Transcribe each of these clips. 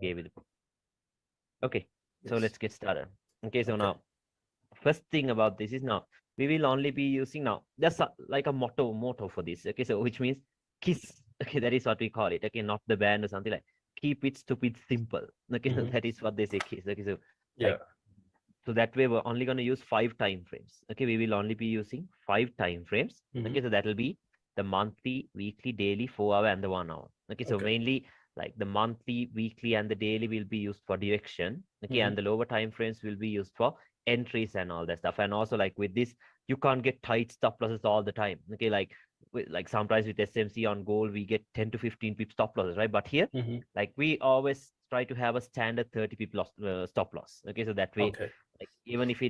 gave it. Okay, so Yes. let's get started. Okay, so Okay. now first thing about this is now we will only be using now that's like a motto for this. Okay, so which means kiss. Okay, that is what we call it. Okay, not the band or something like keep it stupid simple. Okay, so Hmm. that is what they say kiss. Okay, so Yeah. like so that way we're only going to use 5 time frames. Okay, we will only be using 5 time frames. Hmm. Okay, so that will be the monthly, weekly, daily, 4 hour, and the 1 hour. Okay, so Okay. mainly like the monthly, weekly, and the daily will be used for direction. Okay, Hmm. and the lower time frames will be used for entries and all that stuff. And also like with this, you can't get tight stop losses all the time. Okay, like sometimes with SMC on gold, we get 10 to 15 pip stop losses, right? But here, Hmm. like we always try to have a standard 30 pip loss, stop loss. Okay, so that way Okay. even if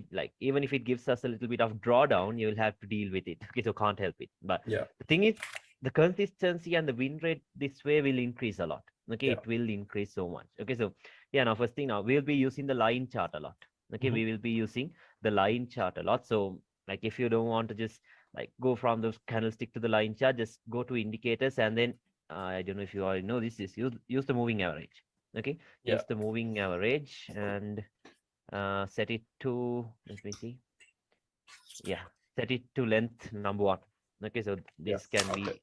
it gives us a little bit of drawdown, you will have to deal with it. Okay, so can't help it. But Yeah. the thing is, the consistency and the win rate this way will increase a lot. Okay, Yeah. it will increase so much. Okay, so yeah, now first thing now we'll be using the line chart a lot. Okay, Hmm. we will be using the line chart a lot. So like if you don't want to just like go from the candlestick to the line chart, just go to indicators and then I don't know if you already know this is use the moving average. Okay, Yeah. use the moving average and set it to, let me see, yeah, set it to length number 1. Okay, so Yeah. this can Okay. be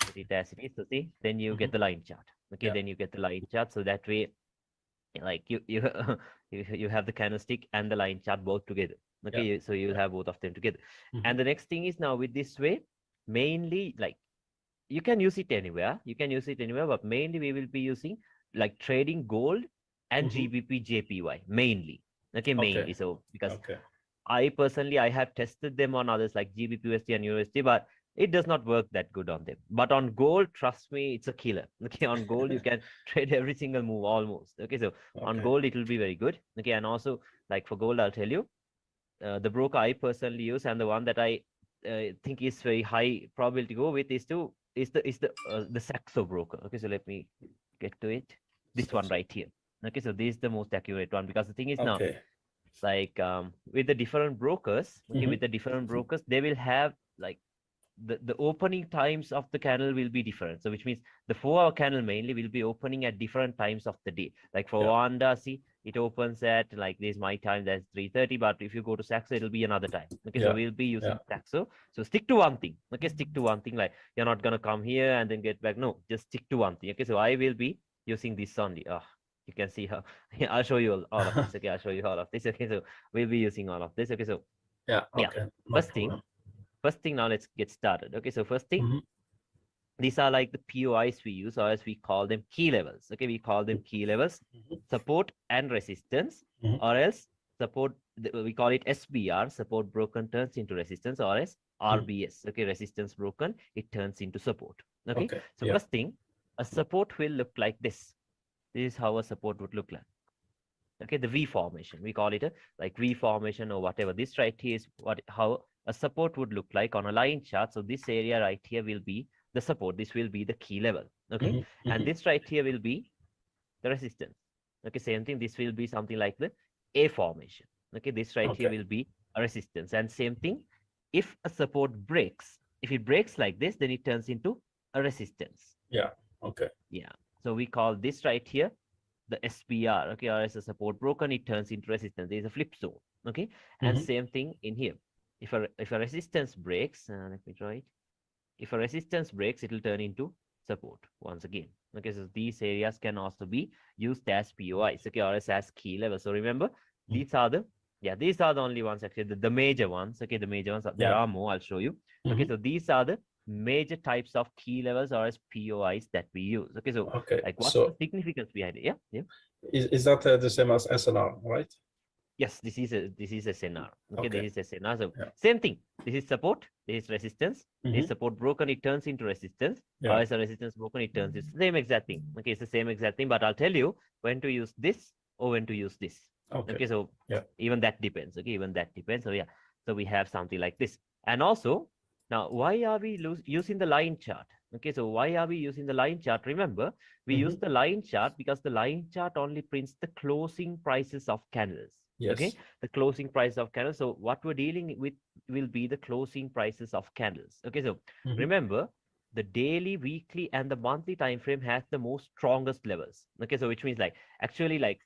set it as it is. So see, then you Hmm. get the line chart. Okay, Yeah. then you get the line chart. So that way, like you you have the candlestick and the line chart both together. Okay, Yeah. so you'll Yeah. have both of them together. Hmm. And the next thing is now with this way, mainly like you can use it anywhere. You can use it anywhere, but mainly we will be using like trading gold and Hmm. GBP JPY mainly. Okay, Okay. mainly. So because Okay. I personally I have tested them on others like GBPUSD and USD, but it does not work that good on them. But on gold, trust me, it's a killer. Okay, on gold you can trade every single move almost. Okay, so on Okay. gold it will be very good. Okay, and also like for gold, I'll tell you, the broker I personally use and the one that I think is very high probability to go with is the Saxo broker. Okay, so let me get to it. This one Success. right here. Okay, so this is the most accurate one because the thing is now Okay. like with the different brokers, okay, Hmm. with the different brokers, they will have like the opening times of the candle will be different. So which means the 4 hour candle mainly will be opening at different times of the day. Like for Yeah. Wanda, see, it opens at like this my time, that's 3:30. But if you go to Saxo, it'll be another time. Okay, so Yeah. we'll be Yeah. using Saxo. So stick to one thing. Okay, stick to one thing. Like you're not gonna come here and then get back. No, just stick to one thing. Okay, so I will be using this only. You can see how I'll show you all of this. Okay, I'll show you all of this. Okay, so we'll be using all of this. Okay, so Yeah. yeah, Okay. No first thing problem. first thing now let's get started. Okay, so first thing, Hmm. these are like the POIs we use, or as we call them key levels. Okay, we call them key levels, Hmm. support and resistance, Hmm. or else support, we call it SBR, support broken turns into resistance, or as Hmm. RBS. Okay, resistance broken, it turns into support. Okay, Okay. so Yeah. first thing, a support will look like this. This is how a support would look like. Okay, the V formation, we call it a like V formation or whatever. This right here is what how a support would look like on a line chart. So this area right here will be the support. This will be the key level. Okay, Hmm. and Hmm. this right here will be the resistance. Okay, same thing, this will be something like the A formation. Okay, this right here Okay. will be a resistance, and same thing, if a support breaks, if it breaks like this, then it turns into a resistance. Yeah. Okay. Yeah, so we call this right here the SPR. Okay, or as a support broken, it turns into resistance. There is a flip zone. Okay, and Hmm. same thing in here. If a resistance breaks, let me try it. If a resistance breaks, it will turn into support once again. Okay, so these areas can also be used as POIs. Okay, or as key levels. So remember, these are the these are the only ones actually, the major ones. Okay, the major ones. There Yeah. are more. I'll show you. Okay, Hmm. so these are the major types of key levels or as POIs that we use. Okay, so Okay. like what's the So significance behind it? Yeah, yeah. is that the same as SNR, right? Yes, this is a SNR. Okay, Okay. this is a SNR. So Yeah. same thing. This is support. This is resistance. This Hmm. support broken, it turns into resistance. Or Yeah. as a resistance broken, it turns it's the same exact thing. Okay, it's the same exact thing. But I'll tell you when to use this or when to use this. Okay. Okay, so Yeah. even that depends. Okay, even that depends. So yeah, so we have something like this. And also now, why are we using the line chart? Okay, so why are we using the line chart? Remember, we use Hmm. the line chart because the line chart only prints the closing prices of candles. Okay, Yes. the closing price of candles. So what we're dealing with will be the closing prices of candles. Okay, so Hmm. remember, the daily, weekly, and the monthly time frame has the most strongest levels. Okay, so which means like actually like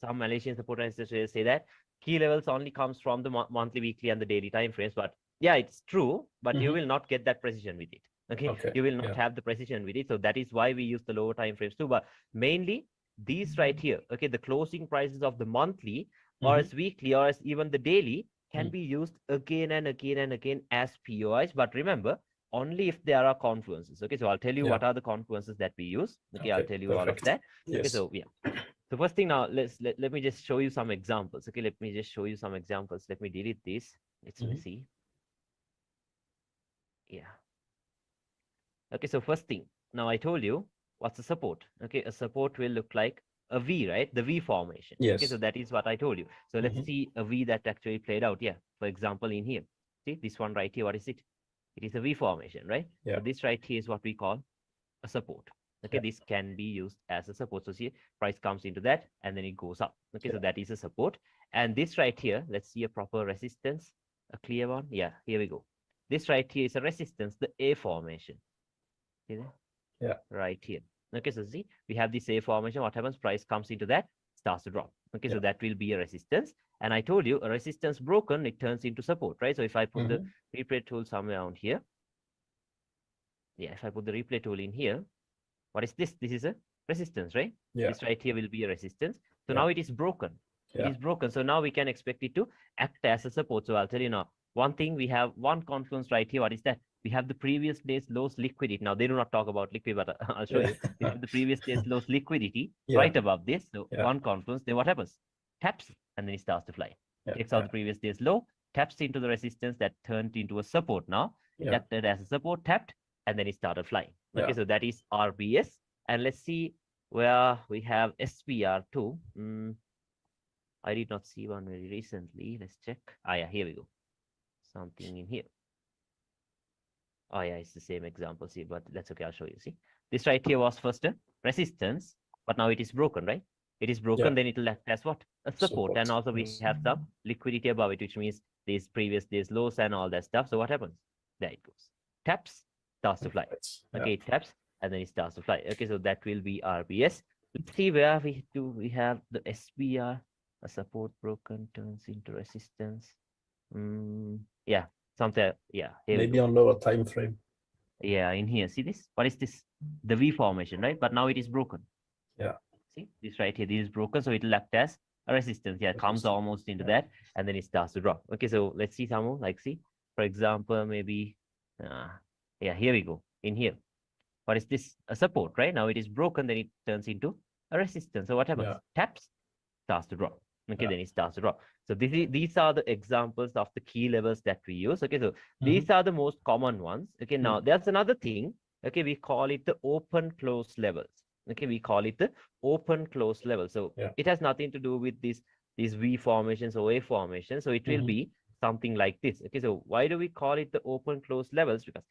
some Malaysian support analysts say that key levels only comes from the monthly, weekly, and the daily time frames. But yeah, it's true, but you will not get that precision with it. Okay, Okay. you will not Yeah. have the precision with it. So that is why we use the lower time frames too. But mainly these right here, okay, the closing prices of the monthly or as weekly or as even the daily can be used again and again and again as POIs. But remember, only if there are confluences. Okay, so I'll tell you Yeah. what are the confluences that we use. Okay, I'll Okay. tell you all of Perfect. that. Okay, Yes. so yeah. So first thing now, let me just show you some examples. Okay, let me just show you some examples. Let me delete this. It's messy. Yeah. Okay, so first thing, now I told you what's a support. Okay, a support will look like a V, right? The V formation. Okay, so Yes. that is what I told you. So let's see a V that actually played out. Yeah, for example, in here, see this one right here, what is it? It is a V formation, right? Yeah. So this right here is what we call a support. Okay, Yeah. this can be used as a support. So see, price comes into that and then it goes up. Okay, so that is a support. And this right here, let's see a proper resistance, a clear one. Yeah, here we go. This right here is a resistance, the A formation. See there? Yeah. Right here. Okay, so see, we have this A formation. What happens? Price comes into that, starts to drop. Okay, so that will be a resistance. And I told you, a resistance broken, it turns into support, right? So if I put the replay tool somewhere around here, yeah, if I put the replay tool in here, what is this? This is a resistance, right? Yeah. This right here will be a resistance. So Yeah. now it is broken. It Yeah. is broken. So now we can expect it to act as a support. So I'll tell you now, one thing, we have one confluence right here. What is that? We have the previous day's lowest liquidity. Now they do not talk about liquid, but I'll show you. We have the previous day's lowest liquidity Yeah. right above this. So Yeah. one confluence, then what happens? Taps and then it starts to fly. Yeah. Takes out the previous day's low, taps into the resistance that turned into a support now. It Yeah. acted as a support, tapped, and then it started flying. Okay, Yeah. so that is RBS. And let's see where we have SPR too. I did not see one very recently. Let's check. Ah, yeah, here we go. Something in here. Oh, yeah, it's the same example. See, but that's okay. I'll show you. See, this right here was first a resistance, but now it is broken, right? It is broken, then it will act as what? A support. And also we have some liquidity above it, which means these previous days lows and all that stuff. So what happens? There it goes. Taps, starts to fly. Okay, it taps, and then it starts to fly. Okay, so that will be RBS. Let's see where we have the SPR. A support broken turns into resistance. Yeah, something. Yeah, here Maybe we go. on lower time frame. Yeah, in here. See this? What is this? The V formation, right? But now it is broken. Yeah. See this right here. This is broken, so it will act as a resistance. Yeah, it comes almost into that, and then it starts to drop. Okay, so let's see some more. Like, see, for example, maybe, yeah, here we go. In here, what is this? A support, right? Now it is broken, then it turns into a resistance. So what happens? Yeah. Taps, starts to drop. Okay, Yeah. then it starts to drop. So these are the examples of the key levels that we use. Okay, so these are the most common ones. Okay, now there's another thing. Okay, we call it the open close levels. Okay, we call it the open close level. So it has nothing to do with these V formations or A formations. So it will be something like this. Okay, so why do we call it the open close levels? Because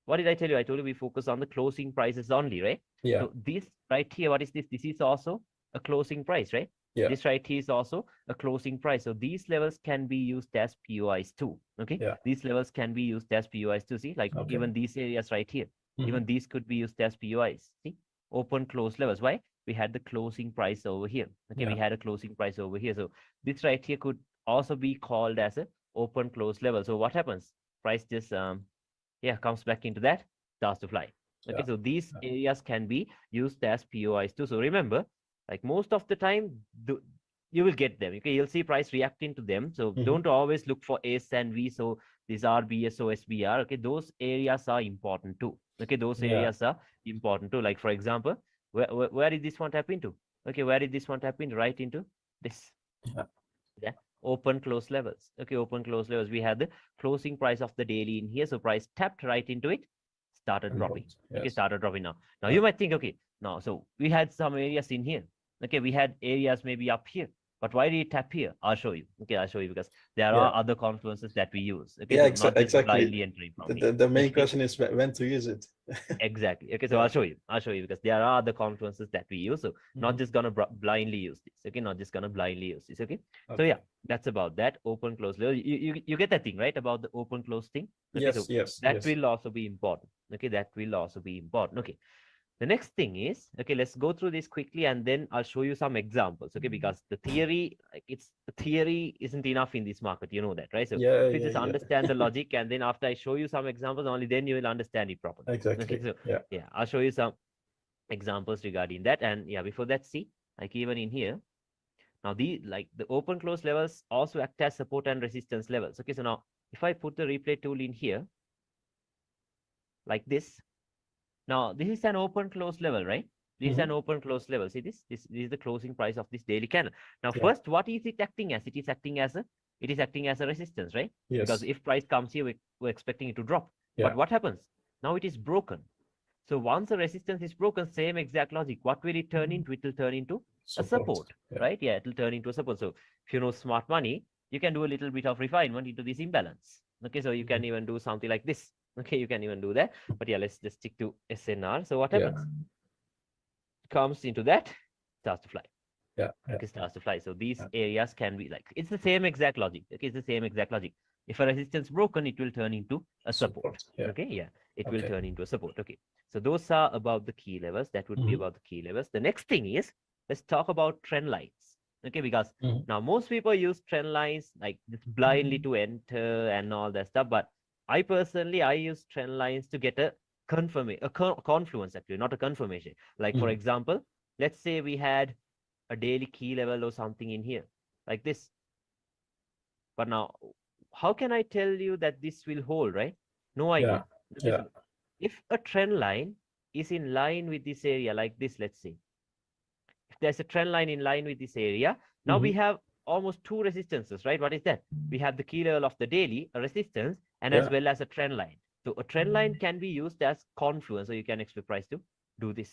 what did I tell you? I told you we focus on the closing prices only, right? Yeah. So this right here, what is this? This is also a closing price, right? Yeah. This right here is also a closing price. So these levels can be used as POIs too. Okay. Yeah. These levels can be used as POIs too. See, like even these areas right here, even these could be used as POIs. See, open close levels. Why? We had the closing price over here. Okay, we had a closing price over here. So this right here could also be called as a open close level. So what happens? Price just comes back into that, starts to fly. Okay, so these areas can be used as POIs too. So remember, like most of the time, you will get them. Okay, you'll see price reacting to them. So don't always look for S and V. So these are BSO, SBR. Okay, those areas are important too. Okay, those areas are important too. Like for example, where did this one tap into? Okay, where did this one tap into? Right into this. Yeah, open close levels. Okay, open close levels. We had the closing price of the daily in here. So price tapped right into it, started dropping. Okay, started dropping now. Now you might think, okay, now so we had some areas in here. Okay, we had areas maybe up here. But why did it tap here? I'll show you. Okay, I'll show you because there Yeah. are other confluences that we use. Okay, Yeah, so not just exactly. blindly entering from here. The main Okay, question is when to use it. exactly. Okay, so Yeah. I'll show you. I'll show you because there are other confluences that we use. So not just gonna blindly use this. Okay, not just gonna blindly use this. Okay. So yeah, that's about that open close level. You get that thing right about the open close thing. Okay, so Yes. that will also be important. Okay, that will also be important. Okay. The next thing is, okay, let's go through this quickly and then I'll show you some examples, okay, because the theory, like it's the theory isn't enough in this market, you know that, right? So Yeah, if you just yeah. understand the logic and then after I show you some examples, only then you will understand it properly. Exactly. Okay, so Yeah. I'll show you some examples regarding that. And yeah, before that, see, like even in here, now the like the open close levels also act as support and resistance levels. Okay, so now if I put the replay tool in here, like this, now, this is an open close level, right? This is an open close level. See this? This is the closing price of this daily candle. Now, first, what is it acting as? It is acting as a resistance, right? Because Yes. if price comes here, we're expecting it to drop. But Yeah. what happens? Now it is broken. So once the resistance is broken, same exact logic. What will it turn into? It will turn into a support, Yeah. right? Yeah, it will turn into a support. So if you know smart money, you can do a little bit of refinement into this imbalance. Okay, so you can even do something like this. Okay, you can even do that. But yeah, let's just stick to SNR. So what happens? Comes into that, starts to fly. Yeah. Okay, starts to fly. So these areas can be like, it's the same exact logic. Okay, it's the same exact logic. If a resistance broken, it will turn into a support. Okay, yeah, it will turn into a support. Okay, so those are about the key levels. That would be about the key levels. The next thing is, let's talk about trend lines. Okay, because now most people use trend lines like just blindly to enter and all that stuff. But I personally, I use trend lines to get a confluence actually, not a confirmation. Like for example, let's say we had a daily key level or something in here, like this. But now, how can I tell you that this will hold, right? No idea. Okay, so if a trend line is in line with this area, like this, let's say, if there's a trend line in line with this area, now we have almost two resistances, right? What is that? We have the key level of the daily, a resistance, and as well as a trend line. So a trend line can be used as confluence. So you can expect price to do this.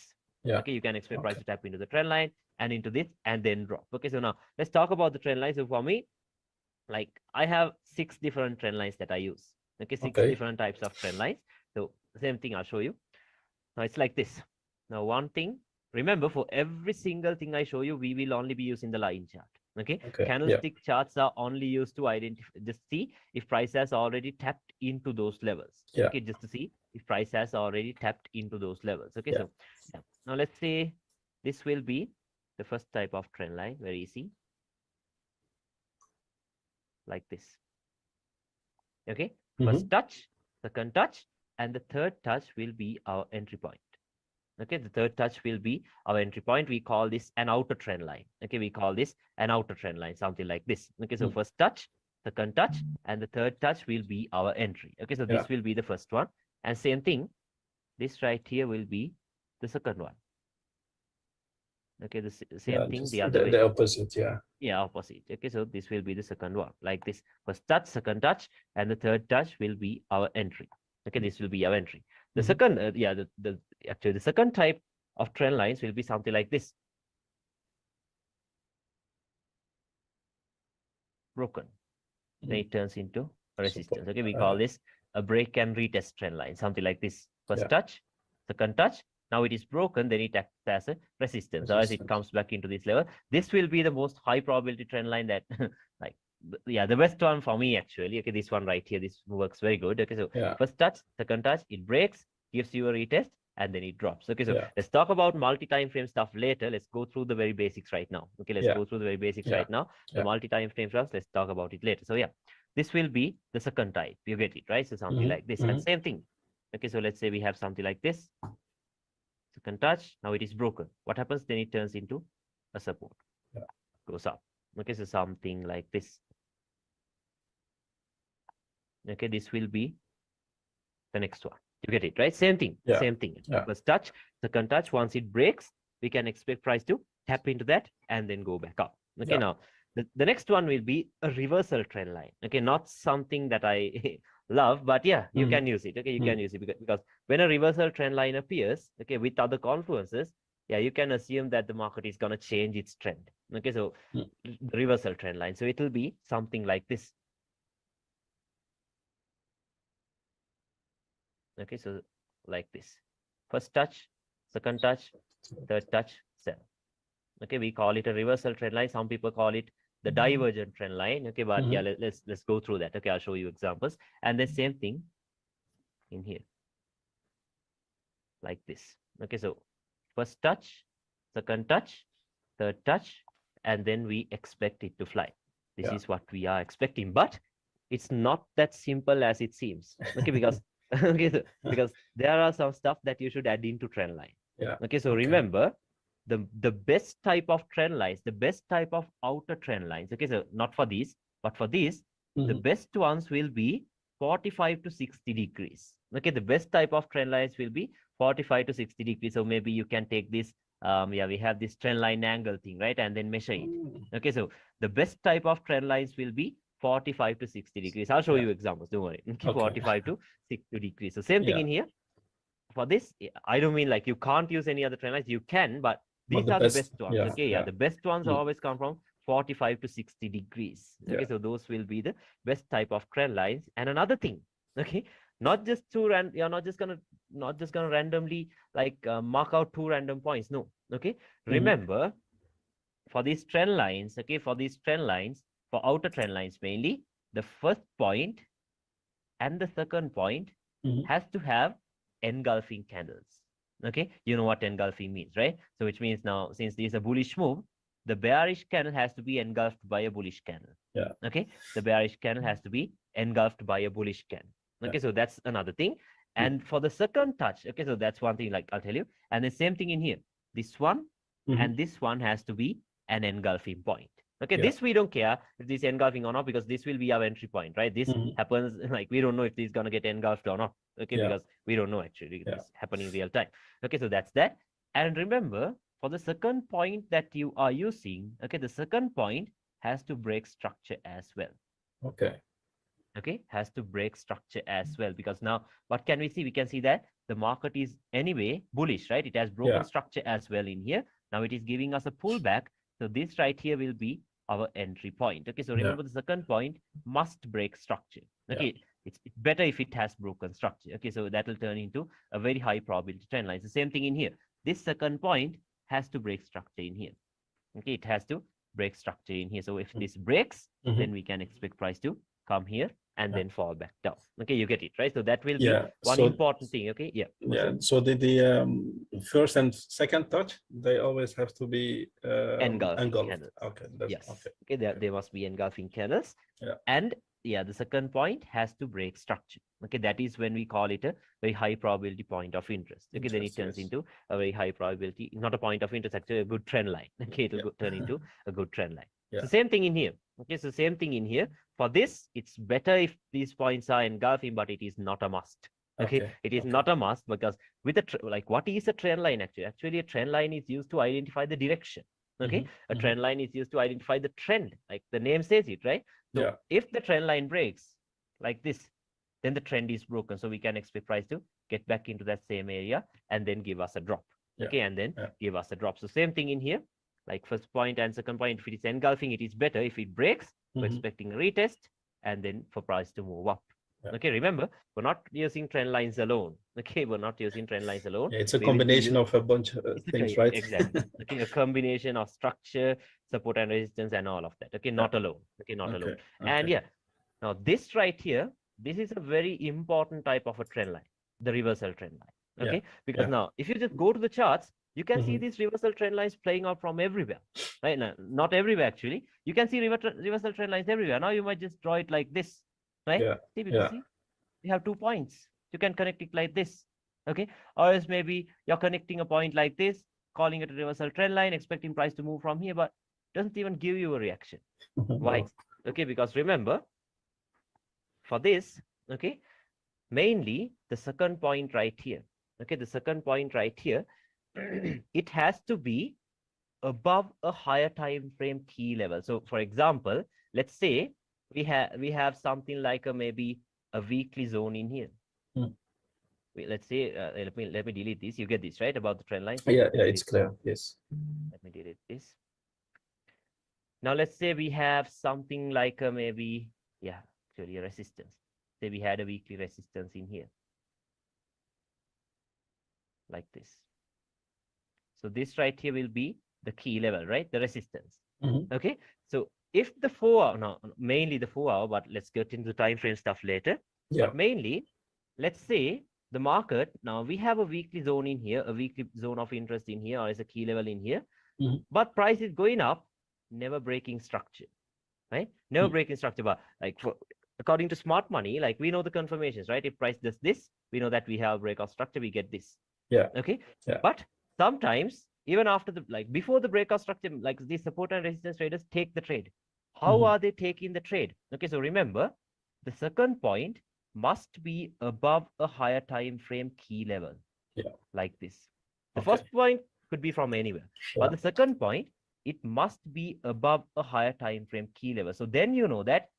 Okay, you can expect price to tap into the trend line and into this and then drop. Okay, so now let's talk about the trend lines. So for me, like I have 6 different trend lines that I use. Okay, 6 different types of trend lines. So same thing I'll show you. Now it's like this. Now one thing, remember for every single thing I show you, we will only be using the line chart. Okay, candlestick charts are only used to identify, just see if price has already tapped into those levels. Okay, just to see if price has already tapped into those levels. Okay, so now let's say this will be the first type of trend line, very easy, like this. Okay, first touch, second touch, and the third touch will be our entry point. Okay, the third touch will be our entry point. We call this an outer trend line. Okay, we call this an outer trend line, something like this. Okay, so first touch, second touch, and the third touch will be our entry. Okay, so this will be the first one. And same thing, this right here will be the second one. Okay, the same thing the other way. The opposite, Yeah, opposite. Okay, so this will be the second one, like this. First touch, second touch, and the third touch will be our entry. Okay, this will be our entry. The second, actually the second type of trend lines will be something like this. Broken. Then it turns into a resistance. Okay, we call this a break and retest trend line, something like this. First touch, second touch. Now it is broken, then it acts as a resistance. Otherwise, it comes back into this level. This will be the most high probability trend line that, like, yeah, the best one for me actually. Okay, this one right here, this works very good. Okay, so first touch, second touch, it breaks, gives you a retest, and then it drops. Okay, so let's talk about multi-time frame stuff later. Let's go through the very basics right now. Okay, let's go through the very basics right now. The multi-time frame stuff, let's talk about it later. So yeah, this will be the second type. You get it, right? So something like this. And same thing. Okay, so let's say we have something like this. Second touch, now it is broken. What happens? Then it turns into a support. Goes up. Okay, so something like this. Okay, this will be the next one. You get it, right? Same thing. Same thing. First touch, second touch. Once it breaks, we can expect price to tap into that and then go back up. Okay, now the next one will be a reversal trend line. Okay, not something that I love, but yeah, you can use it. Okay, you can use it because when a reversal trend line appears, okay, with other confluences, yeah, you can assume that the market is going to change its trend. Okay, so Mm. the reversal trend line. So it will be something like this. Okay, so like this. First touch, second touch, third touch, sell. Okay, we call it a reversal trend line. Some people call it the divergent trend line. Okay, but yeah, let's go through that. Okay, I'll show you examples. And the same thing in here, like this. Okay, so first touch, second touch, third touch, and then we expect it to fly. This Yeah. is what we are expecting, but it's not that simple as it seems. Okay, because okay, so, because there are some stuff that you should add into trend line. Yeah. Okay, so remember the best type of trend lines, the best type of outer trend lines. Okay, so not for these, but for these, the best ones will be 45 to 60 degrees. Okay, the best type of trend lines will be 45 to 60 degrees. So maybe you can take this, yeah, we have this trend line angle thing, right? And then measure it. Okay, so the best type of trend lines will be 45 to 60 degrees. I'll show you examples, don't worry. Okay, 45 to 60 degrees. So same thing in here. For this, I don't mean like you can't use any other trend lines. You can, but these are the best ones. Okay, yeah, the best ones always come from 45 to 60 degrees. Okay, so those will be the best type of trend lines. And another thing, okay, not just two you're not just gonna randomly like mark out two random points. No, okay. Remember, for these trend lines, okay, for these trend lines, for outer trend lines mainly, the first point and the second point has to have engulfing candles. Okay, you know what engulfing means, right? So which means now, since this is a bullish move, the bearish candle has to be engulfed by a bullish candle. Yeah. Okay, the bearish candle has to be engulfed by a bullish candle. Okay, so that's another thing. And for the second touch, okay, so that's one thing, like I'll tell you. And the same thing in here. This one and this one has to be an engulfing point. Okay, this we don't care if this engulfing or not, because this will be our entry point, right? This happens, like we don't know if this is going to get engulfed or not. Okay, because we don't know actually. It's happening real time. Okay, so that's that. And remember, for the second point that you are using, okay, the second point has to break structure as well. Okay, has to break structure as well, because now what can we see? We can see that the market is anyway bullish, right? It has broken structure as well in here. Now it is giving us a pullback. So this right here will be our entry point. Okay, so remember the second point must break structure. Okay, it's better if it has broken structure. Okay, so that will turn into a very high probability trend line. It's the same thing in here. This second point has to break structure in here. Okay, it has to break structure in here. So if this breaks, then we can expect price to come here and then fall back down. Okay, you get it, right? So that will be one important thing. Okay, So the first and second touch, they always have to be engulfing engulfed. candles. Okay, yes. Okay, they must be engulfing candles. And yeah, the second point has to break structure. Okay, that is when we call it a very high probability point of interest. Okay, then it turns into a very high probability, not a point of interest, actually a good trend line. Okay, it will turn into a good trend line. So same thing in here. Okay, so same thing in here. For this, it's better if these points are engulfing, but it is not a must. Okay, it is not a must, because with a like, what is a trend line actually? Actually, a trend line is used to identify the direction. Okay, a trend line is used to identify the trend, like the name says it, right? So if the trend line breaks like this, then the trend is broken. So we can expect price to get back into that same area and then give us a drop. Okay, and then give us a drop. So same thing in here, like first point and second point. If it is engulfing, it is better. If it breaks, we're expecting a retest and then for price to move up. Okay, remember, we're not using trend lines alone. Okay, we're not using trend lines alone. It's a combination of a bunch of things, right? Exactly. Okay, a combination of structure, support and resistance and all of that. Okay, not alone. Okay, not alone. And yeah, now this right here, this is a very important type of a trend line, the reversal trend line. Okay, because now if you just go to the charts, you can see these reversal trend lines playing out from everywhere. Right now, not everywhere actually. You can see reversal trend lines everywhere. Now you might just draw it like this, right? See, because see, you have 2 points. You can connect it like this. Okay, or else maybe you're connecting a point like this, calling it a reversal trend line, expecting price to move from here, but doesn't even give you a reaction. Why? Okay, because remember, for this, okay, mainly the second point right here. Okay, the second point right here, it has to be above a higher time frame key level. So for example, let's say we have something like a maybe a weekly zone in here. Wait, let's say let me delete this. You get this, right, about the trend lines? Yeah, it's clear. Yes. Let me delete this. Now let's say we have something like maybe, yeah, actually a resistance. Say we had a weekly resistance in here, like this. So this right here will be the key level, right? The resistance. Okay. So if the 4-hour, no, mainly the 4-hour, but let's get into the time frame stuff later. Yeah. But mainly, let's say the market, now we have a weekly zone in here, a weekly zone of interest in here, or as a key level in here, but price is going up, never breaking structure, right? Never breaking structure, but like according to smart money, like we know the confirmations, right? If price does this, we know that we have breakout structure, we get this. Yeah. Okay. Yeah. But sometimes even after the, like before the breakout structure, like the support and resistance traders take the trade. How are they taking the trade? Okay, so remember, the second point must be above a higher time frame key level. Yeah. Like this. The Okay. first point could be from anywhere, but the second point, it must be above a higher time frame key level. So then you know that,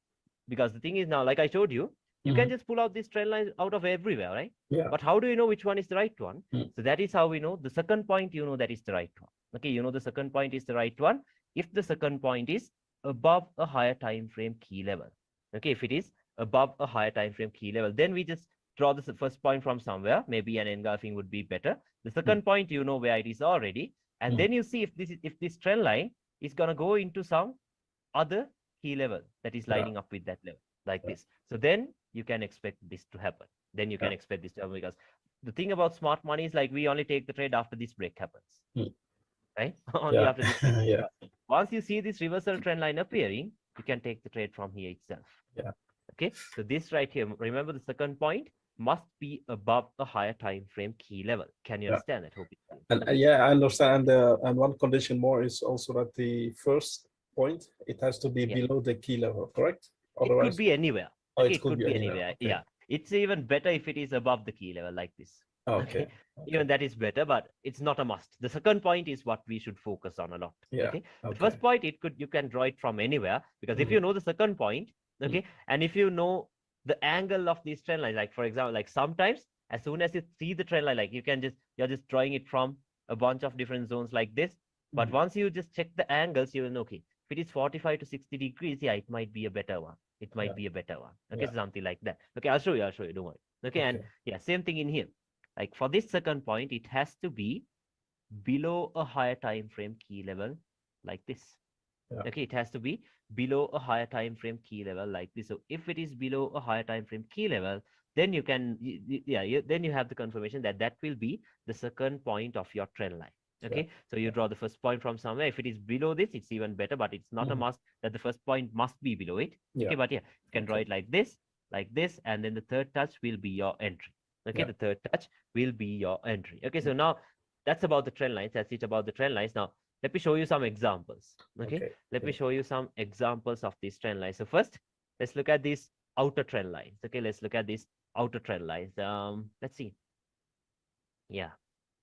because the thing is now, like I showed you, you can just pull out these trend lines out of everywhere, right? Yeah. But how do you know which one is the right one? So that is how we know the second point, you know that is the right one. Okay, you know the second point is the right one if the second point is above a higher time frame key level. Okay, if it is above a higher time frame key level, then we just draw the first point from somewhere. Maybe an engulfing would be better. The second point, you know where it is already, and then you see if this trend line is gonna go into some other key level that is lining up with that level, like this. So then you can expect this to happen. Then you can expect this to happen, because the thing about smart money is like we only take the trade after this break happens, right? Only after this break. Yeah. Once you see this reversal trend line appearing, you can take the trade from here itself. Yeah. Okay. So this right here, remember the second point must be above a higher time frame key level. Can you understand that? Hope it's clear. And Okay. yeah, I understand. And one condition more is also that the first point, it has to be below the key level, correct? It could be anywhere. Oh, Okay, it could be anywhere. anywhere. Okay. Yeah. It's even better if it is above the key level like this. Okay. Even that is better, but it's not a must. The second point is what we should focus on a lot. Yeah. Okay. The first point, you can draw it from anywhere, because if you know the second point, okay, and if you know the angle of these trend lines, like for example, like sometimes as soon as you see the trend line, like you're just drawing it from a bunch of different zones like this. But once you just check the angles, you will know, okay, if it is 45 to 60 degrees, yeah, it might be a better one. It might be a better one. Okay, so something like that. Okay, I'll show you, don't worry. Okay, and yeah, same thing in here. Like for this second point, it has to be below a higher time frame key level like this. Okay, it has to be below a higher time frame key level like this. So if it is below a higher time frame key level, then you can, then you have the confirmation that that will be the second point of your trend line. Okay, so you draw the first point from somewhere. If it is below this, it's even better, but it's not a must that the first point must be below it. Okay, but yeah, you can draw it like this, and then the third touch will be your entry. Okay, the third touch will be your entry. Okay, so now that's about the trend lines. That's it about the trend lines. Now, let me show you some examples. Okay, let me show you some examples of these trend lines. So first, let's look at these outer trend lines. Okay, let's look at these outer trend lines. Let's see. Yeah,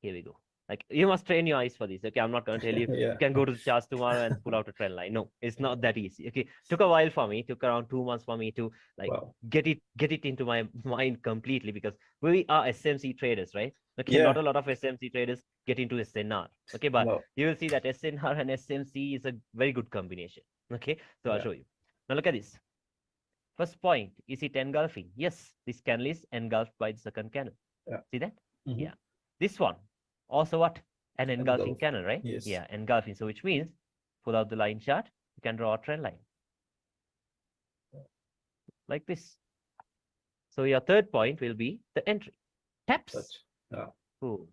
here we go. Like you must train your eyes for this. Okay, I'm not going to tell you you can go to the charts tomorrow and pull out a trend line. No, it's not that easy. Okay, took a while for me. Took around 2 months for me to like get it into my mind completely, because we are SMC traders, right? Okay, not a lot of SMC traders get into SNR. Okay, but you will see that SNR and SMC is a very good combination. Okay, so I'll show you. Now look at this. First point, is it engulfing? Yes, this candle is engulfed by the second candle. See that? Yeah. This one, also what? An engulfing candle, right? Yes. Yeah, engulfing. So which means, pull out the line chart, you can draw a trend line. Like this. So your third point will be the entry. Taps. Oh,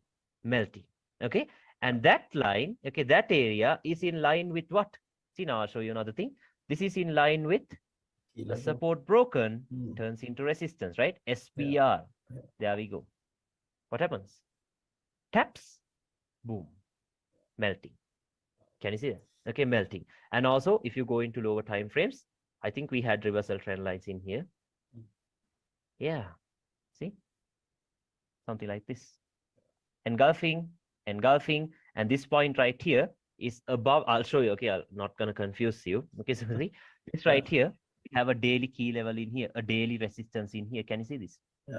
melting. Okay. And that line, okay, that area is in line with what? See, now I'll show you another thing. This is in line with a support broken turns into resistance, right? SPR. There we go. What happens? Taps, boom, melting. Can you see that? Okay, melting. And also, if you go into lower time frames, I think we had reversal trend lines in here. Yeah, see? Something like this. Engulfing, and this point right here is above. I'll show you. Okay, I'm not going to confuse you. Okay, so see, this right here, we have a daily key level in here, a daily resistance in here. Can you see this?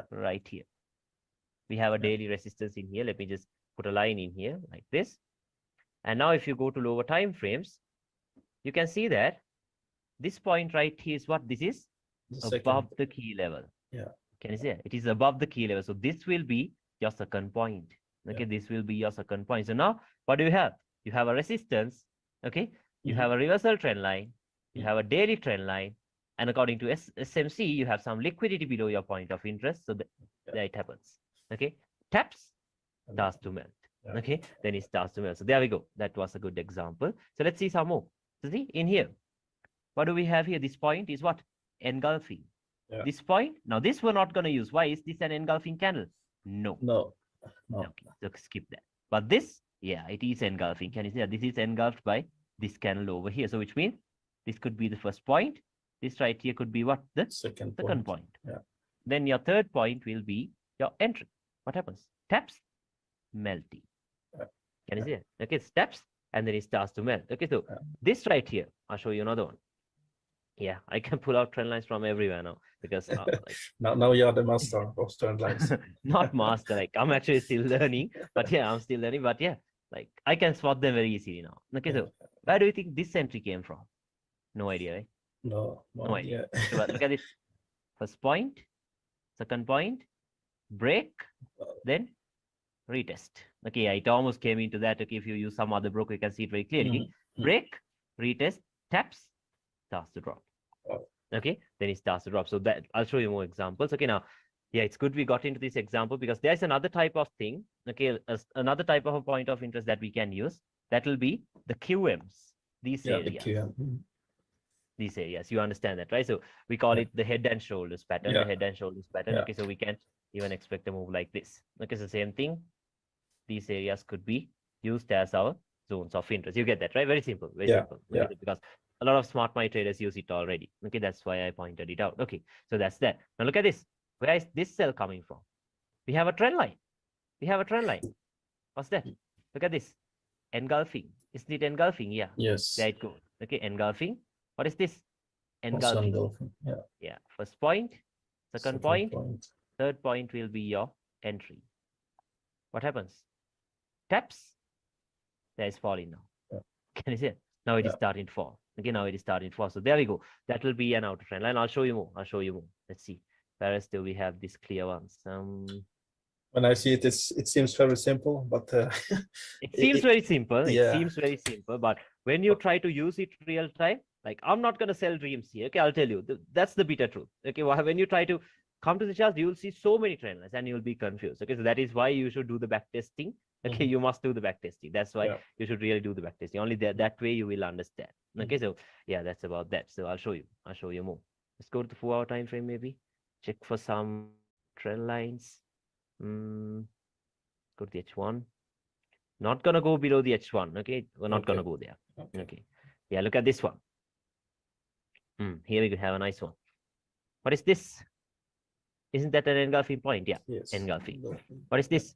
Right here. We have a daily resistance in here. Let me just put a line in here like this. And now if you go to lower time frames, you can see that this point right here is what? This is The above second, the key level. yeah. Can you see it? It is above the key level. So this will be your second point. Okay, Yeah. this will be your second point. So now what do you have? You have a resistance. Okay, you have a reversal trend line. You have a daily trend line. And according to SMC, you have some liquidity below your point of interest. So that it happens. Okay, taps, starts to melt. Yeah. Okay, then it starts to melt. So there we go. That was a good example. So let's see some more. So see in here, what do we have here? This point is what? Engulfing. Yeah. This point, now this we're not going to use. Why? Is this an engulfing candle? No. No. Okay, so skip that. But this, yeah, it is engulfing. Can you see that? This is engulfed by this candle over here. So which means this could be the first point. This right here could be what? The Second point. Yeah. Then your third point will be your entry. What happens? Taps, melting. Yeah. Can you see it? Okay, steps, and then it starts to melt. Okay, so this right here, I'll show you another one. Yeah, I can pull out trend lines from everywhere now because like, now you're the master of trend lines. not master. Like I'm actually still learning, but yeah, I'm still learning. But yeah, like I can spot them very easily now. Okay, so where do you think this entry came from? No idea, right? No idea. Okay, but look at this. First point, second point, break, then retest. Okay, it almost came into that. Okay, if you use some other broker, you can see it very clearly. Break, retest, taps, starts to drop. Okay, then it starts to drop. So that I'll show you more examples. Okay, now, yeah, it's good we got into this example because there's another type of thing. Okay, another type of a point of interest that we can use. That will be the QMs. These areas. The QM. These areas. You understand that, right? So we call it the head and shoulders pattern. The head and shoulders pattern. Okay, so we can't even expect a move like this. Okay, so same thing. These areas could be used as our zones of interest. You get that, right? Very simple. Very simple. Because a lot of smart money traders use it already. Okay, that's why I pointed it out. Okay, so that's that. Now look at this. Where is this cell coming from? We have a trend line. We have a trend line. What's that? Look at this. Engulfing. Isn't it engulfing? Yeah. Yes. There it goes. Okay, engulfing. What is this? Engulfing. Yeah. First point, second point, third point will be your entry. What happens? Taps. There is falling now. Can you see it? Now it is starting to fall. Okay, now it is starting to fall. So there we go. That will be an outer trend line. I'll show you more. Let's see. Where else do we have these clear ones? When I see it, it seems very simple, but it seems very simple. It seems very simple, but when you try to use it real time, like I'm not gonna sell dreams here. Okay, I'll tell you. That's the bitter truth. Okay, when you try to come to the charts, you will see so many trend lines and you'll be confused. Okay, so that is why you should do the back testing. Okay, you must do the back testing. That's why you should really do the back testing. Only that way you will understand. Okay, so yeah, that's about that. So I'll show you more. Let's go to the 4-hour time frame, maybe. Check for some trend lines. Go to the H1. Not gonna go below the H1. Okay, we're not gonna go there. Okay. Yeah, look at this one. Here we have a nice one. What is this? Isn't that an engulfing point? Yeah, engulfing. What is this?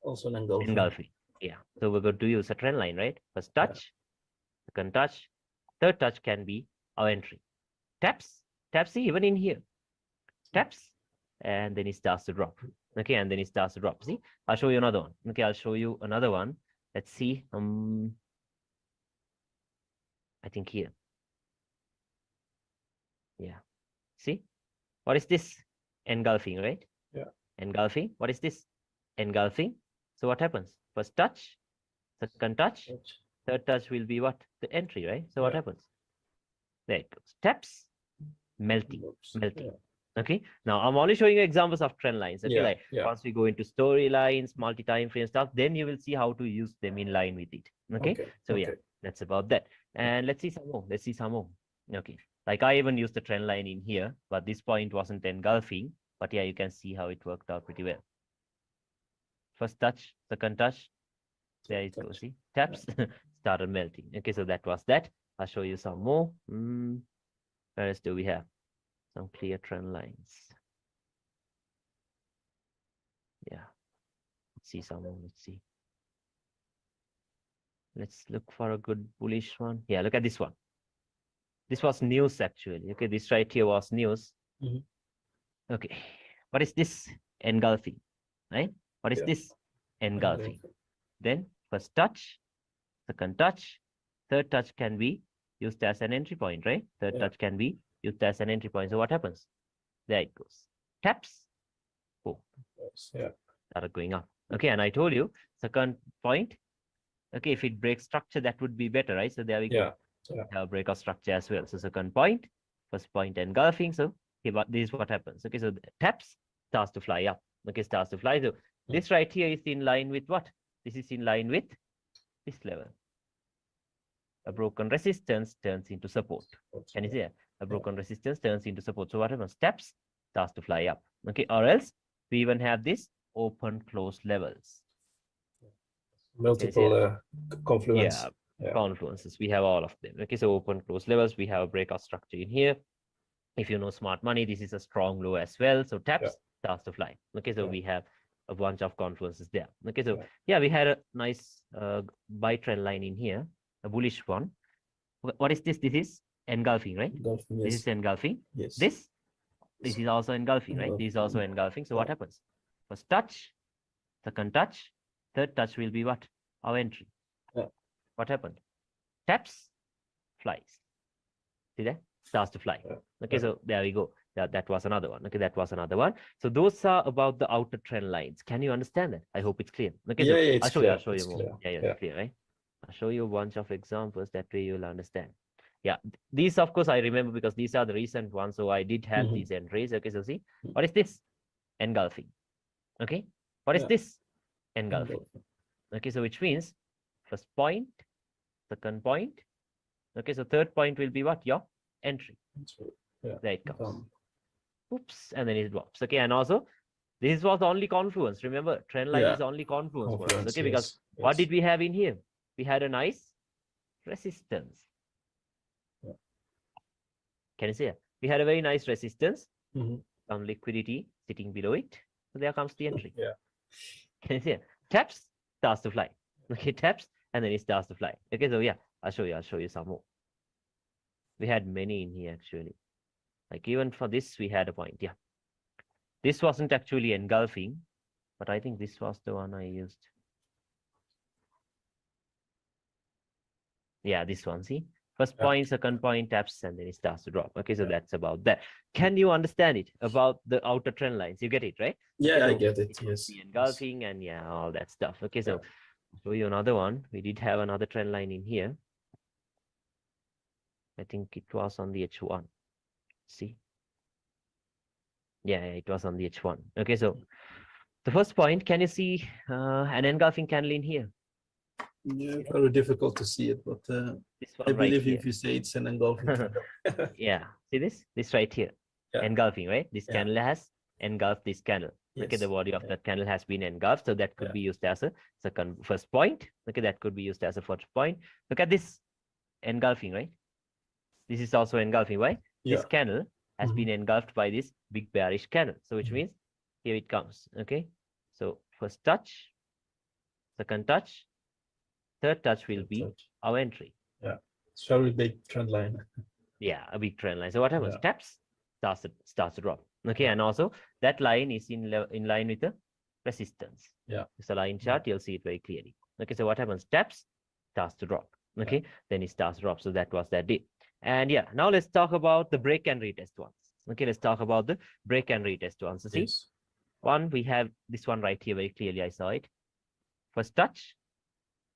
Also an engulfing. Engulfing. Yeah. So we're going to use a trend line, right? First touch, second touch, third touch can be our entry. Taps, see, even in here. Taps, and then it starts to drop. Okay, and then it starts to drop. See, I'll show you another one. Okay, I'll show you another one. Let's see. I think here. Yeah. See, what is this? Engulfing, right? Yeah. Engulfing. What is this? Engulfing. So what happens? First touch, second touch, third touch will be what? The entry, right? So what happens? There it goes. Taps, melting. Okay. Now I'm only showing you examples of trend lines. Okay, once we go into storylines, multi-time frame stuff, then you will see how to use them in line with it. Okay. So yeah, that's about that. And let's see some more. Okay. Like I even used the trend line in here, but this point wasn't engulfing. But yeah, you can see how it worked out pretty well. First touch, second touch, there it goes. See, taps, started melting. Okay, so that was that. I'll show you some more. Where else do we have? Some clear trend lines. Yeah. Let's see some more. Let's see. Let's look for a good bullish one. Yeah, look at this one. This was news actually. Okay, this right here was news. Okay. What is this? Engulfing, right? What is this? Engulfing. Then first touch, second touch, third touch can be used as an entry point, right? Third Yeah. touch can be used as an entry point. So what happens? There it goes. Taps, boom, Yes. Yeah. started going up. Okay, and I told you, second point, okay, if it breaks structure, that would be better, right? So there we go. Yeah. Yeah. Have breakout structure as well. So second point, first point engulfing. So okay, but this is what happens. Okay, so the taps starts to fly up. Okay, starts to fly. So this right here is in line with what? This is in line with this level. A broken resistance turns into support. Can you see that? A broken resistance turns into support. So what happens? Taps starts to fly up. Okay, or else we even have this open close levels. Multiple confluence. Yeah, Yeah. confluences. We have all of them. Okay, so open close levels. We have a breakout structure in here. If you know smart money, this is a strong low as well. So taps starts to fly. Okay, so we have a bunch of confluences there. Okay, so yeah, we had a nice buy trend line in here, a bullish one. What is this? This is engulfing, right? Engulfing, This yes. is engulfing. Yes. This is also engulfing, right? This is also engulfing. So what happens? First touch, second touch, third touch will be what? Our entry. What happened? Taps, flies. See that? Starts to fly. Okay, so there we go. That was another one. Okay, that was another one. So those are about the outer trend lines. Can you understand that? I hope it's clear. Okay, Yeah, so yeah, it's clear. I'll show you more. Clear. Yeah, it's clear, right? I'll show you a bunch of examples. That way you'll understand. Yeah, these of course I remember because these are the recent ones. So I did have these entries. Okay, so see, what is this? Engulfing. Okay, what is this? Engulfing. Okay, so which means first point, second point. Okay, so third point will be what? Your entry. There it comes. Oops, and then it drops. Okay, and also this was only confluence. Remember, trend line is only confluence for us. Okay, because what did we have in here? We had a nice resistance. Can you see it? We had a very nice resistance. Some liquidity sitting below it. So there comes the entry. Yeah. Can you see it? Taps, starts to fly. Okay, taps, and then it starts to fly. Okay, so yeah, I'll show you some more. We had many in here actually. Like even for this, we had a point. Yeah. This wasn't actually engulfing, but I think this was the one I used. Yeah, this one, see? First point, second point, taps, and then it starts to drop. Okay, so that's about that. Can you understand it about the outer trend lines? You get it, right? Yeah, okay, so I get it. Yes. The engulfing and yeah, all that stuff. Okay, so I'll show you another one. We did have another trend line in here. I think it was on the H1. See? Yeah, it was on the H1. Okay, so the first point, can you see an engulfing candle in here? Yeah, very difficult to see it, but I believe if you say it's an engulfing candle. Yeah, see this? This right here. Engulfing, right? This candle has engulfed this candle. Okay, the body of that candle has been engulfed, so that could be used as a first point. Okay, that could be used as a first point. Look at this engulfing, right? This is also engulfing. Why? This candle has been engulfed by this big bearish candle. So which means here it comes. Okay, so first touch, second touch, third touch will be our entry. Yeah, it's very big trend line. Yeah, a big trend line. So what happens? Taps, starts to drop. Okay, and also that line is in line with the resistance. Yeah, it's a line chart. You'll see it very clearly. Okay, so what happens? Taps, starts to drop. Okay, then it starts to drop. So that was that day. And yeah, now let's talk about the break and retest ones. Okay, let's talk about the break and retest ones. So see, one, we have this one right here very clearly. I saw it. First touch,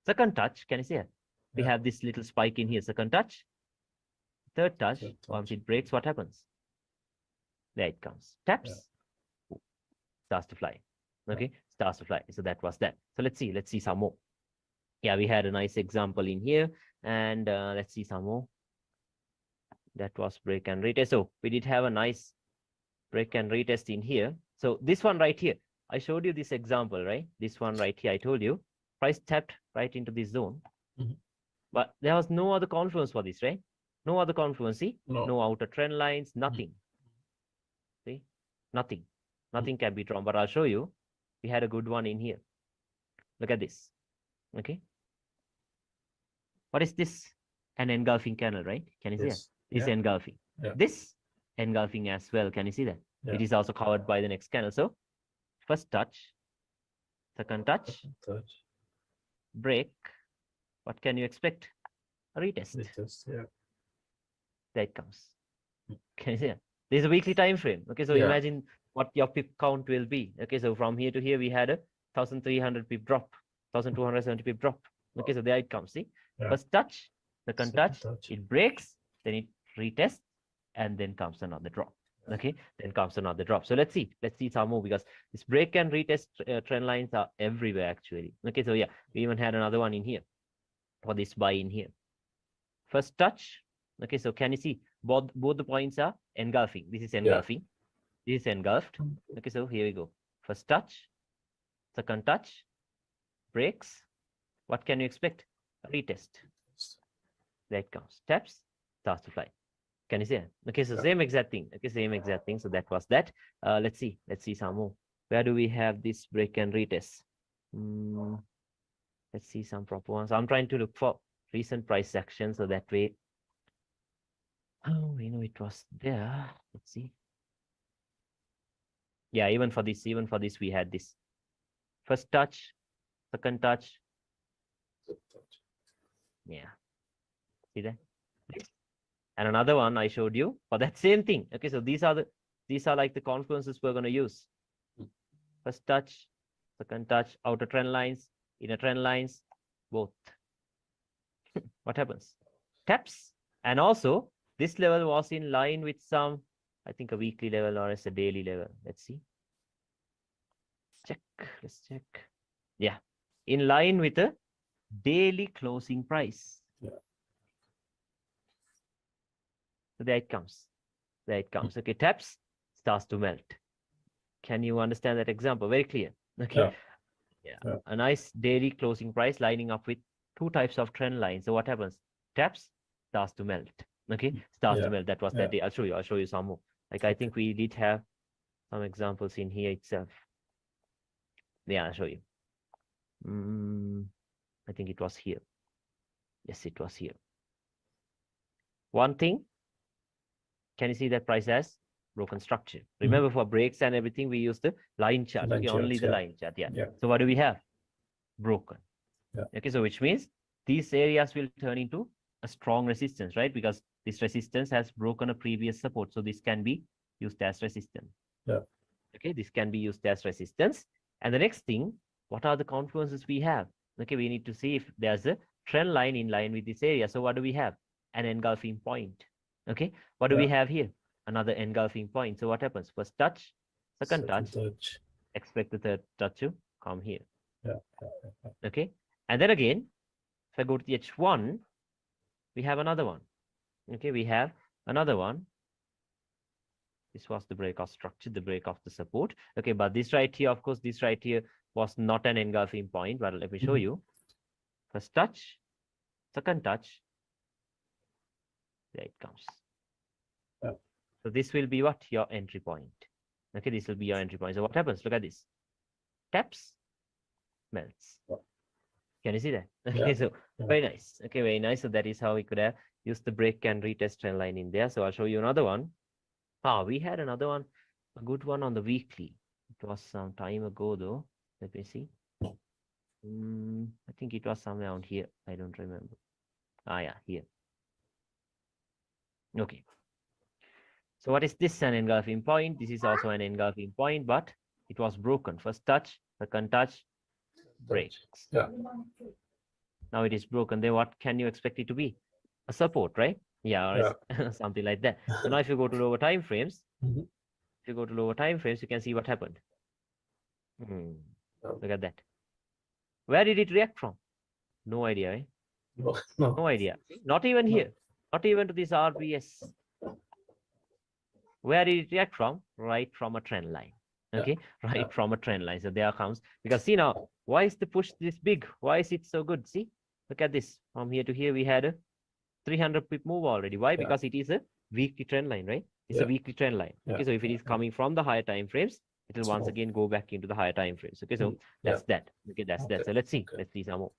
second touch. Can you see it? We have this little spike in here. Second touch, third touch. Once it breaks, what happens? There it comes. Taps, starts to fly. Okay, starts to fly. So that was that. So let's see some more. Yeah, we had a nice example in here, and let's see some more. That was break and retest. So we did have a nice break and retest in here. So this one right here, I showed you this example, right? This one right here, I told you, price tapped right into this zone. But there was no other confluence for this, right? No other confluence, see? No outer trend lines, nothing. See? Nothing. Nothing can be drawn, but I'll show you. We had a good one in here. Look at this. Okay. What is this? An engulfing candle, right? Can you see that? This engulfing. This engulfing as well. Can you see that? It is also covered by the next candle. So first touch, second touch, break. What can you expect? A retest. Retest, There it comes. Okay, yeah. There's a weekly time frame. Okay, so Yeah. imagine what your pip count will be. Okay, so from here to here, we had a 1,300 pip drop, 1,270 pip drop. Okay, so there it comes. See, Yeah. first touch, second touch, touch. it breaks, then it retests, and then comes another drop. Okay, then comes another drop. So let's see some more, because this break and retest trend lines are everywhere actually. Okay, so yeah, we even had another one in here for this buy in here. First touch. Okay, so can you see both the points are engulfing? This is engulfing. This is engulfed. Okay, so here we go. First touch, second touch, breaks. What can you expect? A retest. There it comes. Taps, starts to fly. Can you see it? Okay, so same exact thing. Okay, same exact thing. So that was that. Let's see some more. Where do we have this break and retest? Let's see some proper ones. I'm trying to look for recent price action, so that way. Oh, you know, it was there. Let's see. Yeah, even for this, we had this. First touch, second touch. Yeah. See that? And another one I showed you for that same thing. Okay, so these are like the confluences we're going to use. First touch, second touch, outer trend lines, inner trend lines, both. What happens? Taps. And also, this level was in line with some, I think, a weekly level or as a daily level. Let's see. Let's check. Yeah, in line with the daily closing price. Yeah. So there it comes. Okay, taps, starts to melt. Can you understand that example? Very clear. Okay. Yeah. A nice daily closing price lining up with two types of trend lines. So what happens? Taps, starts to melt. Okay, starts to melt. That was that day. I'll show you some more. Like I think we did have some examples in here itself. Yeah, I'll show you. I think it was here. Yes, it was here. One thing, can you see that price has broken structure? Remember, for breaks and everything, we use the line chart. Okay, only the line chart. Yeah. So what do we have? Broken. Okay, so which means these areas will turn into a strong resistance, right? Because this resistance has broken a previous support. So this can be used as resistance. Okay, this can be used as resistance. And the next thing, what are the confluences we have? Okay, we need to see if there's a trend line in line with this area. So what do we have? An engulfing point. Okay, what do we have here? Another engulfing point. So what happens? First touch, second touch. Expect the third touch to come here. Okay, and then again, if I go to the H1, we have another one. Okay, we have another one. This was the break of structure, the break of the support. Okay, but this right here, of course, this right here was not an engulfing point, but let me show you. First touch, second touch, there it comes. So this will be what? Your entry point. Okay, this will be your entry point. So what happens? Look at this. Taps, melts. Can you see that? Okay, so very nice. Okay, very nice. So that is how we could have used the break and retest trend line in there. So I'll show you another one. We had another one, a good one on the weekly. It was some time ago though. Let me see. I think it was somewhere around here. I don't remember. Yeah, here. Okay. So what is this? An engulfing point. This is also an engulfing point, but it was broken. First touch, second touch, breaks. Now it is broken. Then what can you expect it to be? A support, right? Yeah, or something like that. So now if you go to lower time frames, you can see what happened. Look at that. Where did it react from? No idea, eh? No idea. Not even here. Not even to this RBS. Where did it react from? Right from a trend line. Okay, right from a trend line. So there comes, because see now, why is the push this big? Why is it so good? See, look at this. From here to here, we had a 300 pip move already. Why? Because it is a weekly trend line, right? It's a weekly trend line. Okay, so if it is coming from the higher time frames, it will once again go back into the higher time frames. Okay, so that's that. Okay, that's that. So let's see some more.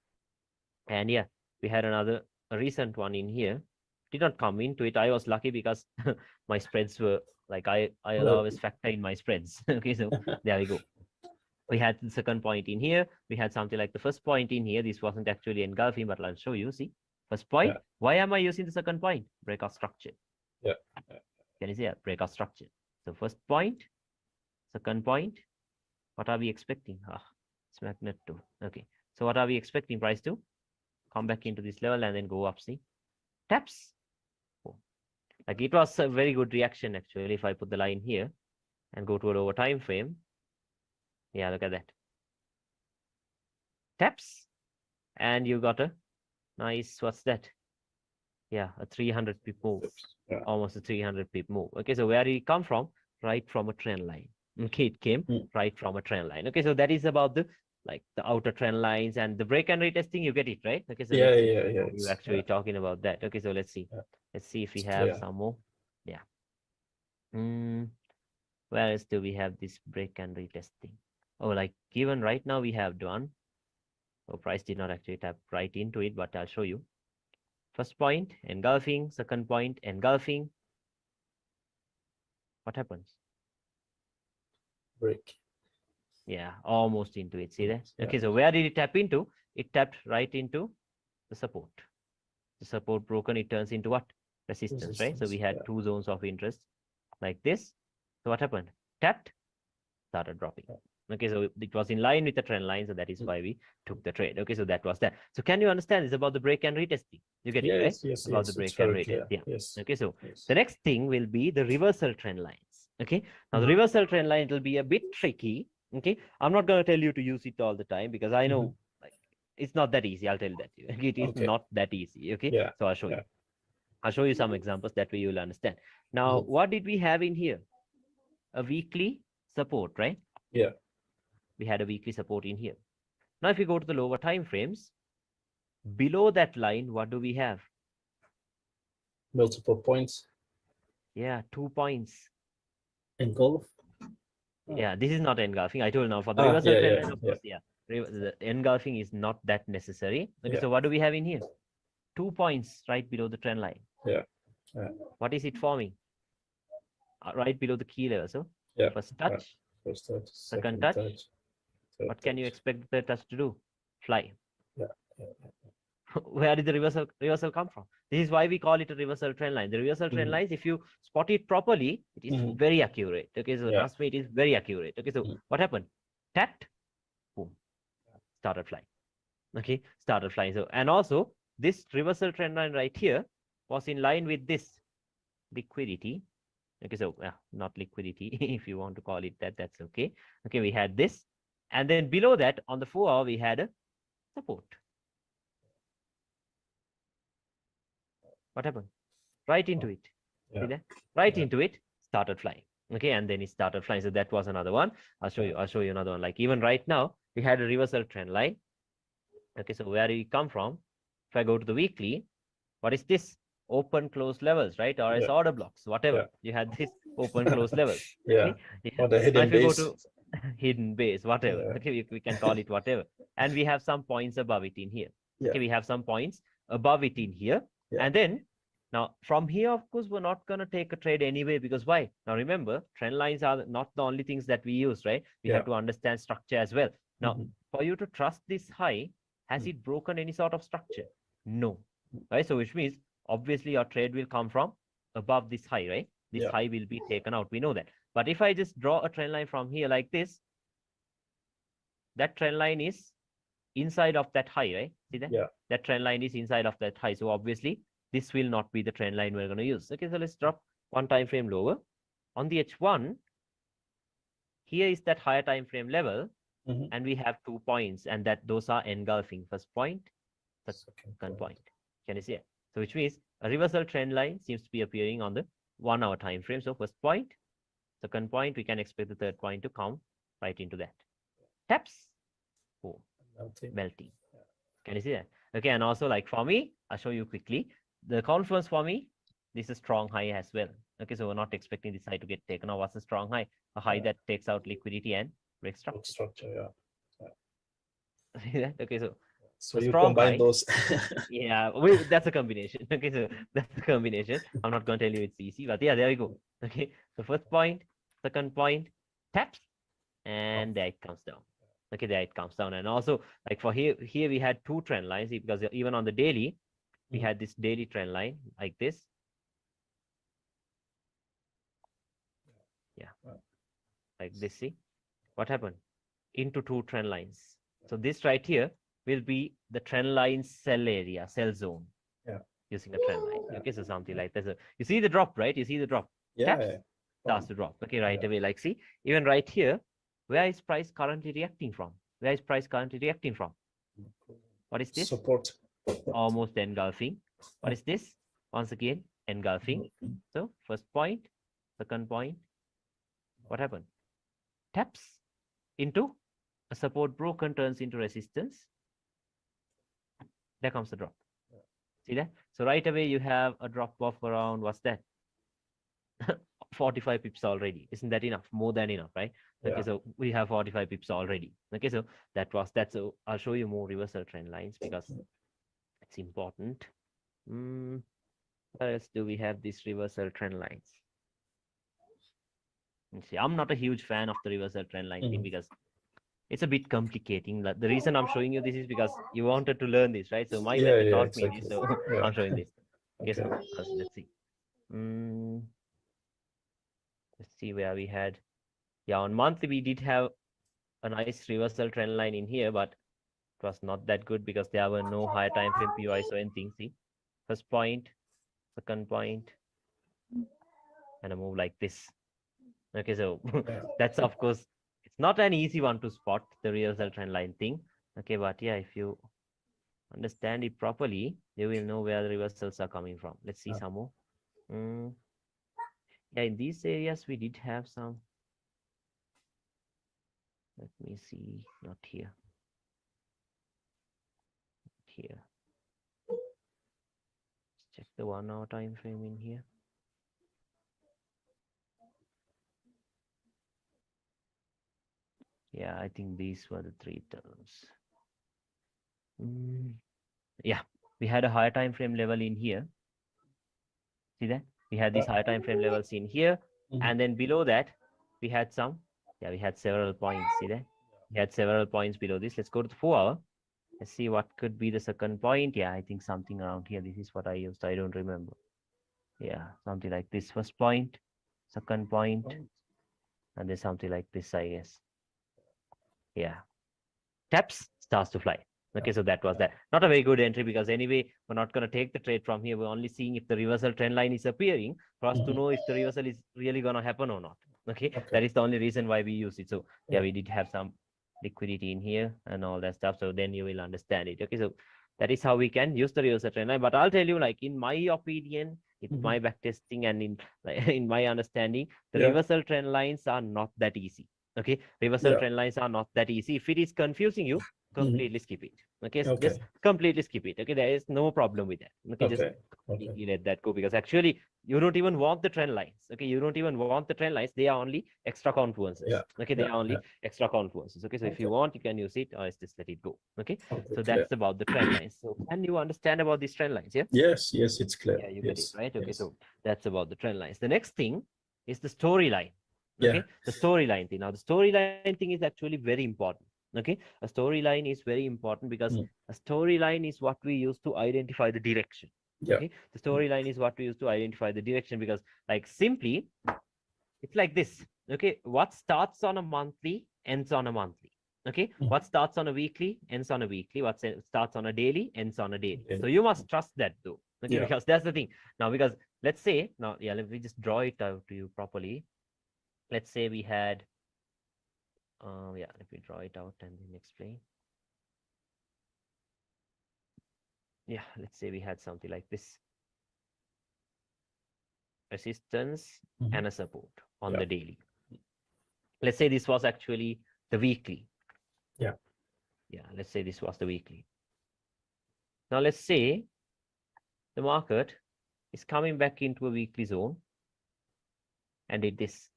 And yeah, we had a recent one in here. Did not come into it. I was lucky because my spreads were like I always factor in my spreads. Okay, so there we go. We had the second point in here. We had something like the first point in here. This wasn't actually engulfing, but I'll show you. See, first point. Why am I using the second point? Breakout structure. Yeah. Can you see a breakout structure? So first point, second point, what are we expecting? It's magnet 2. Okay. So what are we expecting? Price to come back into this level and then go up, see? Taps. Oh. Like it was a very good reaction actually. If I put the line here and go to a lower time frame. Yeah, look at that. Taps. And you got a nice, what's that? Yeah, a 300 pip move. Yeah. Almost a 300 pip move. Okay, so where did it come from? Right from a trend line. Okay, it came right from a trend line. Okay, so that is about the like the outer trend lines and the break and retesting. You get it, right? Okay, so let's see. You're actually talking about that. Okay, so let's see. Let's see if we have some more. Yeah. Where else do we have this break and retesting? Oh, like even right now we have done. Oh, price did not actually tap right into it, but I'll show you. First point, engulfing. Second point, engulfing. What happens? Break. Yeah, almost into it. See that? Okay, so where did it tap into? It tapped right into the support. The support broken, it turns into what? Resistance, right? So we had two zones of interest like this. So what happened? Tapped, started dropping. Okay, so it was in line with the trend line, so that is why we took the trade. Okay, so that was that. So can you understand this about the break and retesting? You get it, right? Yes, about the break and retest. Yeah. Yes. Okay, so the next thing will be the reversal trend lines. Okay, now the reversal trend line will be a bit tricky. Okay, I'm not going to tell you to use it all the time because I know like it's not that easy. I'll tell you that. It is not that easy. Okay, so I'll show you. I'll show you some examples. That way you will understand. Now, what did we have in here? A weekly support, right? Yeah. We had a weekly support in here. Now, if we go to the lower time frames, below that line, what do we have? Multiple points. Yeah, 2 points. Engulf. Yeah, this is not engulfing. I told now for the reversal trend line, of course, the engulfing is not that necessary. Okay, so what do we have in here? 2 points right below the trend line. What is it forming? Right below the key level. So first touch, second touch. What can you expect the touch to do? Fly. Where did the reversal come from? This is why we call it a reversal trend line. The reversal trend lines, if you spot it properly, it is very accurate. Okay, so trust me, it is very accurate. Okay, so what happened? Tapped, boom, started flying. Okay, started flying. So, and also this reversal trend line right here was in line with this liquidity. Okay, so not liquidity, if you want to call it that, that's okay. Okay, we had this, and then below that on the 4 hour we had a support. What happened? Right into it. See that? Right into it, started flying. Okay, and then it started flying. So that was another one. I'll show you another one. Like even right now, we had a reversal trend line. Okay, so where did it come from? If I go to the weekly, what is this? Open close levels, right? Or as order blocks, whatever. You had this open close levels. Okay? Or the hidden now if you base. go to hidden base, whatever. Okay, we can call it whatever. And we have some points above it in here. Okay, we have some points above it in here. And then now from here, of course, we're not going to take a trade anyway, because why? Now remember, trend lines are not the only things that we use, right? We have to understand structure as well. Now, for you to trust this high, has it broken any sort of structure? No. Right? So which means obviously your trade will come from above this high, right? This high will be taken out. We know that. But if I just draw a trend line from here like this, that trend line is inside of that high, right? See that? That trend line is inside of that high. So obviously this will not be the trend line we're going to use. Okay, so let's drop one time frame lower. On the H1, here is that higher time frame level, and we have 2 points, and that those are engulfing. First point, second point. Can you see it? So which means a reversal trend line seems to be appearing on the 1 hour time frame. So first point, second point, we can expect the third point to come right into that. Taps, boom, melting. Can you see that? Okay, and also like for me, I'll show you quickly. The confluence for me, this is strong high as well. Okay, so we're not expecting this high to get taken off. What's a strong high? A high that takes out liquidity and breaks structure. Okay, so you strong combine high, those. that's a combination. Okay, so that's a combination. I'm not going to tell you it's easy, but yeah, there we go. Okay, so first point, second point, taps, and there it comes down. Okay, there it comes down. And also, like for here we had 2 trend lines, because even on the daily, we had this daily trend line like this. like this. See what happened? Into two trend lines. So this right here will be the trend line sell area, sell zone. Yeah. Using a trend line. Okay, so something like that. So you see the drop, right? You see the drop. Taps, starts to drop. Okay, right away. Like see, even right here, where is price currently reacting from? Where is price currently reacting from? What is this? Support. Almost engulfing. What is this? Once again, engulfing. So first point, second point. What happened? Taps into a support, broken, turns into resistance. There comes the drop. See that? So right away you have a drop of around, what's that? 45 pips already. Isn't that enough? More than enough, right? Okay, so we have 45 pips already. Okay, so that was that. So I'll show you more reversal trend lines because it's important. What else do we have? These reversal trend lines. Let's see, I'm not a huge fan of the reversal trend line thing because it's a bit complicating. The reason I'm showing you this is because you wanted to learn this, right? So my mentor taught me this, so I'm showing this. Okay, so let's see. Let's see where we had. Yeah, on monthly we did have a nice reversal trend line in here, but it was not that good because there were no higher time frame POIs or anything. See, first point, second point, and a move like this. Okay, so that's of course it's not an easy one to spot the reversal trend line thing. Okay, but yeah, if you understand it properly, you will know where the reversals are coming from. Let's see some more. Yeah, in these areas we did have some. Let me see, not here. Here. Let's check the 1 hour time frame in here. Yeah, I think these were the three terms. Yeah, we had a higher time frame level in here. See that? We had these higher time frame levels in here, and then below that, we had some. Yeah, we had several points. See that? We had several points below this. Let's go to the 4 hour. Let's see what could be the second point. Yeah, I think something around here. This is what I used. I don't remember. Yeah, something like this. First point, second point, and then something like this, I guess. Yeah. Taps, starts to fly. Okay, so that was that. Not a very good entry because anyway, we're not going to take the trade from here. We're only seeing if the reversal trend line is appearing for us to know if the reversal is really going to happen or not. Okay, that is the only reason why we use it. So yeah, we did have some liquidity in here and all that stuff. So then you will understand it. Okay, so that is how we can use the reversal trend line. But I'll tell you, like in my opinion, in my backtesting and in my understanding, the reversal trend lines are not that easy. Okay, reversal trend lines are not that easy. If it is confusing you, completely skip it. Okay, so just completely skip it. Okay, there is no problem with that. Okay, just completely let that go because actually you don't even want the trend lines. Okay, you don't even want the trend lines. They are only extra confluences. Okay, they are only extra confluences. Okay, so if you want, you can use it or just let it go. Okay, so that's about the trend lines. So can you understand about these trend lines? Yeah. Yes, it's clear. Yeah, you get it, right? Okay, so that's about the trend lines. The next thing is the storyline. Okay, the storyline thing. Now, the storyline thing is actually very important. Okay, a storyline is very important because a storyline is what we use to identify the direction. Okay, the storyline is what we use to identify the direction because, like, simply, it's like this. Okay, what starts on a monthly ends on a monthly. Okay, what starts on a weekly ends on a weekly. What starts on a daily ends on a daily. So you must trust that though. Okay, because that's the thing. Now, because let's say now, yeah, let me just draw it out to you properly. Let's say we had, yeah, let me draw it out and then explain. Yeah, let's say we had something like this. Resistance and a support on the daily. Let's say this was actually the weekly. Yeah, let's say this was the weekly. Now let's say the market is coming back into a weekly zone and did this.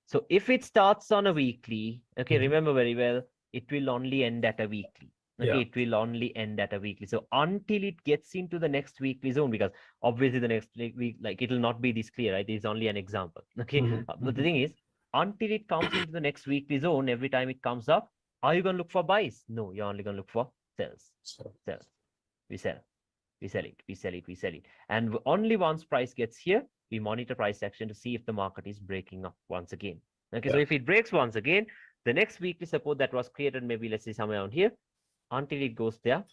So if it starts on a weekly, okay, remember very well, it will only end at a weekly. Okay, it will only end at a weekly. So until it gets into the next weekly zone, because obviously the next week, like it will not be this clear, right? This is only an example. Okay, but the thing is, until it comes into the next weekly zone, every time it comes up, are you going to look for buys? No, you're only going to look for sells. Sells. We sell. we sell it, we sell it, we sell it. And only once price gets here, we monitor price action to see if the market is breaking up once again. Okay, so Yeah. if it breaks once again, the next weekly support that was created, maybe let's say somewhere around here, until it goes there,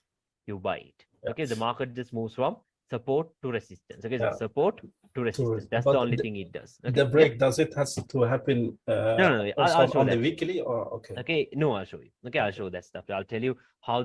you buy it. Yeah. Okay, the market just moves from support to resistance. Okay, so Yeah. support to resistance. That's the But only thing it does. the Okay, yeah. break, does it has to happen No, no, no. I'll also show on the that. weekly or okay? Okay, no, I'll show you. Okay, I'll Okay. show that stuff. I'll tell you how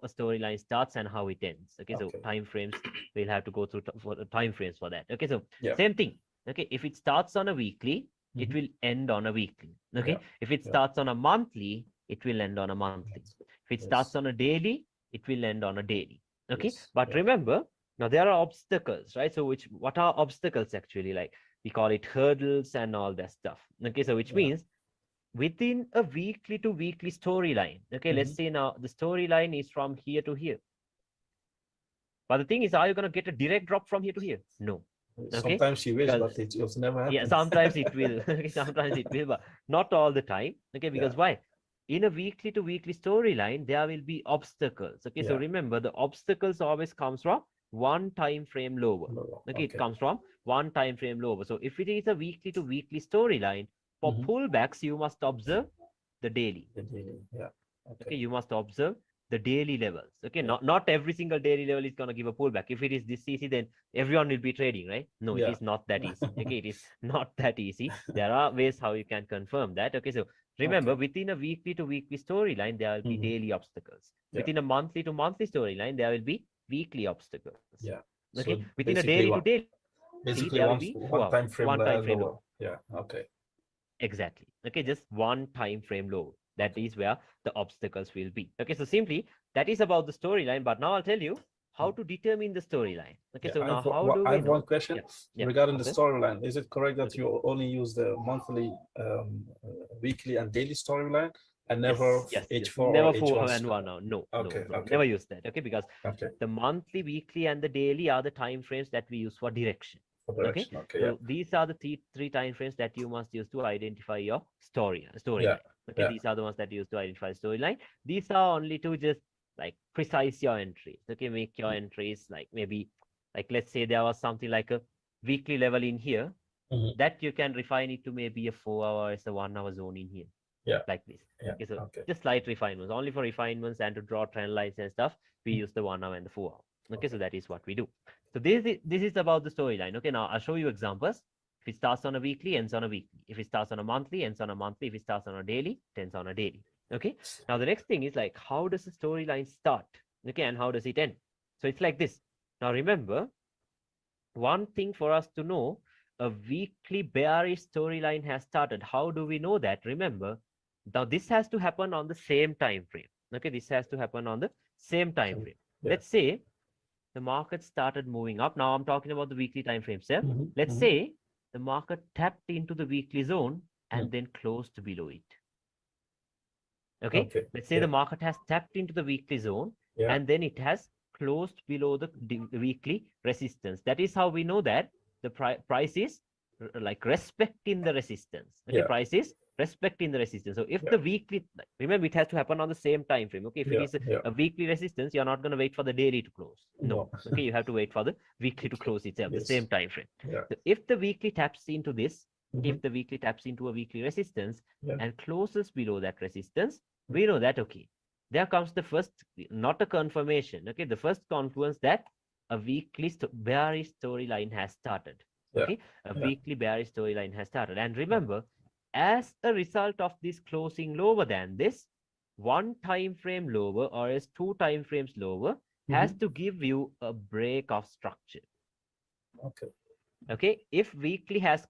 a storyline starts and how it ends. Okay, so Okay. time frames, we'll have to go through for the time frames for that. Okay, so Yeah. same thing. Okay, if it starts on a weekly, it will end on a weekly. Okay, Yeah. if it Yeah. starts on a monthly, it will end on a monthly. If it starts Yes. on a daily, it will end on a daily. Okay, Yes. but Yeah. remember, now there are obstacles, right? So what are obstacles actually? Like we call it hurdles and all that stuff. Okay, so which Yeah. means within a weekly to weekly storyline. Okay, let's say now the storyline is from here to here. But the thing is, are you going to get a direct drop from here to here? No. Okay, Sometimes you wish, because but it also never yeah, happens. sometimes it will. Sometimes it will, but not all the time. Okay, Yeah. because why? In a weekly to weekly storyline, there will be obstacles. Okay, so Yeah. remember the obstacles always comes from one time frame lower. No, Okay, it okay. comes from one time frame lower. So if it is a weekly to weekly storyline, for pullbacks, you must observe the daily. The daily. Yeah. Okay, Okay. you must observe the daily levels. Okay, Yeah. not every single daily level is going to give a pullback. If it is this easy, then everyone will be trading, right? No, it Yeah. is not that easy. Okay, it is not that easy. There are ways how you can confirm that. Okay, so remember, Okay. within a weekly to weekly storyline, there will be daily obstacles. Yeah. Within a monthly to monthly storyline, there will be weekly obstacles. Yeah. Okay, So within a daily basically to one daily, there will be one 4 hour, time frame one time frame low. lower. Yeah. Okay. Exactly. Okay, just one time frame low. That is where the obstacles will be. Okay, so simply that is about the storyline. But now I'll tell you how to determine the storyline. Okay, Yeah, so now how do I we have one know? question Yeah, yeah. regarding the Okay, storyline. Is it correct that okay. you only use the monthly, weekly, and daily storyline, and never Yes, yes, yes. H4 or Never four H1? and one now. No, no, Okay, no. okay, Never use that. Okay, because okay. the monthly, weekly, and the daily are the time frames that we use for direction. For Okay, direction. Okay, yeah, so these are the three time frames that you must use to identify your yeah, storyline. Okay, yeah. these are the ones that you use to identify the storyline. These are only to just like precise your entries. Okay, make your entries like maybe like let's say there was something like a weekly level in here that you can refine it to maybe a 4 hours, a 1 hour zone in here Yeah, like this. yeah. Okay, so Okay. just slight refinements, only for refinements and to draw trend lines and stuff, we use the 1 hour and the 4 hour. Okay, so that is what we do. So this is about the storyline. Okay, now I'll show you examples. If it starts on a weekly, ends on a weekly. If it starts on a monthly, ends on a monthly. If it starts on a daily, it ends on a daily. Okay, now the next thing is like, how does the storyline start? Okay, and how does it end? So it's like this. Now remember, one thing for us to know, a weekly bearish storyline has started. How do we know that? Remember, now this has to happen on the same time frame. Okay, this has to happen on the same time So, frame. yeah. Let's say the market started moving up. Now I'm talking about the weekly time frame, sir. Mm-hmm, Let's mm-hmm. say the market tapped into the weekly zone Mm. and then closed below it. Okay, Okay. let's say Yeah. the market has tapped into the weekly zone Yeah. and then it has closed below the weekly resistance. That is how we know that the price is like respecting the resistance. Okay, Yeah. price is respecting the resistance. So if Yeah. the weekly, remember, it has to happen on the same time frame. Okay, if it Yeah. is Yeah. a weekly resistance, you're not going to wait for the daily to close. No. No. Okay, you have to wait for the weekly to close itself, the Yes. same time frame. Yeah. So if the weekly taps into this, Mm-hmm. if the weekly taps into a weekly resistance Yeah. and closes below that resistance, we know that, okay, there comes the first, not a confirmation, okay, the first confluence that a weekly bearish storyline has started. Yeah. Okay, a Yeah. weekly bearish storyline has started. And remember, as a result of this closing lower than this, one time frame lower or as two time frames lower has Mm-hmm. to give you a break of structure. Okay. Okay, if weekly has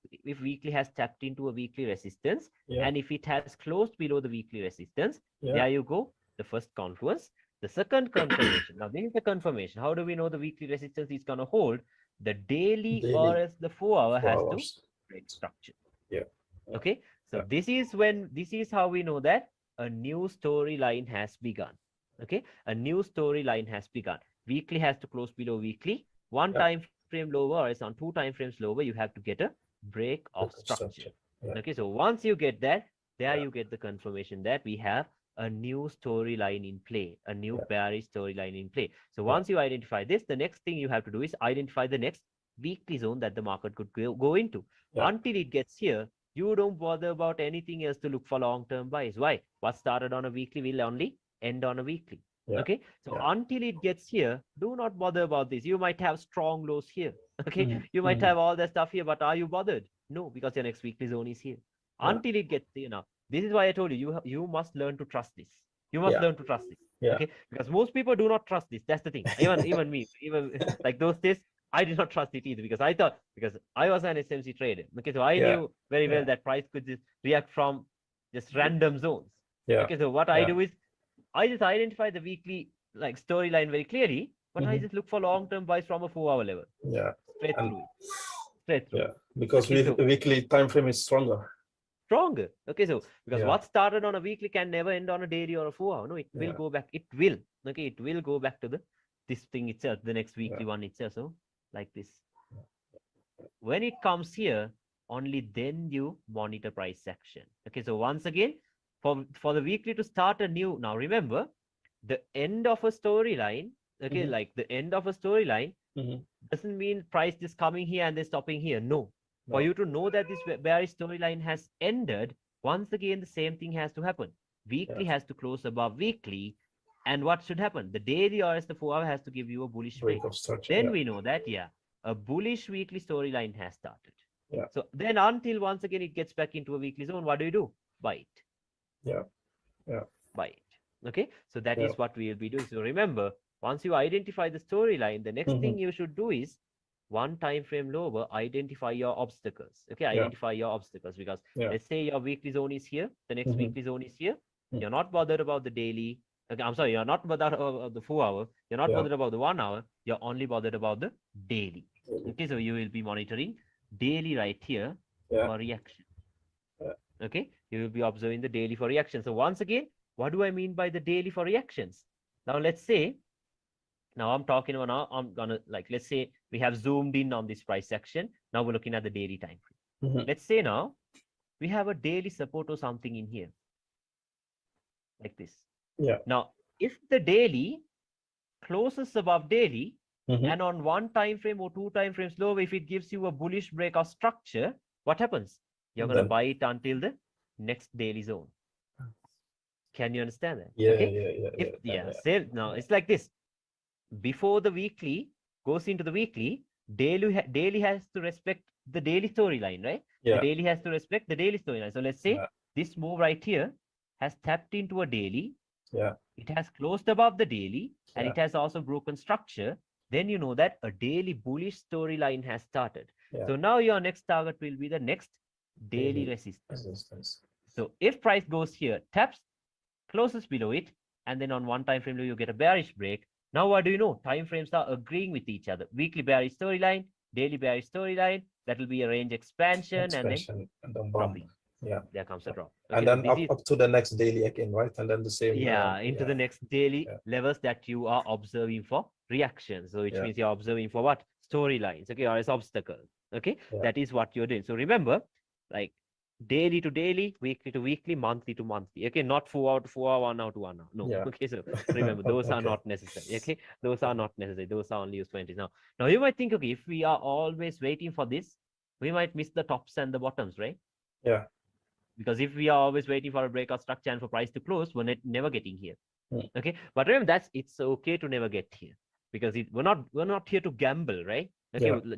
tapped into a weekly resistance, Yeah. and if it has closed below the weekly resistance, Yeah. there you go, the first confluence. The second confirmation, now this is the confirmation. How do we know the weekly resistance is going to hold? The daily or Daily as the 4 hour has to 4 hours. break structure. Yeah. Yeah. Okay, so Yeah. this is how we know that a new storyline has begun. Okay, a new storyline has begun. Weekly has to close below weekly. One Yeah. time frame lower or it's on two time frames lower, you have to get a break of Local structure. structure. Yeah. Okay, so once you get that, there Yeah. you get the confirmation that we have a new storyline in play, a new Yeah. bearish storyline in play. So Yeah. once you identify this, the next thing you have to do is identify the next weekly zone that the market could go into. Yeah. Until it gets here, you don't bother about anything else to look for long-term buys. Why? What started on a weekly will only end on a weekly. Yeah. Okay. So Yeah. until it gets here, do not bother about this. You might have strong lows here. Okay. Mhm. You might Mhm. have all that stuff here, but are you bothered? No, because your next weekly zone is here. Yeah. Until it gets here now. This is why I told you, you must learn to trust this. You must Yeah. learn to trust this. Yeah. Okay. Because most people do not trust this. That's the thing. Even me, even like those days, I did not trust it either because I thought because I was an SMC trader. Okay, so I Yeah. knew very well Yeah. that price could just react from just random zones. Yeah. Okay, so what I Yeah. do is I just identify the weekly like storyline very clearly, but I Mhm. just look for long-term buys from a 4 hour level, Yeah. straight And through it, straight through yeah, it. because Okay, with so weekly time frame is stronger. stronger. Okay, so because Yeah. what started on a weekly can never end on a daily or a 4 hour. No, it will Yeah. go back. It will. Okay, it will go back to the this thing itself, the next Yeah. weekly one itself. So like this. When it comes here, only then you monitor price action. Okay, so once again, for the weekly to start a new, now remember, the end of a storyline, okay, Mhm. like the end of a storyline Mhm. doesn't mean price just coming here and then stopping here. No. For No. you to know that this bearish storyline has ended, once again, the same thing has to happen. Yeah. Weekly has to close above weekly. And what should happen? The daily or as the 4 hour has to give you a bullish Break break. of structure. Then Yeah. we know that, yeah, a bullish weekly storyline has started. Yeah. So then until once again it gets back into a weekly zone, what do? Buy it. Yeah. Yeah. Buy it. Okay. So that Yeah. is what we will be doing. So remember, once you identify the storyline, the next Mhm. thing you should do is one time frame lower, identify your obstacles. Okay, Yeah. identify your obstacles because Yeah. let's say your weekly zone is here, the next Mhm. weekly zone is here. Mm. You're not bothered about the daily. Okay, I'm sorry, you're not bothered about the 4 hour. You're not Yeah. bothered about the 1 hour. You're only bothered about the daily. Okay, so you will be monitoring daily right here Yeah. for reaction. Yeah. Okay, you will be observing the daily for reaction. So once again, what do I mean by the daily for reactions? Now let's say now I'm talking about now I'm gonna like let's say we have zoomed in on this price section. Now we're looking at the daily time frame. Mhm. Let's say now we have a daily support or something in here like this. Yeah. Now, if the daily closes above daily Mhm. and on one time frame or two time frames lower, if it gives you a bullish break of structure, what happens? You're gonna Then buy it until the next daily zone. Can you understand that? yeah. Okay. Yeah. Yeah. If Yeah. yeah, Yeah. same now Yeah. it's like this. Before the weekly goes into the weekly, daily has to respect the daily storyline, right? The Yeah. daily has to respect the daily storyline. So let's say Yeah. this move right here has tapped into a daily, Yeah. it has closed above the daily, and Yeah. it has also broken structure. Then you know that a daily bullish storyline has started. Yeah. So now your next target will be the next daily Daily resistance. resistance. So if price goes here, taps, closes below it, and then on one time frame you get a bearish break. Now what do you know? Time frames are agreeing with each other. Weekly bearish storyline, daily bearish storyline. That will be a range expansion, and then Expansion and then bomb. dropping. Yeah. There comes a drop. And Okay, so then this up is up to the next daily again, right? And then the same. yeah into Yeah. the next daily Yeah. levels that you are observing for reactions. So which Yeah. means you're observing for what storylines, okay, or as obstacles. Okay, Yeah. that is what you're doing. So remember, like daily to daily, weekly to weekly, monthly to monthly. Okay, not 4 hour to 4 hour, 1 hour to 1 hour. No. Yeah. Okay, so remember those are Okay. not necessary. Okay, those Yeah. are not necessary. Those are only used for entries. Now you might think, okay, if we are always waiting for this, we might miss the tops and the bottoms, right? Yeah. Because if we are always waiting for a breakout structure and for price to close, we're never getting here. Mm. Okay, but remember it's okay to never get here because we're not here to gamble, right? Okay, Yeah.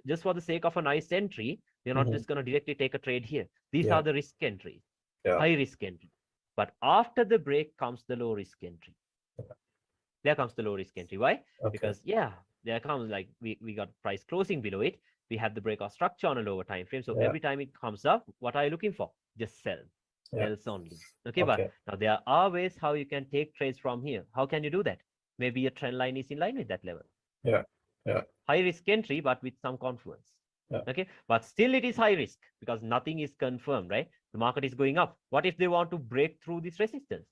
just for the sake of a nice entry, we're not Mhm. just gonna directly take a trade here. These Yeah. are the risk entries, Yeah. high risk entry. But after the break comes the low risk entry. There comes the low risk entry. Why? Okay. Because yeah, there comes like we got price closing below it. We have the breakout structure on a lower time frame. So Yeah. every time it comes up, what are you looking for? Just sell. Yeah. Sells only. Okay, but Okay. now there are ways how you can take trades from here. How can you do that? Maybe your trend line is in line with that level. Yeah. Yeah. High risk entry, but with some confluence. Yeah. Okay, but still it is high risk because nothing is confirmed, right? The market is going up. What if they want to break through this resistance?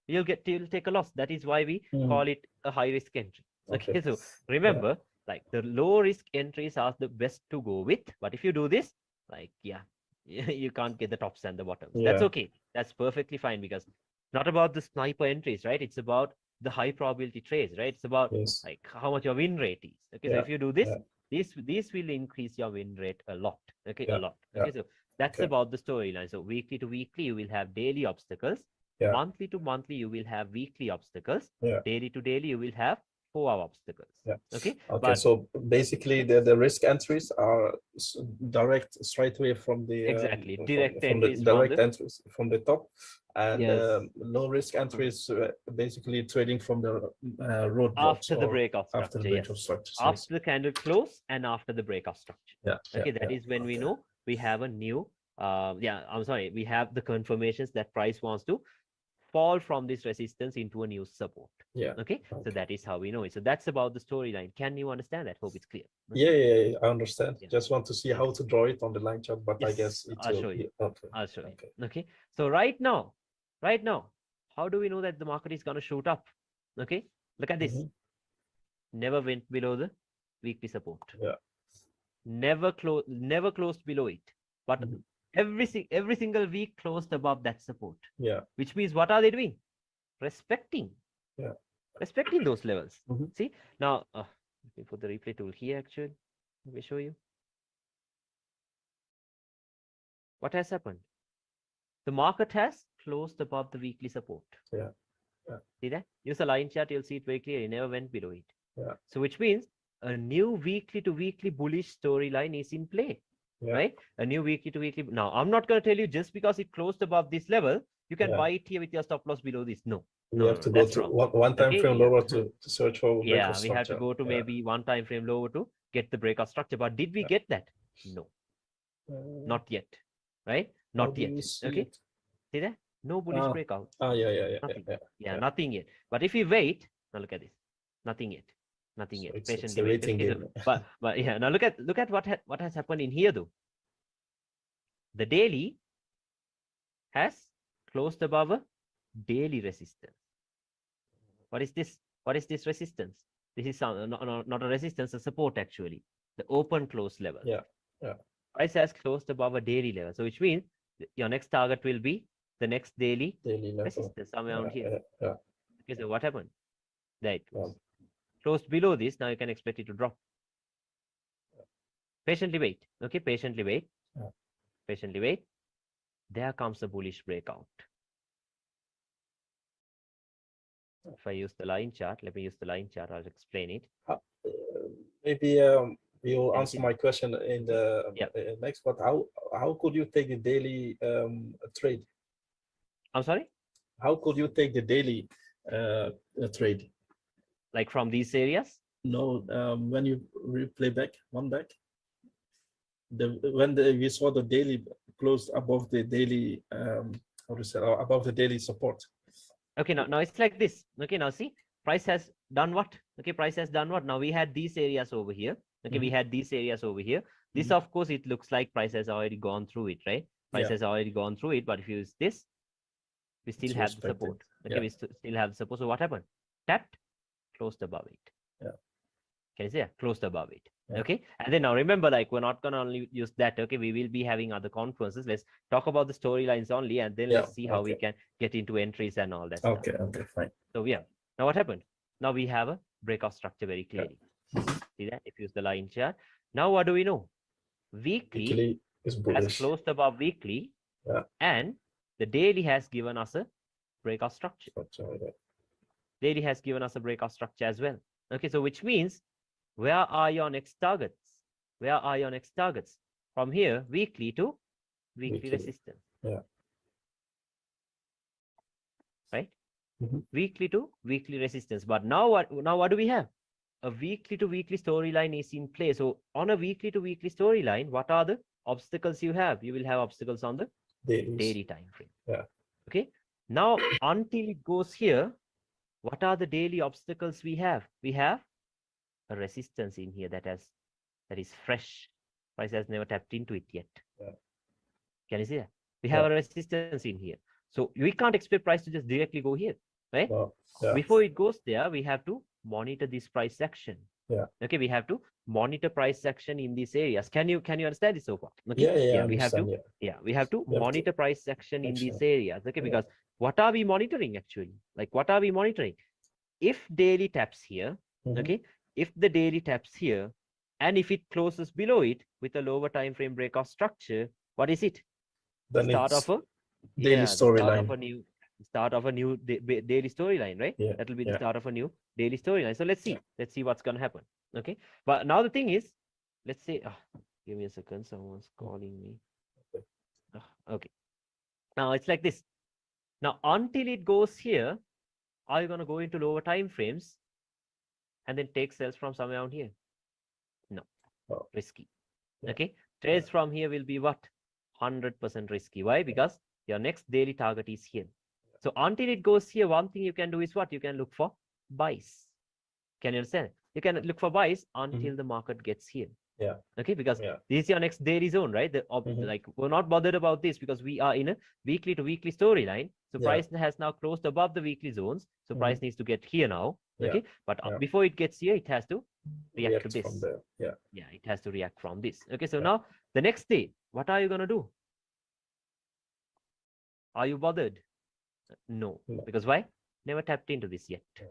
You'll take a loss. That is why we Mhm. call it a high risk entry. Okay. Okay, so Yeah. remember, like the low risk entries are the best to go with. But if you do this, like yeah, you can't get the tops and the bottoms. That's Yeah. okay. That's perfectly fine because not about the sniper entries, right? It's about the high probability trades, right? It's about Yes. like how much your win rate is. Okay, so Yeah. if you do this, Yeah. this will increase your win rate a lot. Okay, a Yeah. lot. Yeah. Okay, so that's Okay. about the storyline. So weekly to weekly, you will have daily obstacles. Yeah. Monthly to monthly, you will have weekly obstacles. Yeah. Daily to daily, you will have 4-hour obstacles. Yeah. Okay, Okay. but So basically, the risk entries are direct straight away from the exactly from direct from the entries from direct the entries from the top, and yes low risk entries basically trading from the roadblocks after the or breakout after the structure. break Yes, of structures. Yes. after the candle close and after the breakout structure. Yeah. Yeah. Okay, that Yeah. is when we Okay. know we have a new yeah, I'm sorry, we have the confirmations that price wants to fall from this resistance into a new support. Yeah. Okay, so Okay. that is how we know it. So that's about the storyline. Can you understand that? Hope it's clear. Okay? Yeah, yeah, yeah, I understand. Yeah, Just want to see how yes, to draw it on the line chart, but I yes, guess it I'll will show you. be okay. I'll show you. Okay. Okay, so right now, how do we know that the market is going to shoot up? Okay, look at this. Mhm. Never went below the weekly support. Yeah. Never closed below it, but Mhm. every single week closed above that support, Yeah. which means what are they doing? respecting Yeah. respecting those levels. Mhm. See now, let me put the replay tool here. Actually, let me show you what has happened. The market has closed above the weekly support. Yeah. Yeah. See that? Use a line chart, you'll see it very clearly. It never went below it. Yeah. So which means a new weekly to weekly bullish storyline is in play. Yeah. Right? A new weekly to weekly. Now, I'm not going to tell you just because it closed above this level, you can Yeah. buy it here with your stop loss below this. No, We no, have no, to no, go that's to wrong. one time Okay, frame yeah. lower to search for breakout Yeah, we have to structure. go to Yeah. maybe one time frame lower to get the breakout structure. But did we Yeah. get that? No, Uh, not yet. Right? how Not do yet. you see Okay. it? See that? No bullish Ah, breakout. yeah, yeah, yeah, yeah, Nothing. yeah. Yeah, Yeah. nothing yet. But if we wait, now look at this. Nothing yet. Nothing So yet. it's Patiently a wait. waiting Okay, so game. but yeah, now look at what has happened in here though. The daily has closed above a daily resistance. What is this? What is this resistance? This is not a resistance, a support actually. The open close level. Yeah. Yeah. Price has closed above a daily level. So which means your next target will be the next daily Daily level. resistance somewhere Yeah. around here. Yeah. Yeah. Okay, so what happened? There it Yeah. goes. Closed below this, now you can expect it to drop. Patiently wait. Okay, patiently wait. Yeah. Patiently wait. There comes a bullish breakout. If I use the line chart, let me use the line chart. I'll explain it. Maybe you'll Can you answer see? my question in the Yeah. next. But how could you take the daily trade? I'm sorry? How could you take the daily trade? Like from these areas? No, when you replay back we saw the daily closed above the daily how to say above the daily support. Okay, now it's like this. Okay, now see, price has done what? Okay, price has done what? Now we had these areas over here. Okay, we had these areas over here. This, of course, it looks like price has already gone through it, right? Price has already gone through it, but if you use this, we still It's have the respected. support. Okay, we still have the support. So what happened? Tapped, closed above it. Yeah. Can you see that? Closed above it. Yeah. Okay. And then now remember, like we're not gonna only use that. Okay, we will be having other conferences. Let's talk about the storylines only, and then let's see how we can get into entries and all that stuff. Okay, okay, fine. So yeah. Now what happened? Now we have a breakout structure very clearly. See that? If you use the line chart. Now what do we know? Weekly is has bullish. closed above weekly, and the daily has given us a breakout structure. Daily has given us a breakout structure as well. Okay, so which means where are your next targets? Where are your next targets? From here, weekly to weekly resistance. Yeah. Right? Weekly to weekly resistance. But now what do we have? A weekly to weekly storyline is in play. So on a weekly to weekly storyline, what are the obstacles you have? You will have obstacles on the daily time frame. Yeah. Okay. Now, until it goes here, what are the daily obstacles we have? We have a resistance in here that is fresh. Price has never tapped into it yet. Yeah. Can you see that? We have a resistance in here. So we can't expect price to just directly go here, right? No. Yeah. Before it goes there, we have to monitor this price action. Yeah. Okay, we have to monitor price action in these areas. Can you understand this so far? Okay. Yeah, We have to. Yeah, we have to monitor price action in these areas. Okay, because what are we monitoring actually? Like, what are we monitoring? If daily taps here, okay, if the daily taps here, and if it closes below it with a lower time frame breakout structure, what is it? The Then start of it's a daily the start of storyline. a new daily storyline, right? Yeah, That will be the yeah. start of a new daily storyline. So let's see what's gonna happen. Okay, but now the thing is, let's say, give me a second, someone's calling me. Okay, now it's like this. Now until it goes here, are you gonna go into lower time frames and then take sales from somewhere around here? No, Oh, risky. yeah, Okay, trades from here will be what? 100% risky. Why? Because your next daily target is here. So until it goes here, one thing you can do is what? You can look for buys. Can you understand? You can look for buys until the market gets here. yeah, Okay, because yeah. this is your next daily zone, right? Like, we're not bothered about this because we are in a weekly to weekly storyline. So Yeah. price has now closed above the weekly zones. So price needs to get here now. Yeah, Okay, but yeah. before it gets here, it has to react to React from this. there. Yeah. Yeah, it has to react from this. Okay, so Yeah. now the next day, what are you gonna do? Are you bothered? No. No. Because why? Never tapped into this yet. Yeah.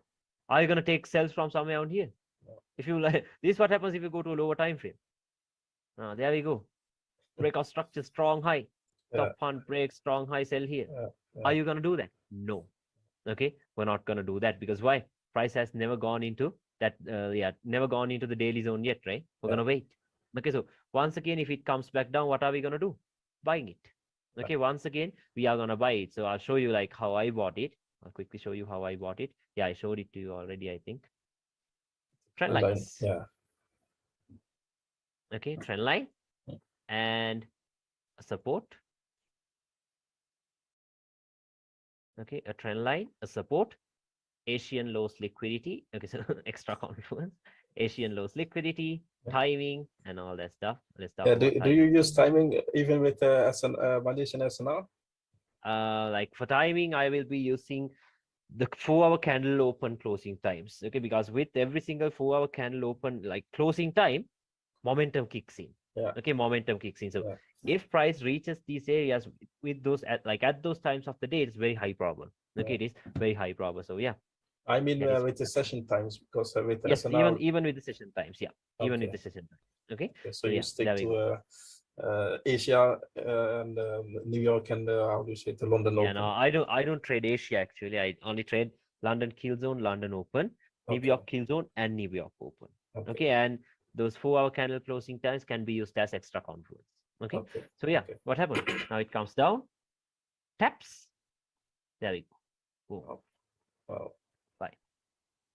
Are you gonna take sales from somewhere around here? No. If you like, this is what happens if you go to a lower time frame. There we go. Breakout structure, strong high. Yeah. Top hunt break, strong high, sell here. Yeah. Are you gonna do that? No. Okay, we're not gonna do that because why? Price has never gone into that. Never gone into the daily zone yet, right? We're gonna wait. Okay, so once again, if it comes back down, what are we gonna do? Buying it. Okay, once again, we are gonna buy it. So I'll show you like how I bought it. I'll quickly show you how I bought it. Yeah, I showed it to you already, I think. Trend Line. lines. Yeah. Okay, trend line and a support. Okay, a trend line, a support, Asian lows liquidity. Okay, so extra confluence, Asian lows liquidity, timing, and all that stuff. Let's talk Yeah. about Do you timing. use timing even with Malaysian SNR? Like for timing, I will be using the 4-hour candle open closing times. Okay, because with every single 4-hour candle open like closing time, momentum kicks in. Yeah. Okay, momentum kicks in. So Yeah. if price reaches these areas with those at those times of the day, it's very high probable. Okay, it is very high probable. So yeah, I mean, that is with what's the happening. session times, because with Yes, SNR, even with the session times, yeah, even with okay. the session times. Okay, Okay, so so you yeah, stick there we go. to Asia and New York and how do you say the London Yeah, Open? no, I don't trade Asia actually. I only trade London Kill Zone, London Open, New Okay. York Kill Zone, and New York Open. Okay. Okay, and those 4-hour candle closing times can be used as extra confluence. Okay, Okay. so yeah, Okay. what happened? Now it comes down, taps. There we go. Boom. Wow. Wow. Buy.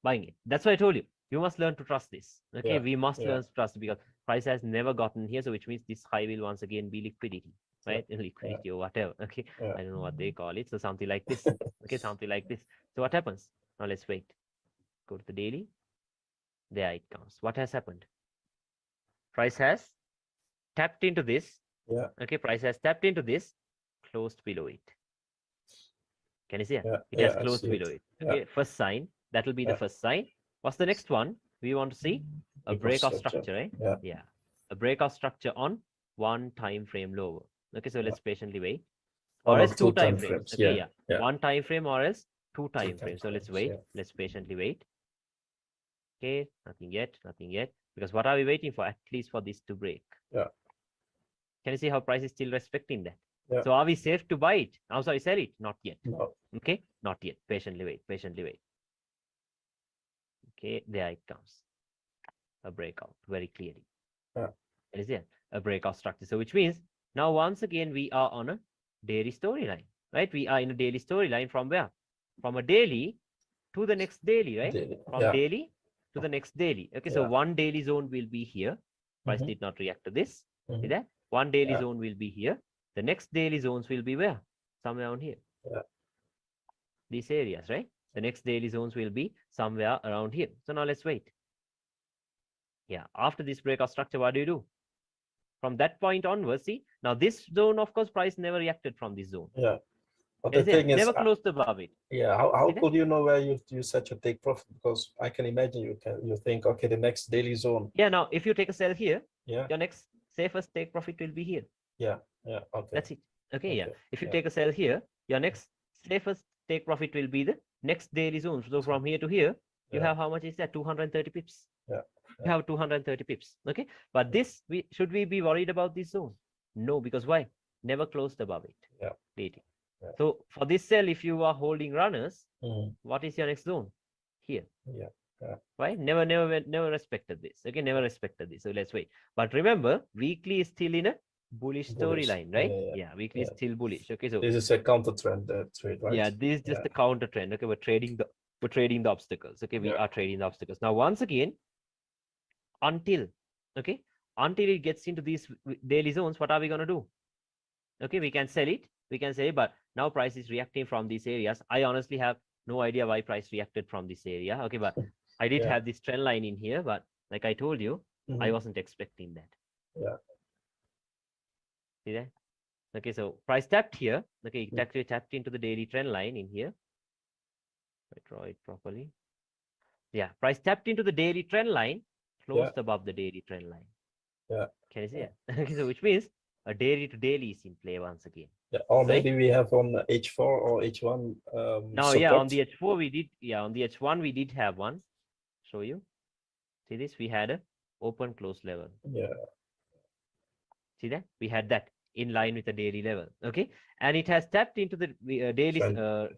Buying it. That's why I told you. You must learn to trust this. Okay, Yeah. we must Yeah. learn to trust because price has never gotten here, so which means this high will once again be liquidity, right? Liquidity or whatever. Okay, Yeah. I don't know what they call it. So something like this. Okay, something like this. So what happens? Now let's wait. Go to the daily. There it comes. What has happened? Price has tapped into this. Yeah. Okay, price has tapped into this, closed below it. Can you see it? Yeah. It Yeah. has I closed see below it. it. Yeah. Okay, first sign. That will be the Yeah. first sign. What's the next one? We want to see a Breakout breakout structure. structure, right? Yeah. Yeah. A breakout structure on one time frame lower. Okay, so Yeah. let's patiently wait. One Or or else two two time time frames. frames. Okay, Yeah. yeah. Yeah. One time frame or else two Two time time frames. So let's frames. wait. Yeah. Let's patiently wait. Okay, nothing yet, nothing yet. Because what are we waiting for? At least for this to break. Yeah. Can you see how price is still respecting that? Yeah. So are we safe to buy it? I'm sorry, sell it? Not yet. No. Okay, not yet. Patiently wait, patiently wait. Okay, there it comes. A breakout, very clearly. Yeah. It is there, a breakout structure. So which means now once again we are on a daily storyline, right? We are in a daily storyline from where? From a daily to the next daily, right? Daily. From Yeah. daily to the next daily. Okay, so Yeah. one daily zone will be here. Price did not react to this. See that? One daily zone will be here. The next daily zones will be where? Somewhere on here. Yeah. These areas, right? The next daily zones will be somewhere around here. So now let's wait. Yeah, after this breakout structure, what do you do? From that point onwards, see, now this zone, of course, price never reacted from this zone. Yeah. But Can the you see thing that? is, Never closed above it. yeah, See how that? could you know where you set your take profit? Because I can imagine you think, okay, the next daily zone. Yeah, now if you take a sell here, Yeah. your next safest take profit will be here. Yeah. Yeah. Okay. That's it. Okay, yeah. Okay. If you Yeah. take a sell here, your next safest take profit will be the next daily zone. So from here to here, you Yeah. have how much is that? 230 pips. Yeah. You have 230 pips. Okay. But this, should we be worried about this zone? No, because why? Never closed above it. Yeah. Daily. Yeah. So for this sell, if you are holding runners, Mhm. what is your next zone? Here. Yeah. Yeah. Right? Never respected this. Okay, never respected this. So let's wait. But remember, weekly is still in a bullish Bullish. storyline, Yeah. right? Yeah. Yeah, weekly is Yeah. still bullish. Okay, so This is a counter trend trade, right? yeah, this is just Yeah. the counter trend. Okay, we're trading the obstacles. Okay, we Yeah. are trading the obstacles. Now, once again, until okay, until it gets into these daily zones, what are we gonna do? Okay, we can sell it. We can say, but now price is reacting from these areas. I honestly have no idea why price reacted from this area. Okay, but I did Yeah. have this trend line in here, but like I told you, I Mhm. wasn't expecting that. Yeah. See that? Okay, so price tapped here. Okay, it Mm. actually tapped into the daily trend line in here. I draw it properly. Yeah, price tapped into the daily trend line, Yeah. closed above the daily trend line. Yeah. Can you see Yeah. it? Okay, so which means a daily to daily is in play once again. Yeah. Or Right? maybe we have on H4 or H1 Now, yeah, on support. the H4 we did, yeah, on the H1 we did have one. Show you. See this? We had a open close level. Yeah. See that? We had that in line with the daily level. Okay, and it has tapped into the daily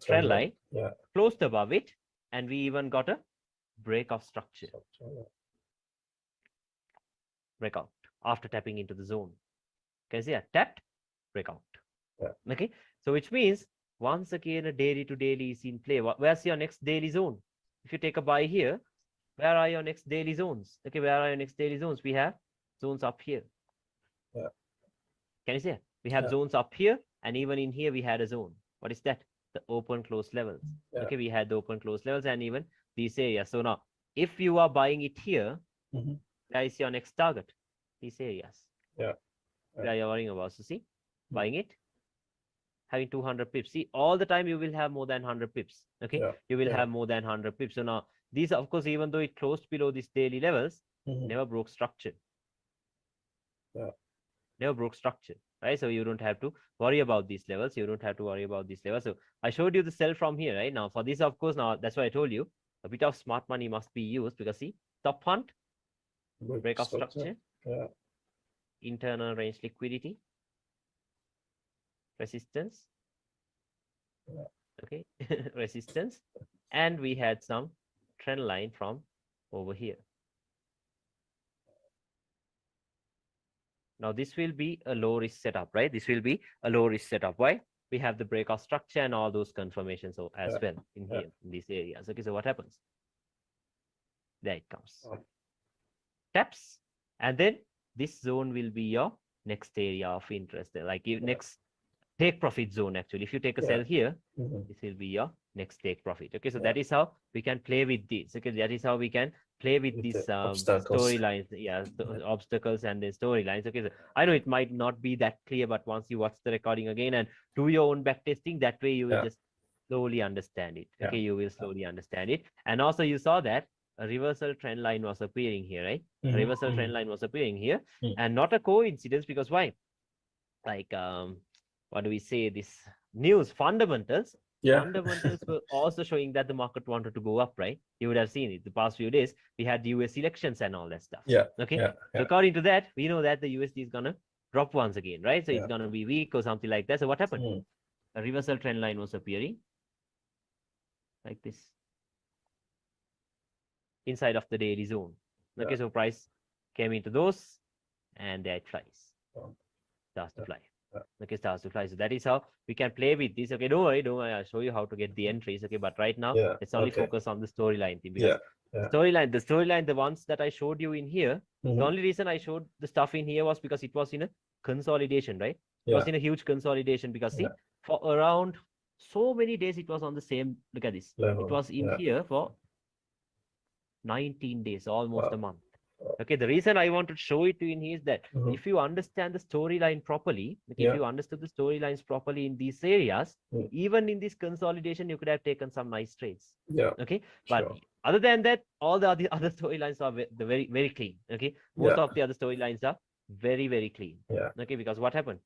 trend line, Yeah. closed above it, and we even got a break of structure. Breakout after tapping into the zone. Can you see that? Tapped, breakout. Yeah. Okay, so which means once again a daily to daily is in play. Where's your next daily zone? If you take a buy here, where are your next daily zones? Okay, where are your next daily zones? We have zones up here. Yeah. Can you see it? We have Yeah. zones up here, and even in here we had a zone. What is that? The open close levels. Yeah. Okay, we had the open close levels and even these areas. So now, if you are buying it here, Mhm. where is your next target? These areas. Yeah. Where you're worrying about. So see, Mm. buying it, having 200 pips. See, all the time you will have more than 100 pips. Okay, Yeah. you will Yeah. have more than 100 pips. So now, these, of course, even though it closed below these daily levels, Mhm. never broke structure. Yeah. Never broke structure, right? So you don't have to worry about these levels. You don't have to worry about these levels. So I showed you the sell from here, right? Now for this, of course, now that's why I told you a bit of smart money must be used because see, top hunt, break of structure, Yeah. internal range liquidity, resistance, Yeah. okay, resistance, and we had some trend line from over here. Now this will be a low risk setup, right? This will be a low risk setup. Why? We have the breakout structure and all those confirmations as Yeah. well in here, in these areas. Okay, so what happens? There it comes. Oh. Taps, and then this zone will be your next area of interest. Like next take profit zone, actually. If you take a sell here, Mhm. this will be your next take profit. Okay, so Yeah. that is how we can play with this. Okay, that is how we can play with With these the obstacles. storylines. Yeah, obstacles and the storylines. Okay, so I know it might not be that clear, but once you watch the recording again and do your own back testing, that way you will Yeah. just slowly understand it. Yeah. Okay, you will slowly understand it. And also you saw that a reversal trend line was appearing here, right? A Mhm. reversal trend line was appearing here, and not a coincidence, because why? Like what do we say, this news fundamentals Yeah. fundamentals were also showing that the market wanted to go up, right? You would have seen it the past few days. We had the US elections and all that stuff. Yeah. Okay, Yeah. so according to that, we know that the USD is gonna drop once again, right? So it's Yeah. gonna be weak or something like that. So what happened? Mm. A reversal trend line was appearing like this inside of the daily zone. Okay, Yeah. so price came into those, and there it flies. Oh. Starts to fly. Yeah. Okay, starts to fly. So that is how we can play with this. Okay, don't worry. I'll show you how to get the entries. Okay, but right now Yeah. let's only Okay. focus on the storyline thing, because Yeah. the storyline, the ones that I showed you in here, the only reason I showed the stuff in here was because it was in a consolidation, right? It was in a huge consolidation because see, for around so many days it was on the same. Look at this. Level. It was in here for 19 days, almost a month. Okay, the reason I want to show it to you in here is that if you understand the storyline properly, like if you understood the storylines properly in these areas, even in this consolidation, you could have taken some nice trades. Yeah. Okay, but other than that, all the other storylines are very, very clean. Okay, most of the other storylines are very, very clean. Yeah. Okay, because what happened?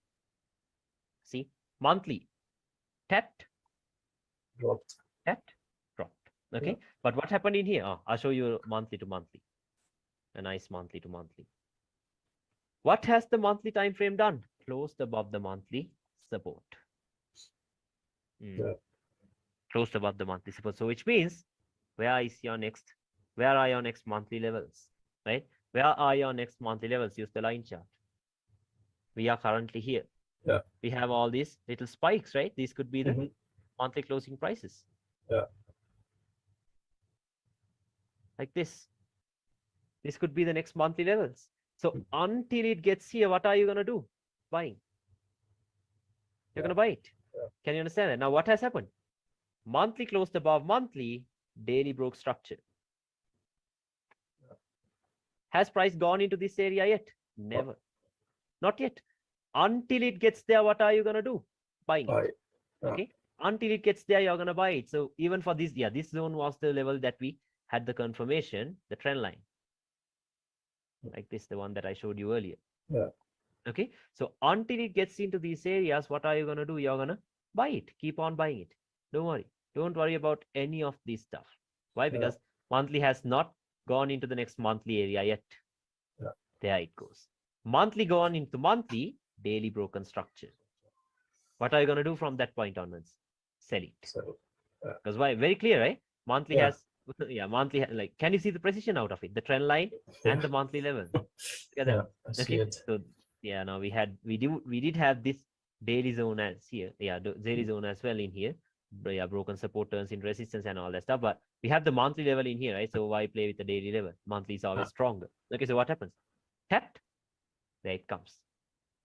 See, monthly tapped, dropped. Tapped, dropped. Okay, but what happened in here? I'll show you monthly to monthly. A nice monthly to monthly. What has the monthly time frame done? Closed above the monthly support. Closed above the monthly support. So which means where are your next monthly levels? Right? Where are your next monthly levels? Use the line chart. We are currently here. We have all these little spikes, right? These could be the monthly closing prices. Like this. This could be the next monthly levels. So until it gets here, what are you going to do? Buying. You're going to buy it. Can you understand that? Now, what has happened? Monthly closed above monthly, daily broke structure. Has price gone into this area yet? Never. Not yet. Until it gets there, what are you going to do? Buying it. Okay. Until it gets there, you're going to buy it. So even for this, this zone was the level that we had the confirmation, the trend line. Like this, the one that I showed you earlier. Okay. So until it gets into these areas, what are you going to do? You're going to buy it. Keep on buying it. Don't worry. Don't worry about any of this stuff. Why? Because monthly has not gone into the next monthly area yet. There it goes. Monthly gone into monthly, daily broken structure. What are you going to do from that point onwards? Sell it. Because why? Very clear, right? Monthly has, monthly, like, can you see the precision out of it? The trend line and the monthly level. Together. I see it. So, now we did have this daily zone as here. Daily zone as well in here. Broken support turns into resistance and all that stuff. But we have the monthly level in here, right? So why play with the daily level? Monthly is always stronger. Okay, so what happens? Tapped, there it comes.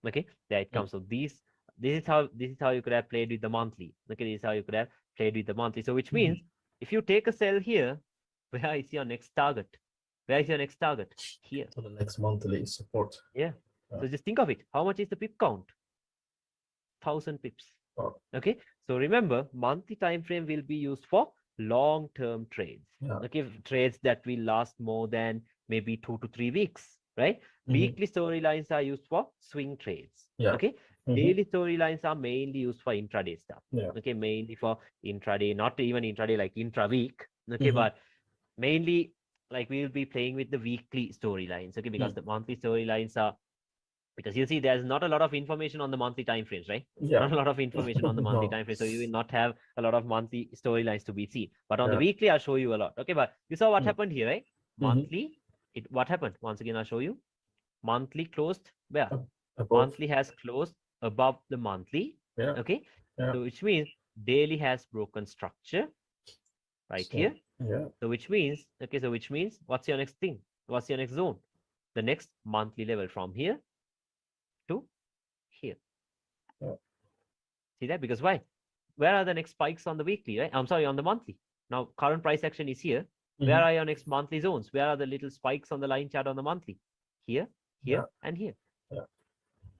Okay, there it comes. So this is how you could have played with the monthly. Okay, this is how you could have played with the monthly. So which means if you take a sell here, where is your next target? Where is your next target? Here. So the next monthly support. So just think of it. How much is the pip count? 1,000 pips. Okay. So remember, monthly time frame will be used for long-term trades. Okay, trades that will last more than maybe 2 to 3 weeks, right? Weekly storylines are used for swing trades. Okay. Daily storylines are mainly used for intraday stuff. Okay, mainly for intraday, not even intraday like intra-week. Okay, but mainly like we will be playing with the weekly storylines. Okay, because the monthly storylines are, because you see there's not a lot of information on the monthly time frames, right? Not a lot of information on the monthly time frame, so you will not have a lot of monthly storylines to be seen. But on the weekly, I'll show you a lot. Okay, but you saw what happened here, right? Monthly, what happened? Once again, I'll show you. Monthly closed where? Monthly has closed above the monthly. Okay, so which means daily has broken structure right here. So which means, okay, so which means what's your next thing? What's your next zone? The next monthly level from here to here. See that? Because why? Where are the next spikes on the weekly, right? I'm sorry, on the monthly. Now, current price action is here. Where are your next monthly zones? Where are the little spikes on the line chart on the monthly? Here, here, and here.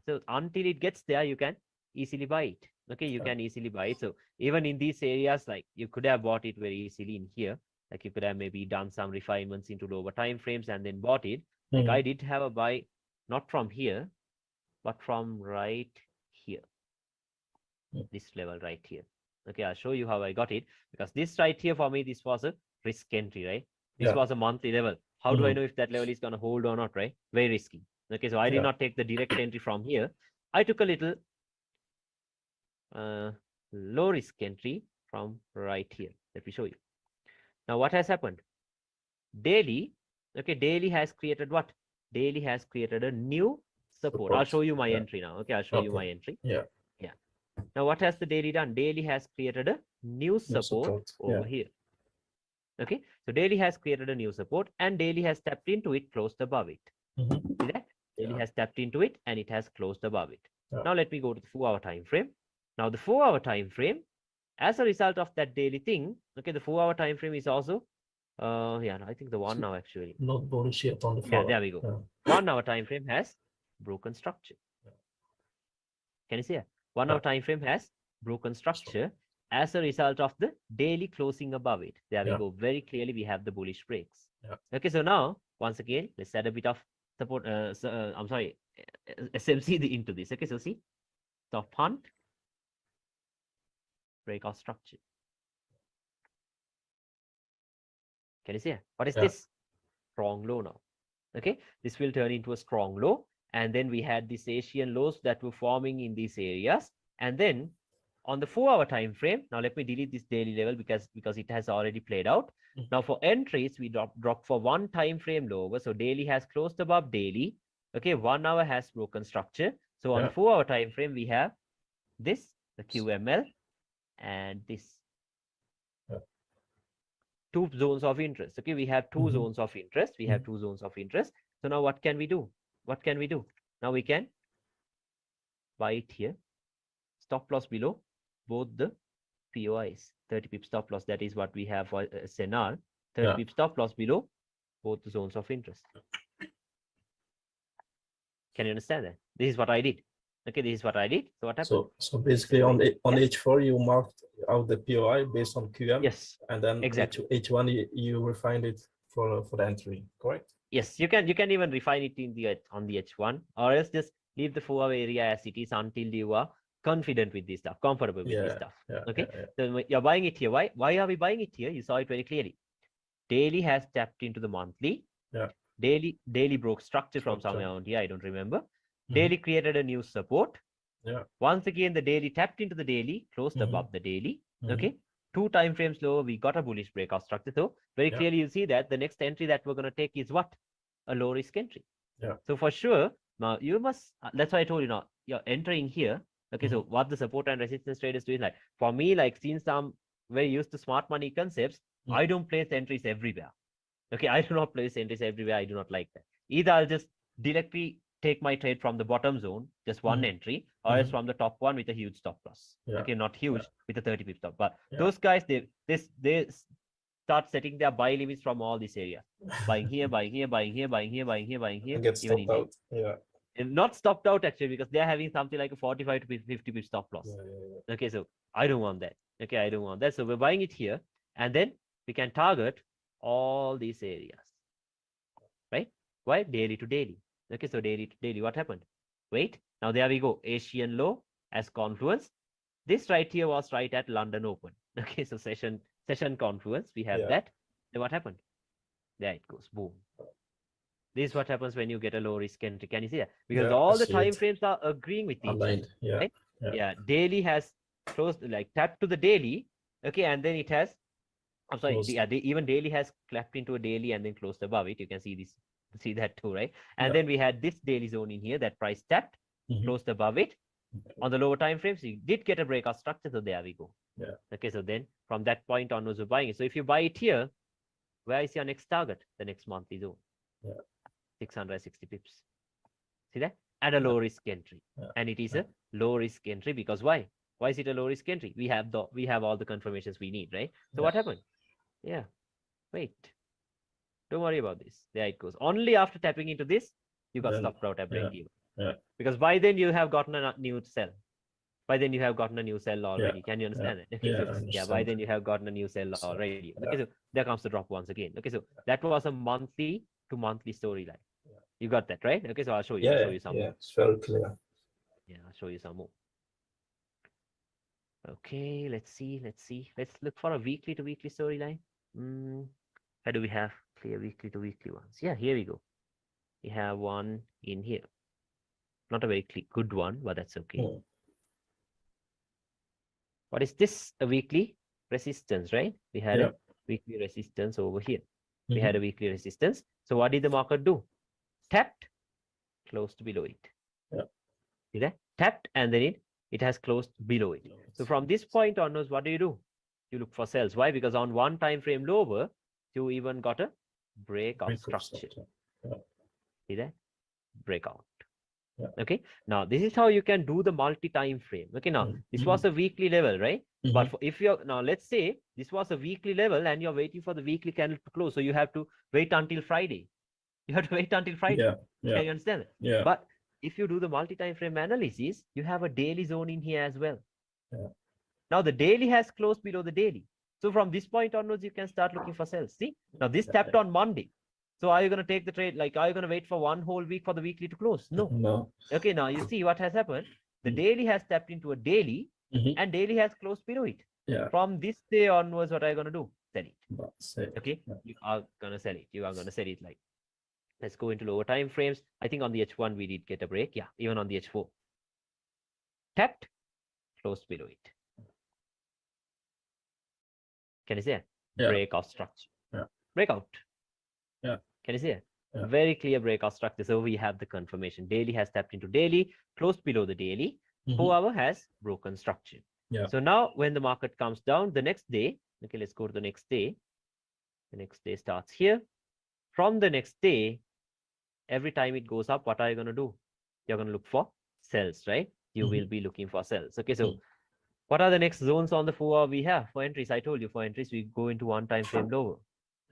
So until it gets there, you can easily buy it. Okay, you can easily buy it. So even in these areas, like you could have bought it very easily in here. Like you could have maybe done some refinements into lower time frames and then bought it. Like I did have a buy, not from here, but from right here. This level right here. Okay, I'll show you how I got it. Because this right here for me, this was a risk entry, right? This was a monthly level. How do I know if that level is going to hold or not, right? Very risky. Okay, so I did not take the direct entry from here. I took a little low risk entry from right here. Let me show you. Now, what has happened? Daily, okay, daily has created what? Daily has created a new support. I'll show you my entry now. Okay, I'll show you my entry. Now, what has the daily done? Daily has created a new support over here. Okay, so daily has created a new support and daily has tapped into it, closed above it. See that? Daily has tapped into it and it has closed above it. Now, let me go to the 4-hour time frame. Now, the 4-hour time frame, as a result of that daily thing, okay, the 4-hour time frame is also, I think the 1 hour actually. Not bullish yet on the floor. There we go. 1 hour time frame has broken structure. Can you see it? 1 hour time frame has broken structure as a result of the daily closing above it. There we go. Very clearly, we have the bullish breaks. Okay, so now, once again, let's add a bit of support. I'm sorry, SMC into this. Okay, so see, stop hunt, breakout structure. Can you see it? What is Yeah. this? Strong low now. Okay, this will turn into a strong low. And then we had these Asian lows that were forming in these areas. And then on the 4-hour time frame, now let me delete this daily level because it has already played out. Mhm. Now for entries, we drop for one time frame lower. So daily has closed above daily. Okay, 1 hour has broken structure. So on the Yeah. 4-hour time frame, we have this, the QML, and this Yeah. two zones of interest. Okay, we have two Mhm. zones of interest. We have Mhm. two zones of interest. So now what can we do? What can we do? Now we can buy it here. Stop loss below both the POIs. 30 pip stop loss. That is what we have for MSNR. 30 Yeah. pip stop loss below both the zones of interest. Can you understand that? This is what I did. Okay, this is what I did. So what happened? So basically So on on yeah, H4 you marked out the POI based on QM, yes, and then exactly. H1 you refined it for the entry, correct? Yes, you can even refine it in the on the H1, or else just leave the 4-hour area as it is until you are confident with this stuff, comfortable with this Yeah. stuff. Yeah. Okay, Yeah. so you're buying it here. Why are we buying it here? You saw it very clearly. Daily has tapped into the monthly. Yeah. Daily broke structure from Structure. somewhere around here. I don't remember. Mhm. Daily created a new support. Yeah. Once again, the daily tapped into the daily, closed Mhm. above the daily. Mhm. Okay. 2 time frames lower, we got a bullish breakout structure. So very Yeah. clearly, you see that the next entry that we're going to take is what? A low risk entry. Yeah. So for sure, now you must, that's why I told you now, you're entering here. Okay. So Mhm. what the support and resistance trade is doing, like for me, like since I'm very used to smart money concepts, Mhm. I don't place entries everywhere. Okay, I do not place entries everywhere. I do not like that. Either I'll just directly take my trade from the bottom zone, just one Mhm. entry, or else Mhm. from the top one with a huge stop loss. Yeah. Okay, not Yeah. huge with a 30 pip stop. But Yeah. those guys, they start setting their buy limits from all these areas. Buying here, buying here, buying here, buying here, buying here, buying here, And get even stopped in here. out. Yeah. And not stopped out actually because they're having something like a 45 to 50 pip stop loss. Yeah. Yeah. Okay, so I don't want that. Okay, I don't want that. So we're buying it here, and then we can target all these areas, right? Why? Daily to daily. Okay, so daily to daily, what happened? Wait, now there we go. Asian low as confluence. This right here was right at London Open. Okay, so session confluence, we have Yeah. that. Then what happened? There it goes. Boom. This is what happens when you get a low risk entry. Can you see that? Because Yeah. I all the see time it frames are agreeing with each other, aligned. Yeah. right? Yeah. Yeah, daily has closed, like tapped to the daily. Okay, and then it has, I'm sorry, Closed. even daily has clapped into a daily and then closed above it. You can see this, see that too, right? And Yeah. then we had this daily zone in here that price tapped, Mhm. closed above it. On the lower time frames, you did get a breakout structure, so there we go. Yeah. Okay, so then from that point onwards, we're buying it. So if you buy it here, where is your next target? The next monthly zone, Yeah. 660 pips. See that? At a Yeah. low risk entry. Yeah. And it is Yeah. a low risk entry because why? Why is it a low risk entry? We have all the confirmations we need, right? So Yeah. what happened? Yeah, wait. Don't worry about this. There it goes. Only after tapping into this, you got Then stopped out at yeah. break even. Yeah. Because by then you have gotten a new sell. By then you have gotten a new sell Yeah. already. Can you Yeah. understand it? Okay, Yeah. so I yeah, by understand. then you have gotten a new sell So already. Okay, yeah. so there comes the drop once again. Okay, so that was a monthly to monthly storyline. Yeah. You got that, right? Okay, so I'll show you. I'll show Yeah. you some Yeah. more. It's very clear. Yeah, I'll show you some more. Okay, let's see. Let's see. Let's look for a weekly to weekly storyline. Where do we have clear weekly to weekly ones? Yeah, here we go. We have one in here. Not a very good one, but that's okay. Mm. What is this? A weekly resistance, right? We had Yeah. a weekly resistance over here. We Mhm. had a weekly resistance. So what did the market do? Tapped, closed below it. Yeah. See that? Tapped, and then it has closed below it. So from this point onwards, what do? You look for sells. Why? Because on one time frame lower, you even got a breakout Break of structure. structure. Yeah. See that? Breakout. Yeah. Okay, now this is how you can do the multi-time frame. Okay, now this was a weekly level, right? But if you're now, let's say this was a weekly level and you're waiting for the weekly candle to close, so you have to wait until Friday. You have to wait until Friday. Yeah. Yeah. Can you understand it? Yeah. But if you do the multi-time frame analysis, you have a daily zone in here as well. Yeah. Now the daily has closed below the daily. So from this point onwards, you can start looking for sells. See, now this tapped on Monday. So are you going to take the trade? Like, are you going to wait for one whole week for the weekly to close? No. No. Okay, now you see what has happened. The daily has tapped into a daily Mhm. and daily has closed below it. Yeah. From this day onwards, what are you going to do? sell it. That's it. Okay, Yeah. you are gonna sell it. You are gonna sell it like. Let's go into lower time frames. I think on the H1 we did get a break. Yeah, even on the H4. Tapped, closed below it. Can you see it? Yeah. Breakout structure. Yeah. Breakout. Yeah. Can you see it? Yeah. Very clear breakout structure. So we have the confirmation. Daily has tapped into daily, closed below the daily. 4-hour has broken structure. Yeah. So now when the market comes down the next day, okay, let's go to the next day. The next day starts here. From the next day, every time it goes up, what are you going to do? You're going to look for sells, right? You will be looking for sells. Okay, so what are the next zones on the 4-hour we have for entries? I told you for entries, we go into one time frame lower.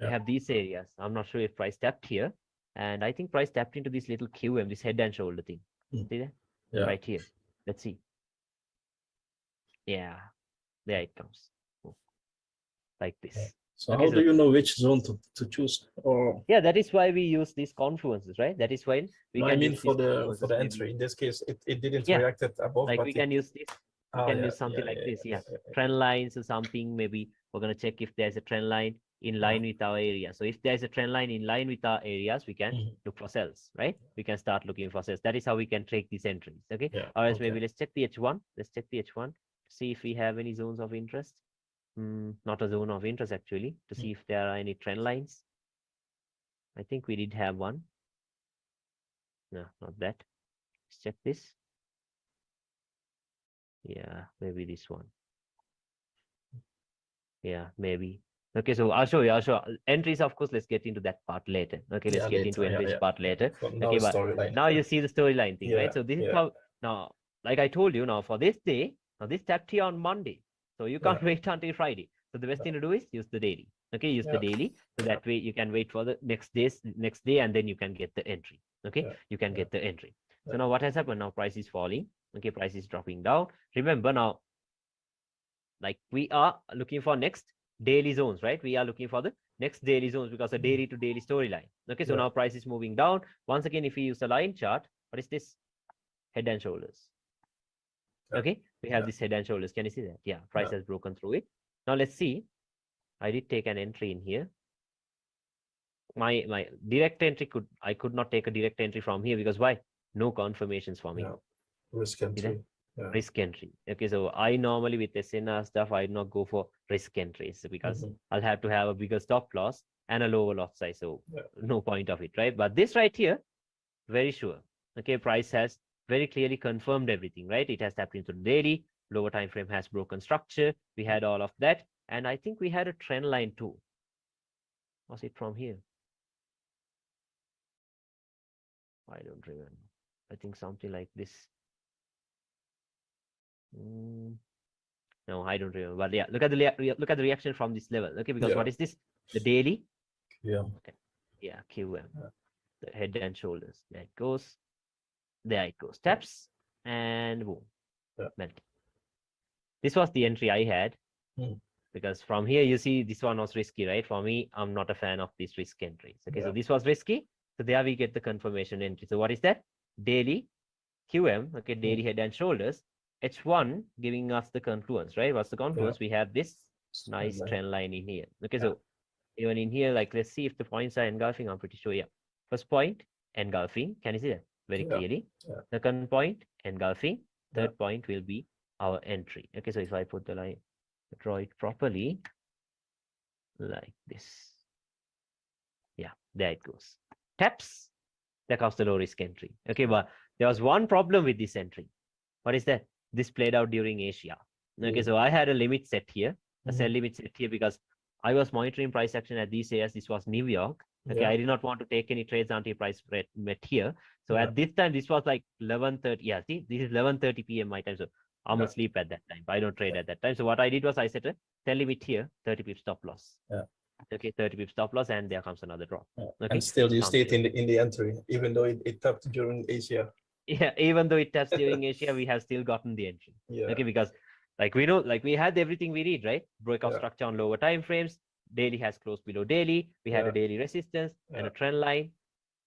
We have these areas. I'm not sure if price tapped here. And I think price tapped into this little QM, this head and shoulder thing. See that? Yeah. Right here. Let's see. Yeah, there it comes. Like this. So okay, how do you know which zone to choose? Or yeah, that is why we use these confluences, right? That is why we no, can I mean use for the entry. In this case, it didn't yeah, react above, like but we can use this. We can use something like this. Yeah, trend lines or something. Maybe we're gonna check if there's a trend line in line with our area. So if there's a trend line in line with our areas, we can look for sells, right? We can start looking for sells. That is how we can take these entries. Okay. Or else maybe let's check the H1. Let's check the H1 to see if we have any zones of interest. Not a zone of interest actually, to see if there are any trend lines. I think we did have one. No, not that. Let's check this. Yeah, maybe this one. Yeah, maybe. Okay, so I'll show you. I'll show entries. Of course, let's get into that part later. Okay, let's get into entries part later. Okay, but now you see the storyline thing, right? So this is how now, like I told you, now for this day, now this tapped here on Monday, so you can't wait until Friday. So the best thing to do is use the daily. Okay, use the daily, so that way you can wait for the next day, and then you can get the entry. Okay, you can get the entry. So now what has happened? Now price is falling. Okay, price is dropping down. Remember now, like we are looking for next daily zones, right? We are looking for the next daily zones because a daily to daily storyline. Okay, so now price is moving down. Once again, if we use a line chart, what is this? Head and shoulders. Okay, we have this head and shoulders. Can you see that? Yeah, price has broken through it. Now let's see. I did take an entry in here. My direct entry I could not take a direct entry from here because why? No confirmations for me. Risk entry. Risk entry. Okay, so I normally with SNR stuff, I not go for risk entries because I'll have to have a bigger stop loss and a lower lot size. So no point of it, right? But this right here, very sure. Okay, price has very clearly confirmed everything, right? It has tapped into the daily, lower time frame has broken structure. We had all of that. And I think we had a trend line too. Was it from here? I don't remember. I think something like this. No, I don't remember. But yeah, look at the reaction from this level. Okay, because what is this? The daily. Okay. Yeah, QM. The head and shoulders. There it goes. There it goes. Taps and boom. Melt. This was the entry I had. Because from here you see this one was risky, right? For me, I'm not a fan of these risk entries. Okay, so this was risky. So there we get the confirmation entry. So what is that? Daily QM. Okay, daily head and shoulders. H1 giving us the confluence, right? What's the confluence? We have this nice trend line in here. Okay, so even in here, like let's see if the points are engulfing. I'm pretty sure, yeah. First point, engulfing. Can you see that very clearly? Second point, engulfing. Third point will be our entry. Okay, so if I put the line, draw it properly, like this. Yeah, there it goes. Taps, there comes the low risk entry. Okay, but there was one problem with this entry. What is that? This played out during Asia. Okay, so I had a limit set here, a sell limit set here because I was monitoring price action at these areas. This was New York. Okay, I did not want to take any trades until price met here. So at this time, this was like 11:30. Yeah, see, this is 11:30 p.m. my time. So I'm asleep at that time. I don't trade at that time. So what I did was I set a sell limit here, 30 pip stop loss. Okay, 30 pip stop loss, and there comes another drop. Okay, and still you stayed in the entry, even though it tapped during Asia. Yeah, even though it taps during Asia, we have still gotten the entry. Okay, because like we know, like we had everything we need, right? Breakout structure on lower time frames. Daily has closed below daily. We had a daily resistance and a trend line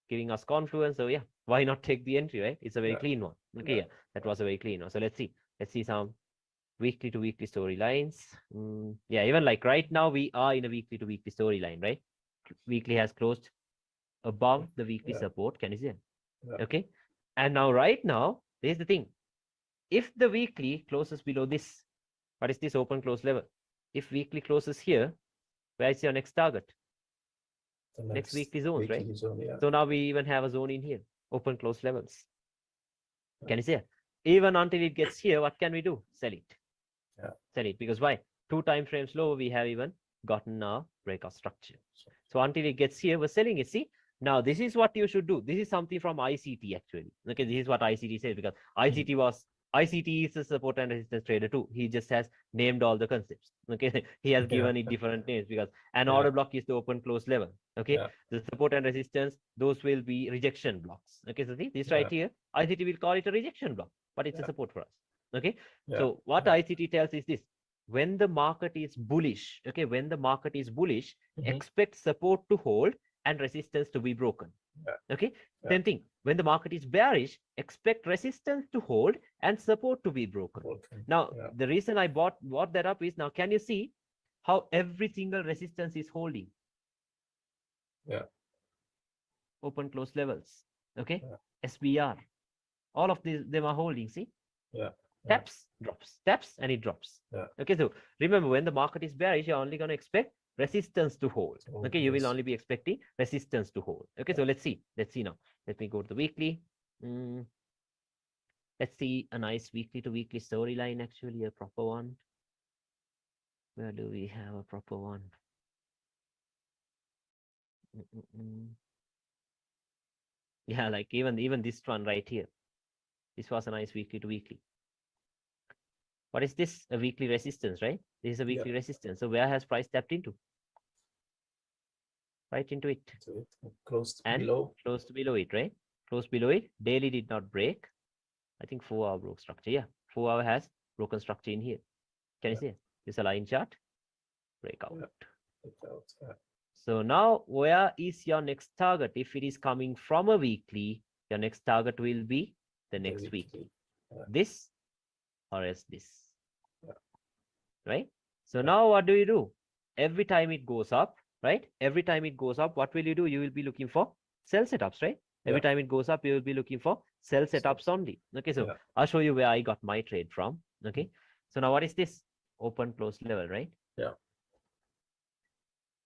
giving us confluence. So yeah, why not take the entry, right? It's a very clean one. Okay, that was a very clean one. So let's see some weekly to weekly storylines. Yeah, even like right now we are in a weekly to weekly storyline, right? Weekly has closed above the weekly Yeah. support. Can you see it? Yeah. Okay. And now right now, there's the thing. If the weekly closes below this, what is this open close level? If weekly closes here, where is your next target? The Next next weekly zones, right? weekly zone. Yeah. So now we even have a zone in here, open close levels. Yeah. Can you see it? Even until it gets here, what can we do? Sell it. Yeah. Sell it. Because why? 2 time frames lower, we have even gotten our breakout structure. So until it gets here, we're selling it. See, now this is what you should do. This is something from ICT actually. Okay, this is what ICT says because ICT is a support and resistance trader too. He just has named all the concepts. Okay, he has given it different names because an order block is the open close level. Okay, the support and resistance, those will be rejection blocks. Okay, so see this right here, ICT will call it a rejection block, but it's a support for us. Okay, so what ICT tells is this: when the market is bullish, okay, when the market is bullish, expect support to hold and resistance to be broken. Okay, same thing. When the market is bearish, expect resistance to hold and support to be broken. Now, the reason I brought that up is now, can you see how every single resistance is holding? Yeah. Open close levels. Okay, SBR. All of these them are holding. See. Yeah. Taps, drops, taps, and it drops. Okay, so remember when the market is bearish, you're only going to expect resistance to hold. Okay, you will only be expecting resistance to hold. Okay, so let's see. Let's see now. Let me go to the weekly. Let's see a nice weekly to weekly storyline, actually, a proper one. Where do we have a proper one? Yeah, like even this one right here. This was a nice weekly to weekly. What is this? A weekly resistance, right? This is a weekly resistance. So where has price tapped into? Right into it. Close and below. Close to below it, right? Close below it. Daily did not break. I think 4 hour broke structure. Yeah, 4 hour has broken structure in here. Can you see it? This is a line chart. Breakout. So now where is your next target? If it is coming from a weekly, your next target will be the next weekly. This or else this. Right? So now what do you do? Every time it goes up, right? Every time it goes up, what will you do? You will be looking for sell setups, right? Every time it goes up, you will be looking for sell setups only. Okay, so I'll show you where I got my trade from. Okay, so now what is this? Open close level, right? Yeah.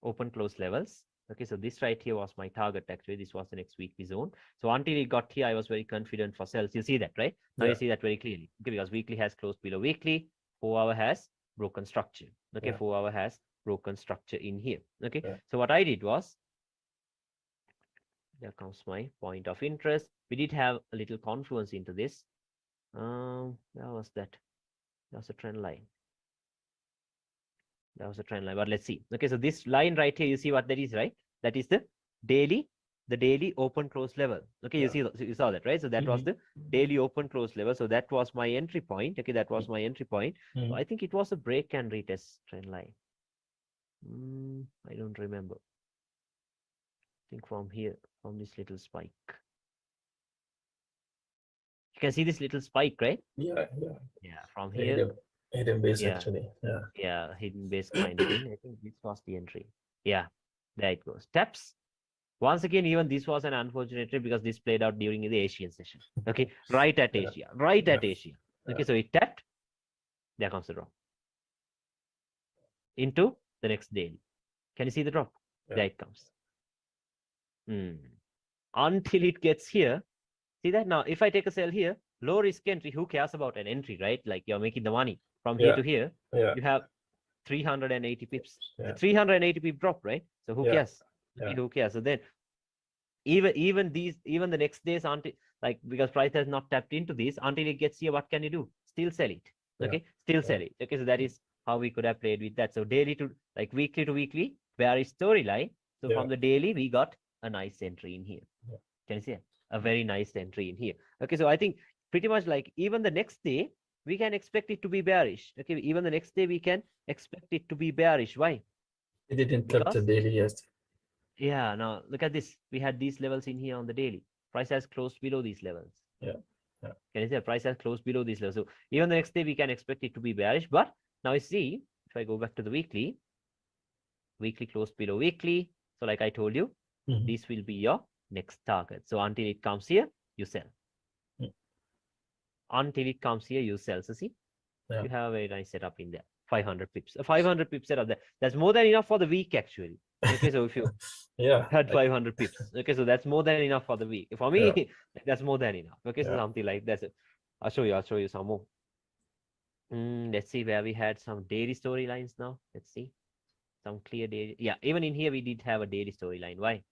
Open close levels. Okay, so this right here was my target actually. This was the next weekly zone. So until it got here, I was very confident for sales. You see that, right? Now you see that very clearly. Okay, because weekly has closed below weekly, 4 hour has broken structure. Okay, 4 hour has broken structure in here. Okay, so what I did was, there comes my point of interest. We did have a little confluence into this. Where was that? That was a trend line. That was a trend line, but let's see. Okay, so this line right here, you see what that is, right? That is the daily open close level. Okay, you see, you saw that, right? So that was the daily open close level. So that was my entry point. Okay, that was my entry point. So I think it was a break and retest trend line. I don't remember. I think from here, from this little spike. You can see this little spike, right? Yeah. From here. Hidden base actually. Yeah, hidden base kind of thing. I think this was the entry. Yeah, there it goes. Taps. Once again, even this was an unfortunate trade because this played out during the Asian session. Okay, right at Asia, right at Asia. Okay, so it tapped. There comes the drop into the next daily. Can you see the drop? There it comes. Until it gets here. See that now? If I take a sell here, low risk entry. Who cares about an entry, right? Like you're making the money from here to here. You have 380 pips. The 380 pip drop, right? So who cares? Okay, who cares? So then even the next days until, like, because price has not tapped into this until it gets here, what can you do? Still sell it. Okay, still sell it. Okay, so that is how we could have played with that. So daily to like weekly to weekly, bearish storyline. So from the daily, we got a nice entry in here. Can you see it? A very nice entry in here. Okay, so I think pretty much like even the next day, we can expect it to be bearish. Okay, even the next day, we can expect it to be bearish. Why? It didn't tap the daily yesterday. Yeah, now look at this. We had these levels in here on the daily. Price has closed below these levels. Can you see the price has closed below this level? So even the next day we can expect it to be bearish. But now you see, if I go back to the weekly closed below weekly. So like I told you, this will be your next target. So until it comes here, you sell. Until it comes here, you sell. So see, you have a very nice setup in there. 500 pips. A 500 pips setup there. That's more than enough for the week actually. Okay, so if you had 500 pips, okay, so that's more than enough for the week. For me, that's more than enough. Okay, so something like that. I'll show you some more. Let's see where we had some daily storylines now. Let's see. Some clear daily. Yeah, even in here we did have a daily storyline. Why?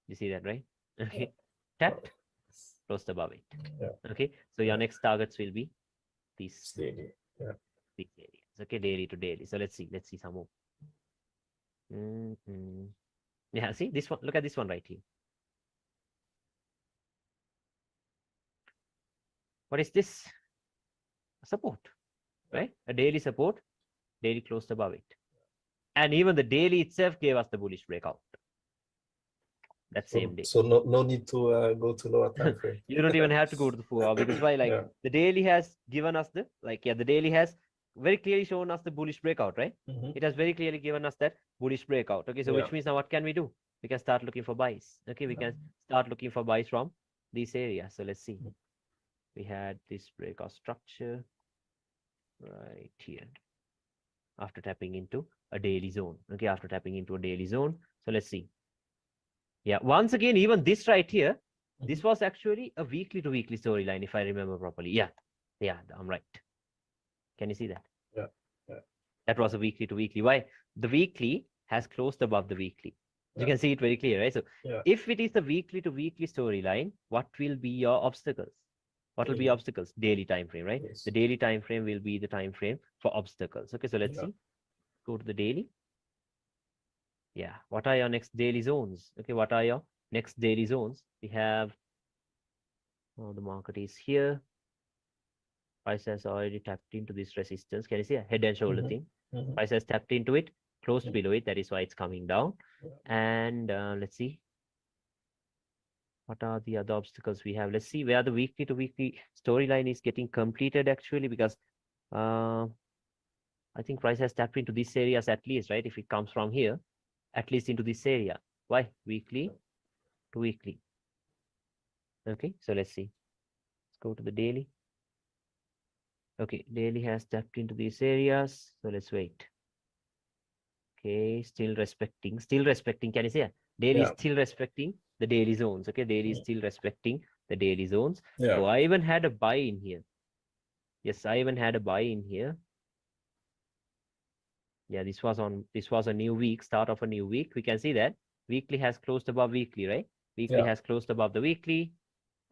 You see that, right? Okay. Tapped, closed above it. Okay. So your next targets will be these daily. These areas. Okay, daily to daily. So let's see some more. Yeah, see this one. Look at this one right here. What is this? Support, right? A daily support, daily closed above it. And even the daily itself gave us the bullish breakout. That same day. So no need to go to lower time frame. You don't even have to go to the 4 hour because why? Like the daily has given us the the daily has very clearly shown us the bullish breakout, right? It has very clearly given us that bullish breakout. Okay, so which means now what can we do? We can start looking for buys. Okay, we can start looking for buys from this area. So let's see. We had this breakout structure right here after tapping into a daily zone. Okay, after tapping into a daily zone. So let's see. Yeah, once again, even this right here, this was actually a weekly to weekly storyline, if I remember properly. Yeah, I'm right. Can you see that? Yeah. That was a weekly to weekly. Why? The weekly has closed above the weekly. You can see it very clear, right? So if it is the weekly to weekly storyline, what will be your obstacles? What will be obstacles? Daily time frame, right? The daily time frame will be the time frame for obstacles. Okay, so let's see. Go to the daily. Yeah, what are your next daily zones? Okay, what are your next daily zones? We have, the market is here. Price has already tapped into this resistance. Can you see a head and shoulder thing? Price has tapped into it, closed below it. That is why it's coming down. And let's see. What are the other obstacles we have? Let's see where the weekly to weekly storyline is getting completed actually, because I think price has tapped into these areas at least, right? If it comes from here, at least into this area. Why? Weekly to weekly. Okay, so let's see. Let's go to the daily. Okay, daily has tapped into these areas. So let's wait. Okay, still respecting. Can you see? Daily is still respecting the daily zones. Okay, daily is still respecting the daily zones. So I even had a buy in here. Yes, I even had a buy in here. Yeah, this was a new week, start of a new week. We can see that weekly has closed above weekly, right? Weekly has closed above the weekly.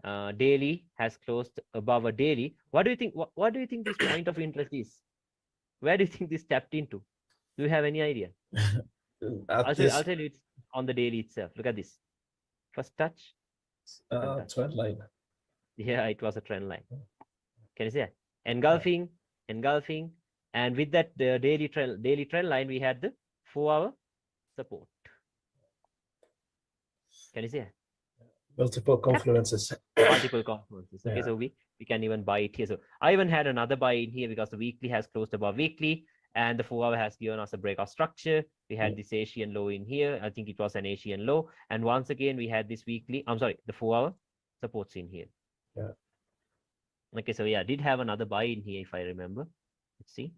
Daily has closed above a daily. What do you think? What do you think this point of interest is? Where do you think this tapped into? Do you have any idea? I'll tell you it's on the daily itself. Look at this. First touch. Trend line. Yeah, it was a trend line. Can you see that? Engulfing, and with that daily trend line, we had the 4-hour support. Can you see that? Multiple confluences. Okay, so we can even buy it here. So I even had another buy in here because the weekly has closed above weekly and the 4-hour has given us a breakout structure. We had this Asian low in here. I think it was an Asian low. And once again, we had this weekly, the 4-hour supports in here. Okay, so yeah, did have another buy in here if I remember. Let's see.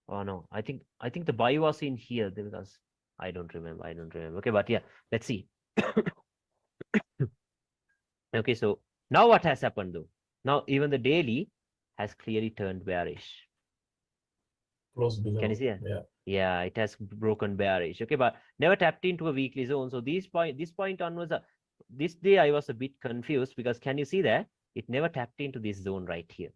Oh no, I think the buy was in here because I don't remember. Okay, but yeah, let's see. Okay, so now what has happened though? Now even the daily has clearly turned bearish. Close below. Can you see that? Yeah, it has broken bearish. Okay, but never tapped into a weekly zone. So this point onwards, this day I was a bit confused because can you see that? It never tapped into this zone right here.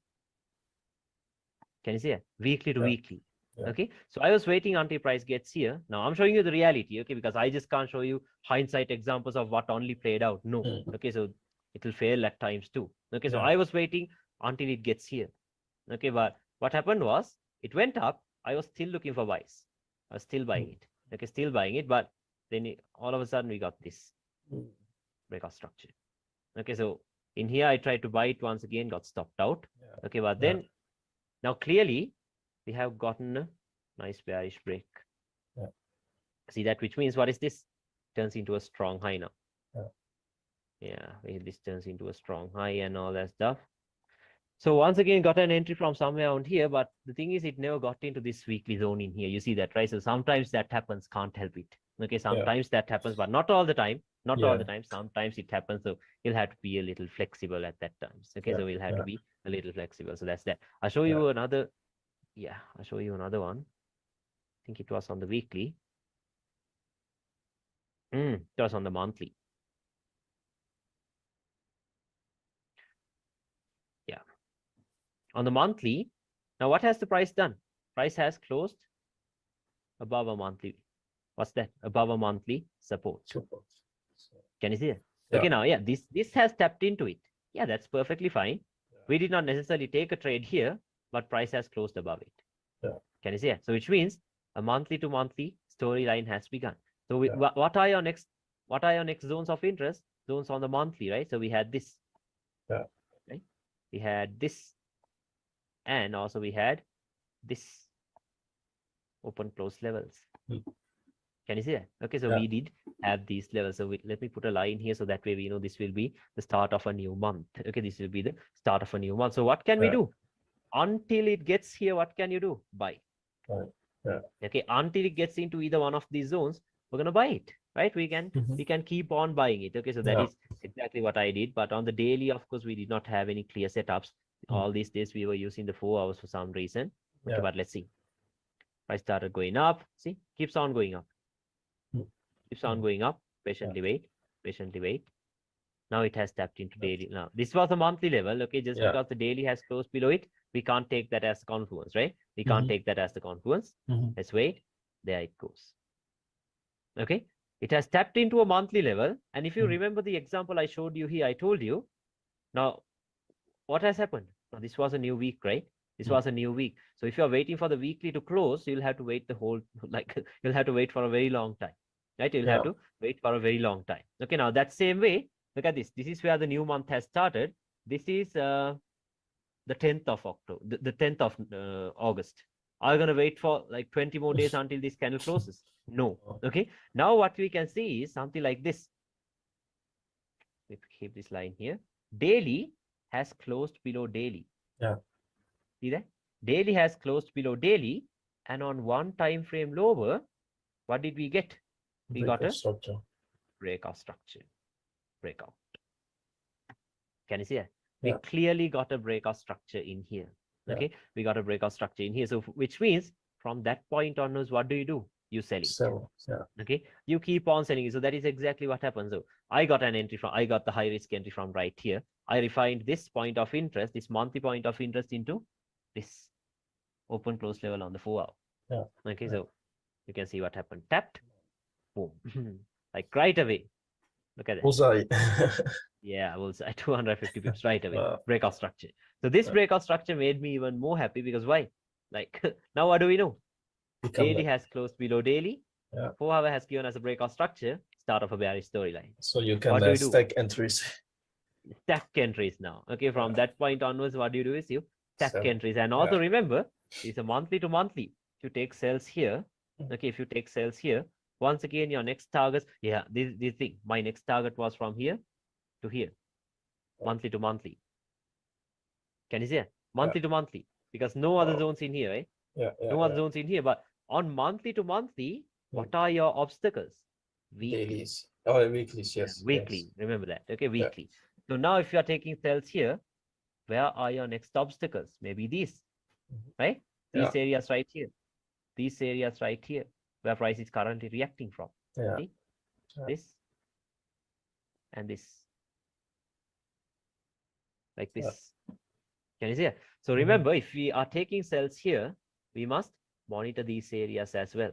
Can you see that? Weekly to weekly. Okay, so I was waiting until price gets here. Now I'm showing you the reality, okay, because I just can't show you hindsight examples of what only played out. No, okay, so it will fail at times too. Okay, so I was waiting until it gets here. Okay, but what happened was it went up. I was still looking for buys. I was still buying it. Okay, still buying it, but then all of a sudden we got this Mm. breakout structure. Okay, so in here I tried to buy it once again, got stopped out. Yeah. Okay, but Yeah. then now clearly we have gotten a nice bearish break. Yeah. See that, which means what is this? Turns into a strong high now. Yeah. Yeah, this turns into a strong high and all that stuff. So once again, got an entry from somewhere around here, but the thing is, it never got into this weekly zone in here. You see that, right? So sometimes that happens, can't help it. Okay, sometimes that happens, but not all the time. Not all the time. Sometimes it happens, so you'll have to be a little flexible at that times. Okay, Yeah. so we'll have to Yeah. be a little flexible. So that's that. I'll show you another. Yeah, I'll show you another one. I think it was on the weekly. It was on the monthly. Yeah, on the monthly. Now, what has the price done? Price has closed above a monthly. What's that? Above a monthly support. Support. So, Can you see it? yeah. Okay, now, yeah, this has tapped into it. Yeah, that's perfectly fine. We did not necessarily take a trade here, but price has closed above it. Yeah. Can you see it? So which means a monthly to monthly storyline has begun. So what are your next zones of interest? Zones on the monthly, right? So we had this. Yeah. Right? We had this, and also we had this open close levels. Can you see that? Okay, so we did have these levels. So let me put a line here so that way we know this will be the start of a new month. Okay, this will be the start of a new month. So what can we do? Until it gets here, what can you do? Buy. Right. Yeah. Okay, until it gets into either one of these zones, we're gonna buy it, right? We can keep on buying it. Okay, so that is exactly what I did. But on the daily, of course, we did not have any clear setups. All these days we were using the 4 hours for some reason. Okay, but let's see. Price started going up. See, keeps on going up. Keeps on going up. Patiently wait. Patiently wait. Now it has tapped into daily. Now this was a monthly level. Okay, just because the daily has closed below it, we can't take that as confluence, right? We can't take that as the confluence. Let's wait. There it goes. Okay, it has tapped into a monthly level. And if you remember the example I showed you here, I told you. Now, what has happened? Now, this was a new week, right? This was a new week. So if you're waiting for the weekly to close, you'll have to wait the whole, like, you'll have to wait for a very long time, right? You'll have to wait for a very long time. Okay, now that same way, look at this. This is where the new month has started. This is the 10th of October, the 10th of August. Are you going to wait for like 20 more days until this candle closes? No. Okay, now what we can see is something like this. Let me keep this line here. Daily has closed below daily. Yeah. See that? Daily has closed below daily, and on one time frame lower, what did we get? We got a structure. Breakout structure. Breakout. Can you see that? We clearly got a breakout structure in here. Okay, we got a breakout structure in here. So which means from that point onwards, what do? You sell it. Sell. Okay, you keep on selling it. So that is exactly what happens. So I got the high risk entry from right here. I refined this point of interest, this monthly point of interest, into this open close level on the 4 hour. Okay, so you can see what happened. Tapped, boom, like right away. Look at that. Bullseye. Yeah, we'll say 250 pips right away. Breakout structure. So this breakout structure made me even more happy because why? Like now what do we know? Daily has closed below daily. 4 hour has given us a breakout structure. Start of a bearish storyline. So you can stack entries. Stack entries now. Okay, from that point onwards, what you do is you stack entries. And also remember, it's a monthly to monthly. If you take sales here, okay, if you take sales here, once again, your next targets, this thing, my next target was from here to here, monthly to monthly. Can you see it? Monthly to monthly, because no other zones in here, right? No other zones in here, but on monthly to monthly, what are your obstacles? Weekly. Dailies. Oh, weeklies, yes. Weekly, remember that. Okay, weekly. So now if you are taking sales here, where are your next obstacles? Maybe these, right? These areas right here. These areas right here, where price is currently reacting from. See? This and this. Like this. Can you see it? So remember, if we are taking sales here, we must monitor these areas as well.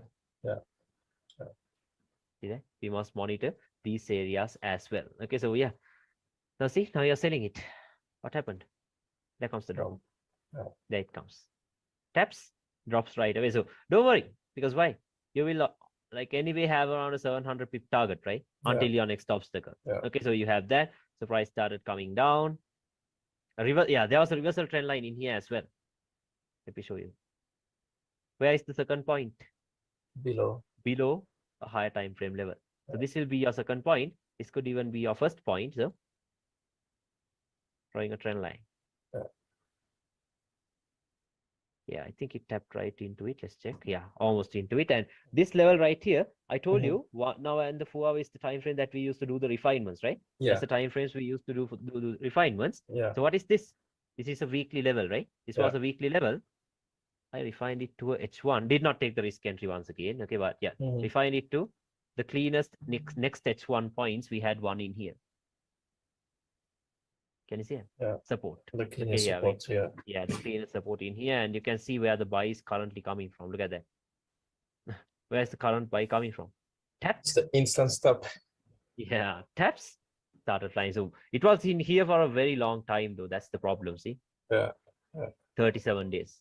See that? We must monitor these areas as well. Okay, so now see, now you're selling it. What happened? There comes the drop. There it comes. Taps, drops right away. So don't worry, because why? You will like anyway have around a 700 pip target, right? Until your next obstacle. Okay, so you have that. So price started coming down. Yeah, there was a reversal trend line in here as well. Let me show you. Where is the second point? Below. Below a higher time frame level. So this will be your second point. This could even be your first point. So drawing a trend line. Yeah, I think it tapped right into it. Let's check. Yeah, almost into it. And this level right here, I told you what now, and the 4 hour is the time frame that we used to do the refinements, right? That's the time frames we used to do the refinements. So what is this? This is a weekly level, right? This was a weekly level. I refined it to a H1. Did not take the risk entry once again. Okay, but yeah, refined it to the cleanest next H1 points. We had one in here. Can you see it? Support. The cleanest support, yeah, the cleanest support in here, and you can see where the buy is currently coming from. Look at that. Where's the current buy coming from? Taps. It's the instant stop. Yeah, taps started flying. So it was in here for a very long time, though. That's the problem. See? 37 days.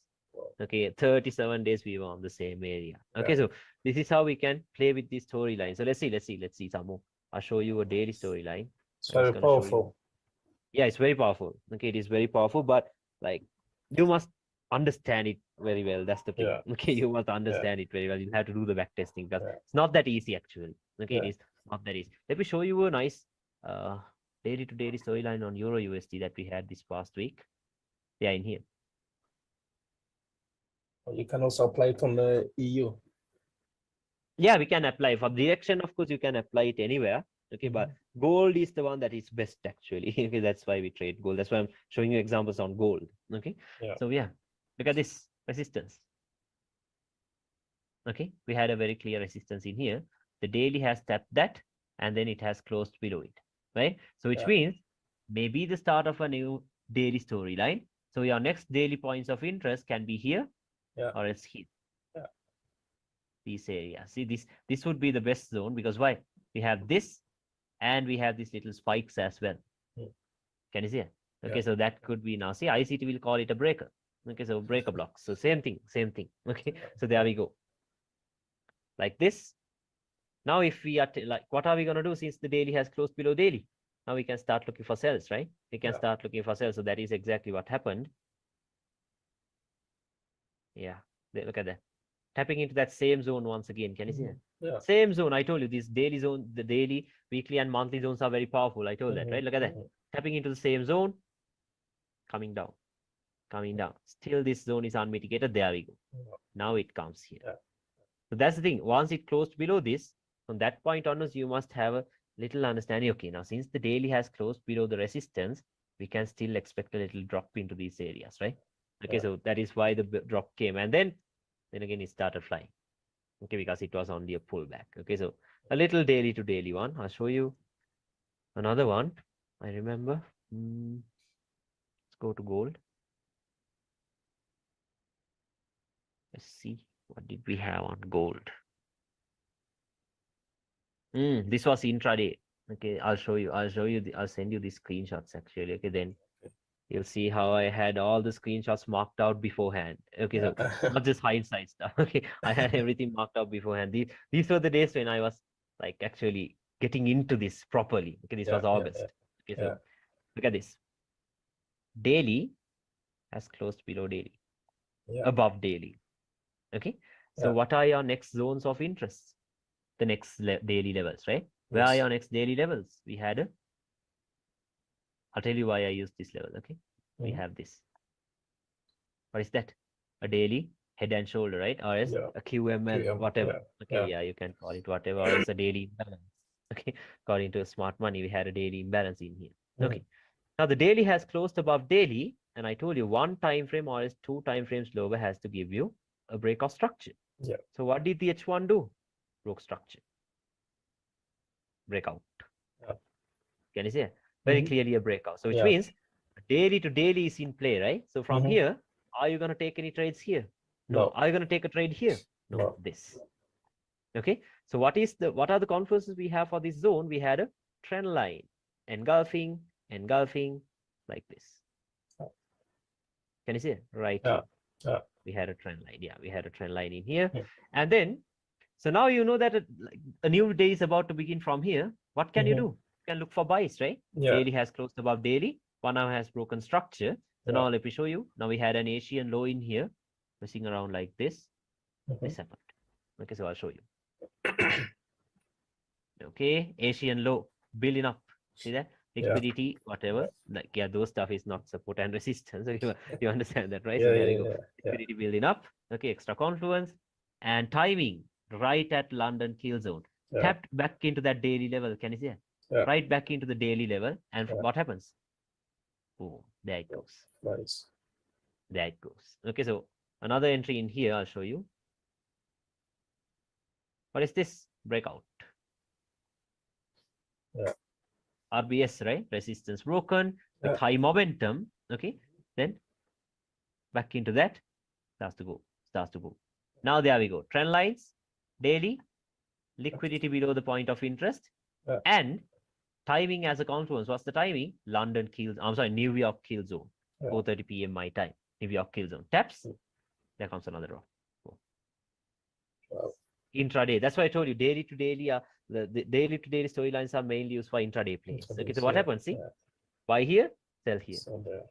Okay, 37 days we were on the same area. Okay, so this is how we can play with this storyline. So let's see some more. I'll show you a daily storyline. It's very powerful. Yeah, it's very powerful. Okay, it is very powerful, but like you must understand it very well. That's the thing. Okay, you must understand it very well. You have to do the back testing because it's not that easy actually. Okay, it is not that easy. Let me show you a nice daily to daily storyline on Euro USD that we had this past week. Yeah, in here. You can also apply it on the EU. Yeah, we can apply for direction. Of course, you can apply it anywhere. Okay, but gold is the one that is best actually. Okay, that's why we trade gold. That's why I'm showing you examples on gold. Okay, so yeah, look at this resistance. Okay, we had a very clear resistance in here. The daily has tapped that, and then it has closed below it, right? So which means maybe the start of a new daily storyline. So your next daily points of interest can be here, or else here. These areas. See, this would be the best zone because why? We have this, and we have these little spikes as well. Can you see it? Okay, so that could be now. See, ICT will call it a breaker. Okay, so breaker blocks. So same thing. Okay, so there we go. Like this. Now, if we are like, what are we going to do since the daily has closed below daily? Now we can start looking for sells, right? We can start looking for sells. So that is exactly what happened. Yeah, look at that. Tapping into that same zone once again. Can you see it? Same zone. I told you this daily zone, the daily, weekly, and monthly zones are very powerful. I told that, right? Look at that. Tapping into the same zone, coming down. Still, this zone is unmitigated. There we go. Now it comes here. So that's the thing. Once it closed below this, from that point onwards, you must have a little understanding. Okay, now since the daily has closed below the resistance, we can still expect a little drop into these areas, right? Okay, so that is why the drop came. And then again, it started flying. Okay, because it was only a pullback. Okay, so a little daily to daily one. I'll show you another one. I remember. Let's go to gold. Let's see. What did we have on gold? This was intraday. Okay, I'll show you. I'll send you the screenshots actually. Okay, then you'll see how I had all the screenshots marked out beforehand. Okay, so not just hindsight stuff. Okay, I had everything marked out beforehand. These were the days when I was like actually getting into this properly. Okay, this was August. Okay, so look at this. Daily has closed below daily, above daily. Okay, so what are your next zones of interest? The next daily levels, right? Where are your next daily levels? We had I'll tell you why I used this level. Okay, we have this. What is that? A daily head and shoulder, right? Or as a QML, whatever. Okay, yeah, you can call it whatever. Or it's a daily imbalance. Okay, according to smart money, we had a daily imbalance in here. Okay, now the daily has closed above daily, and I told you one time frame or as 2 time frames lower has to give you a break of structure. So what did the H1 do? Broke structure. Breakout. Can you see it? Very clearly a breakout. So which means daily to daily is in play, right? So from here, are you going to take any trades here? No. Are you going to take a trade here? No. This. Okay. So what are the confluences we have for this zone? We had a trend line, engulfing, like this. Can you see it? Right here. We had a trend line. Yeah, we had a trend line in here. And then So now you know that a new day is about to begin from here. What can you do? You can look for buys, right? Yeah. Daily has closed above daily. 1 hour has broken structure. So now let me show you. Now we had an Asian low in here, messing around like this. This happened. Okay, so I'll show you. Okay, Asian low building up. See that? Liquidity, whatever. Like, yeah, those stuff is not support and resistance. So you understand that, right? So there you go. Liquidity building up. Okay, extra confluence and timing right at London kill zone. Tapped back into that daily level. Can you see that? Right back into the daily level. And what happens? Oh, there it goes. Nice. There it goes. Okay, so another entry in here, I'll show you. What is this? Breakout. Yeah. RBS, right? Resistance broken with high momentum. Okay, then back into that. Starts to go. Starts to go. Now there we go. Trend lines, daily, liquidity below the point of interest, and timing as a confluence. What's the timing? London kill. I'm sorry, New York kill zone. 4:30 p.m. my time. New York kill zone. Taps. There comes another drop. Wow. Intraday. That's why I told you daily to daily. The daily to daily storylines are mainly used for intraday plays. Okay, so what happens? See, buy here, sell here.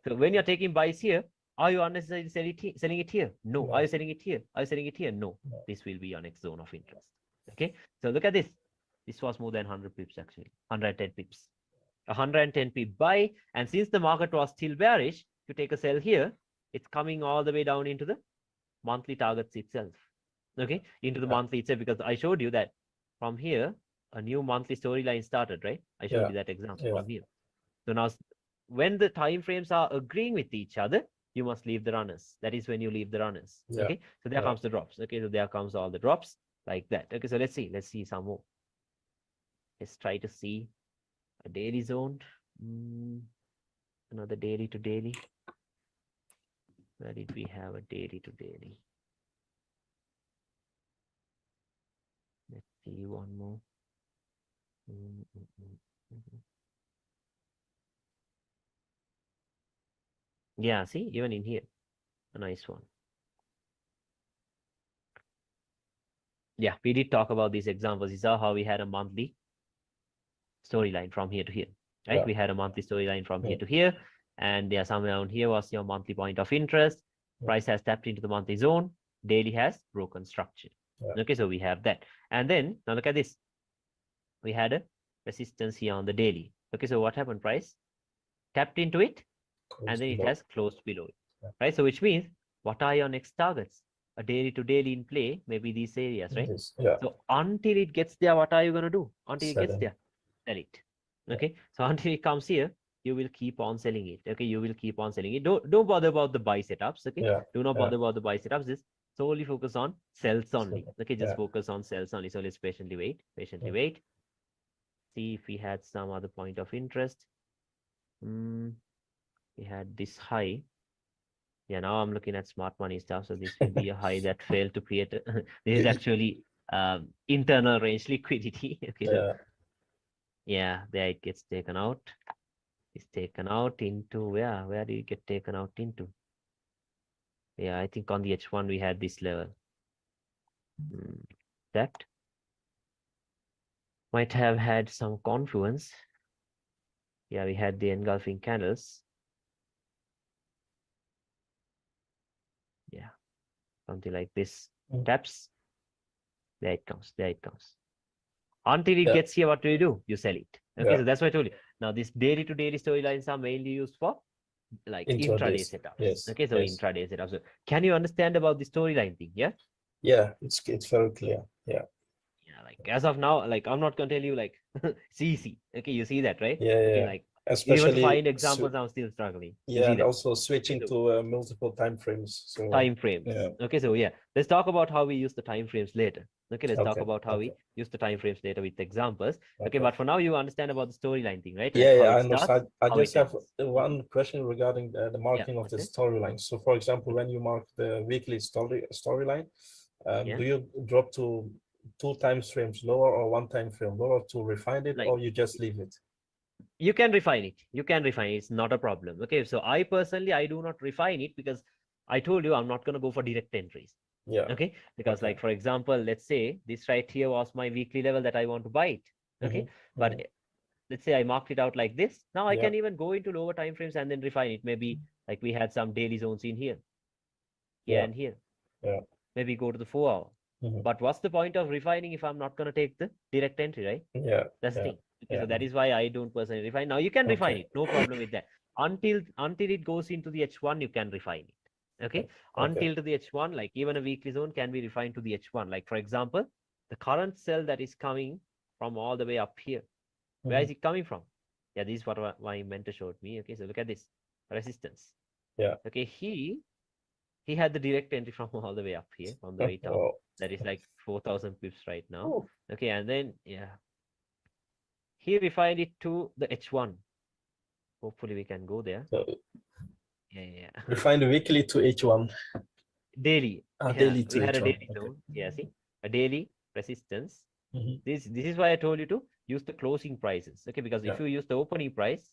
So when you're taking buys here, are you unnecessarily selling it here? No. Are you selling it here? Are you selling it here? No. This will be your next zone of interest. Okay, so look at this. This was more than 100 pips actually. 110 pips. 110 pip buy, and since the market was still bearish, to take a sell here, it's coming all the way down into the monthly targets itself. Okay, into the monthly itself, because I showed you that from here a new monthly storyline started, right? I showed you that example from here. So now when the time frames are agreeing with each other, you must leave the runners. That is when you leave the runners. Okay, so there comes the drops. Okay, so there comes all the drops like that. Okay, so let's see some more. Let's try to see a daily zone. Another daily to daily. Where did we have a daily to daily? Let's see one more. Yeah, see, even in here, a nice one. Yeah, we did talk about these examples. These are how we had a monthly storyline from here to here, right? We had a monthly storyline from here to here, and yeah, somewhere around here was your monthly point of interest. Price has tapped into the monthly zone. Daily has broken structure. Okay, so we have that. And then now look at this. We had a resistance here on the daily. Okay, so what happened? Price tapped into it, and then it has closed below it, right? So which means, what are your next targets? A daily to daily in play, maybe these areas, right? So until it gets there, what are you going to do? Until it gets there, sell it. Okay, so until it comes here, you will keep on selling it. Okay, you will keep on selling it. Don't bother about the buy setups. Okay, do not bother about the buy setups. Just solely focus on sells only. Okay, just focus on sells only. So let's patiently wait. See if we had some other point of interest. We had this high. Yeah, now I'm looking at smart money stuff. So this will be a high that failed to create. This is actually internal range liquidity. Okay, so yeah, there it gets taken out. It's taken out into where? Where did it get taken out into? Yeah, I think on the H1 we had this level. That might have had some confluence. Yeah, we had the engulfing candles. Yeah, something like this. Taps. There it comes. There it comes. Until it gets here, what do? You sell it. Okay, so that's why I told you. Now, these daily to daily storylines are mainly used for like intraday setups. Okay, so intraday setups. So can you understand about the storyline thing? Yeah. Yeah, it's very clear. Yeah. Yeah, like as of now, like I'm not gonna tell you like it's easy. Okay, you see that, right? Yeah, okay, yeah. like Especially even to find examples, I'm still struggling. You yeah, see and that? also switching to multiple time frames. So Time frames. yeah. Okay, so yeah, let's talk about how we use the time frames later. Okay, let's talk Okay, about how we use the time frames later with examples. Okay, but for now you understand about the storyline thing, right? Like Yeah, how yeah, it I starts, understand. I how it just have ends. one question regarding the Yeah, marking of what's the it? storyline. So, for example, when you mark the weekly storyline, Yeah, do you drop to 2 time frames lower or 1 time frame lower to refine it, like or you just leave it? you can refine it. You can refine it. It's not a problem. Okay, so I personally I do not refine it because I told you I'm not gonna go for direct entries. Yeah. Okay, because Okay. like, for example, let's say this right here was my weekly level that I want to buy it. Okay, but let's say I marked it out like this. Now I Yeah. can even go into lower time frames and then refine it. Maybe like we had some daily zones in here, here Yeah. and here. Yeah. Maybe go to the 4 hour. But what's the point of refining if I'm not going to take the direct entry, right? Yeah. That's the Yeah. thing. Okay, Yeah. so that is why I don't personally refine. Now you can refine Okay. it, no problem with that. Until it goes into the H1, you can refine it. Okay, Okay. until to the H1, like even a weekly zone can be refined to the H1. Like for example, the current sell that is coming from all the way up here. Where is it coming from? Yeah, this is what my mentor showed me. Okay, so look at this resistance. Yeah. Okay, he had the direct entry from all the way up here, from the way top. Wow. That is like 4,000 pips right now. Oh. Okay, and then yeah, he refined it to the H1. Hopefully we can go there. So Yeah. refine the weekly to H1. Daily. Yeah, Daily we to had a H1. daily Okay. zone. Yeah, see, a daily resistance. Mhm. This is why I told you to use the closing prices. Okay, because Yeah. if you use the opening price,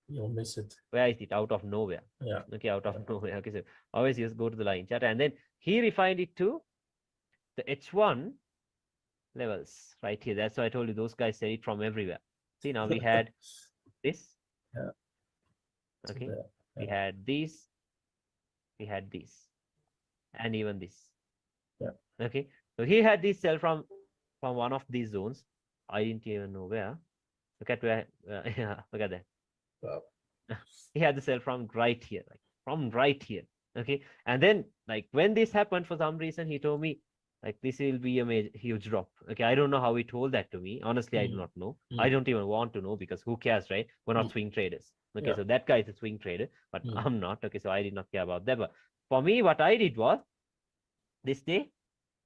You'll miss it. where is it? Out of nowhere. Yeah. Okay, out of nowhere. Okay, so always just go to the line chart, and then he refined it to the H1 levels right here. That's why I told you those guys said it from everywhere. See, now we had this. Yeah. Okay, Yeah. we had this, we had this, and even this. Yeah. Okay, so he had this cell from one of these zones. I didn't even know where. Look at where. Yeah, look at that. Wow. He had the cell from right here, like from right here. Okay, and then like when this happened, for some reason he told me like this will be a huge drop. Okay, I don't know how he told that to me. Honestly, I do not know. I don't even want to know because who cares, right? We're not swing traders. Okay, Yeah. so that guy is a swing trader, but I'm not. Okay, so I did not care about that. But for me, what I did was this day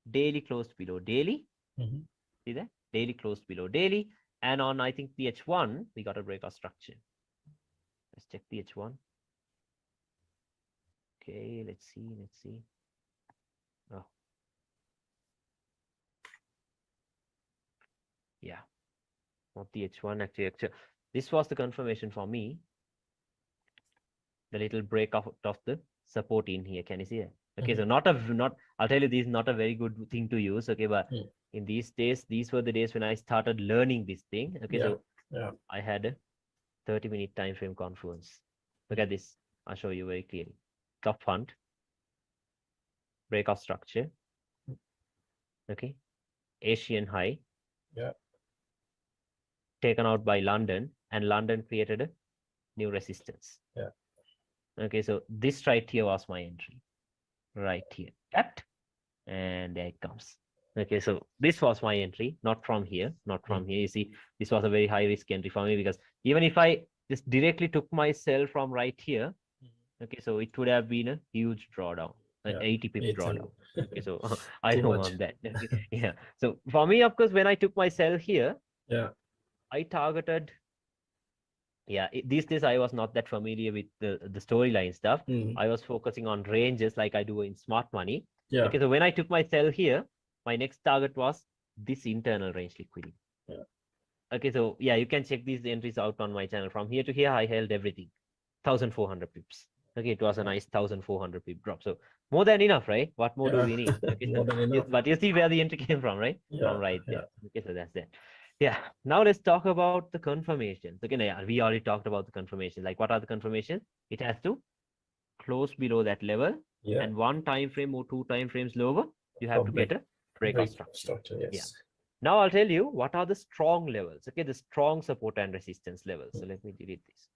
daily closed below daily. See that? Daily closed below daily. And on, I think, the H1, we got a breakout structure. Let's check the H1. Okay, let's see. Oh, yeah, not the H1 actually. This was the confirmation for me. The little break of the support in here. Can you see that? Okay, so not, I'll tell you, this is not a very good thing to use. Okay, but in these days, these were the days when I started learning this thing. Okay, so I had a 30-minute time frame confluence. Look at this. I'll show you very clearly. Top fund, breakout structure. Okay, Asian high. Yeah. Taken out by London, and London created a new resistance. Yeah. Okay, so this right here was my entry. Right here. Cut. And there it comes. Okay, so this was my entry, not from here, not from here. You see, this was a very high risk entry for me because even if I just directly took my sell from right here, okay, so it would have been a huge drawdown, an 80 pip drawdown. Okay, so I Too don't much. want that. Okay, yeah. So for me, of course, when I took my sell here, Yeah. I targeted. Yeah, these days I was not that familiar with the storyline stuff. I was focusing on ranges like I do in smart money. Yeah. Okay, so when I took my sell here, my next target was this internal range liquidity. Yeah. Okay, so yeah, you can check these entries out on my channel. From here to here, I held everything, 1,400 pips. Okay, it was a nice 1,400 pip drop. So more than enough, right? What more do we need? Okay, More than enough. but you see where the entry came from, right? Yeah. From right there. Okay, so that's that. Yeah. Now let's talk about the confirmations. Okay, yeah, we already talked about the confirmations. Like, what are the confirmations? It has to close below that level, and one time frame or two time frames lower, you have to get a breakout structure. Yes. Yeah. Now I'll tell you what are the strong levels. Okay, the strong support and resistance levels. So let me delete this.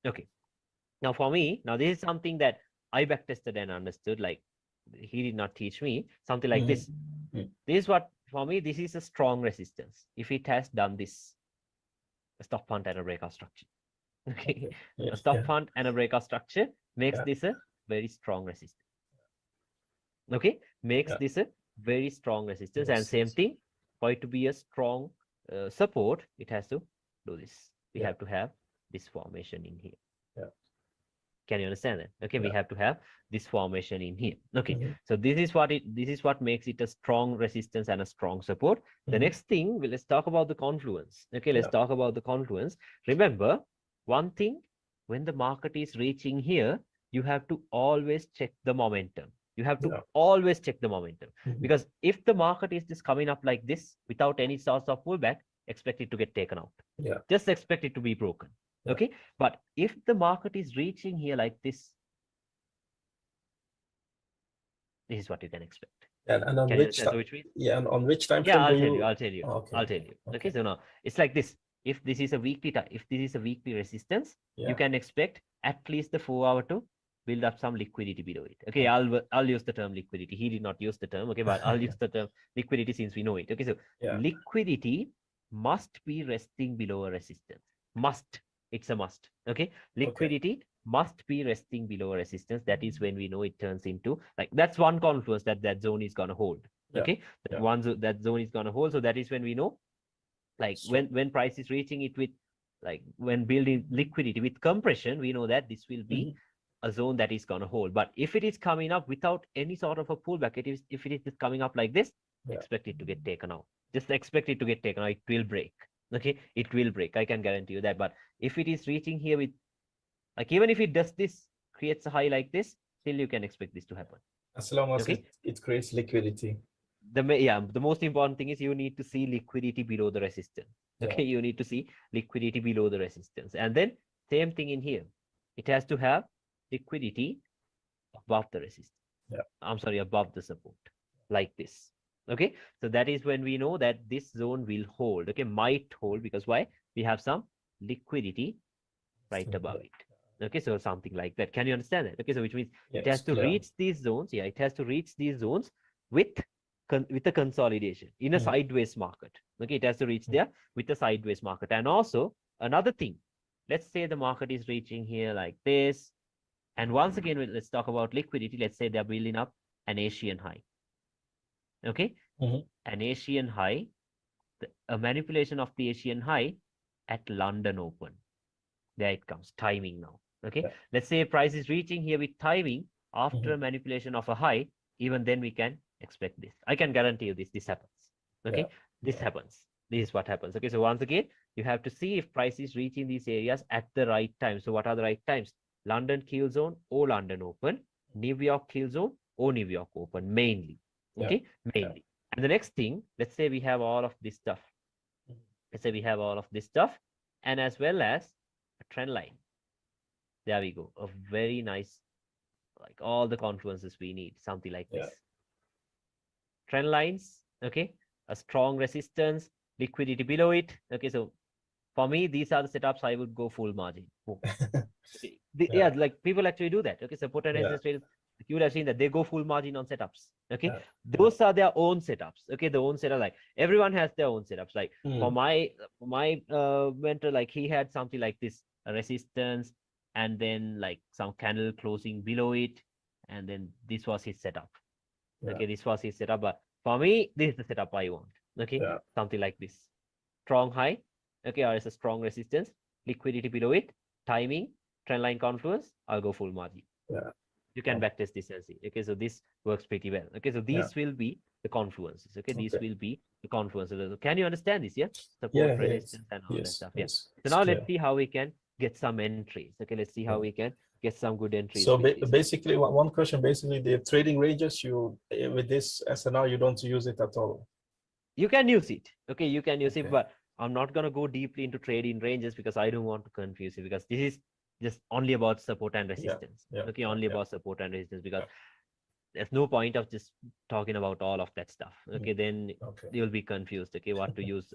Okay. Now for me, now this is something that I backtested and understood. Like, he did not teach me something like this. This is what, for me, this is a strong resistance. If it has done this, a stop hunt and a breakout structure. Okay. A stop hunt and a breakout structure makes this a very strong resistance. Okay. Makes this a very strong resistance. And same thing, for it to be a strong support, it has to do this. We have to have this formation in here. Can you understand that? Okay, we have to have this formation in here. Okay, so this is what makes it a strong resistance and a strong support. The next thing, let's talk about the confluence. Okay, let's talk about the confluence. Remember one thing, when the market is reaching here, you have to always check the momentum. You have to Yeah. always check the momentum, Mhm. because if the market is just coming up like this without any sorts of pullback, expect it to get taken out. Yeah. Just expect it to be broken. Yeah. Okay. But if the market is reaching here like this is what you can expect. And on Can you which understand? time? So which means, Yeah, and on which time yeah, frame do I'll tell you. you? I'll tell you. Okay. I'll tell you. Okay. Okay. So now it's like this. If this is a weekly, if this is a weekly resistance, you Yeah. can expect at least the 4 hour to build up some liquidity below it. Okay. Okay. I'll use the term liquidity. He did not use the term. Okay, but I'll use the term liquidity since we know it. Okay. So Yeah. liquidity must be resting below a resistance. Must. It's a must. Okay. Okay. Liquidity must be resting below a resistance. That is when we know it turns into, like, that's one confluence that zone is gonna hold. Yeah. Okay. Yeah. That zone is gonna hold. So that is when we know, like, So. when price is reaching it with, like, when building liquidity with compression, we know that this will be Mhm. a zone that is gonna hold. But if it is coming up without any sort of a pullback, if it is just coming up like this, Yeah. expect it to get taken out. Just expect it to get taken out. It will break. Okay, it will break. I can guarantee you that. But if it is reaching here with, like, even if it does this, creates a high like this, still you can expect this to happen. As long as Okay. it creates liquidity. The most important thing is you need to see liquidity below the resistance. Yeah. Okay, you need to see liquidity below the resistance, and then same thing in here. It has to have liquidity above the resistance. Yeah. I'm sorry, above the support, like this. Okay, so that is when we know that this zone will hold. Okay, might hold, because why? We have some liquidity right above Yeah. it. Okay, so something like that. Can you understand that? Okay, so which means Yeah. it It's has to clear. reach these zones. Yeah, it has to reach these zones with with a consolidation in a Mhm. sideways market. Okay, it has to reach Mhm. there with a sideways market. And also another thing, let's say the market is reaching here like this. And once again, let's talk about liquidity. Let's say they're building up an Asian high. Okay, Mhm. an Asian high, a manipulation of the Asian high at London Open. There it comes, timing now. Okay, Yeah. let's say price is reaching here with timing after Mhm. a manipulation of a high. Even then we can expect this. I can guarantee you this happens. Yeah. Okay, this Yeah. happens. This is what happens. Okay, so once again, you have to see if price is reaching these areas at the right time. So what are the right times? London kill zone or London Open, New York kill zone or New York Open, mainly. Yeah. Okay, Yeah. mainly. And the next thing, let's say we have all of this stuff. Mhm. Let's say we have all of this stuff, and as well as a trend line. There we go. A very nice, like, all the confluences we need, something like Yeah. this. Trend lines, okay? A strong resistance, liquidity below it. Okay, so for me, these are the setups I would go full margin. Boom. Okay. Yeah. Yeah, like, people actually do that. Okay, support and Yeah. resistance traders, you would have seen that they go full margin on setups. Okay, Yeah. Yeah. those are their own setups. Okay, the own setup, like, everyone has their own setups. Like, for Mm. my mentor, like, he had something like this, a resistance, and then, like, some candle closing below it, and then this was his setup. Yeah. Okay, this was his setup. But for me, this is the setup I want. Okay, Yeah. something like this. Strong high, okay, or it's a strong resistance, liquidity below it, timing, trend line confluence, I'll go full margin. Yeah. You can Okay. backtest this and see. Okay, so this works pretty well. Okay, so Yeah. these will be the confluences. Okay, these Okay. will be the confluences. So can you understand this? Yeah, support, Yeah. Yes. resistance, and all that Yes. stuff. Yeah. Yes. So It's now clear. let's see how we can get some entries. Okay, let's see how Yeah. we can get some good entries So with this. basically, one question, basically, the trading ranges, you with this SNR, you don't use it at all. You can use it. Okay, you can use it, Okay. but I'm not gonna go deeply into trading ranges because I don't want to confuse you, because this is just only about support and Yeah. resistance. Yeah. Okay, Yeah. only Yeah. about support and resistance, because Yeah. there's no point of just talking about all of that stuff. Mm. Okay, then Okay. you'll be confused. Okay, what to use.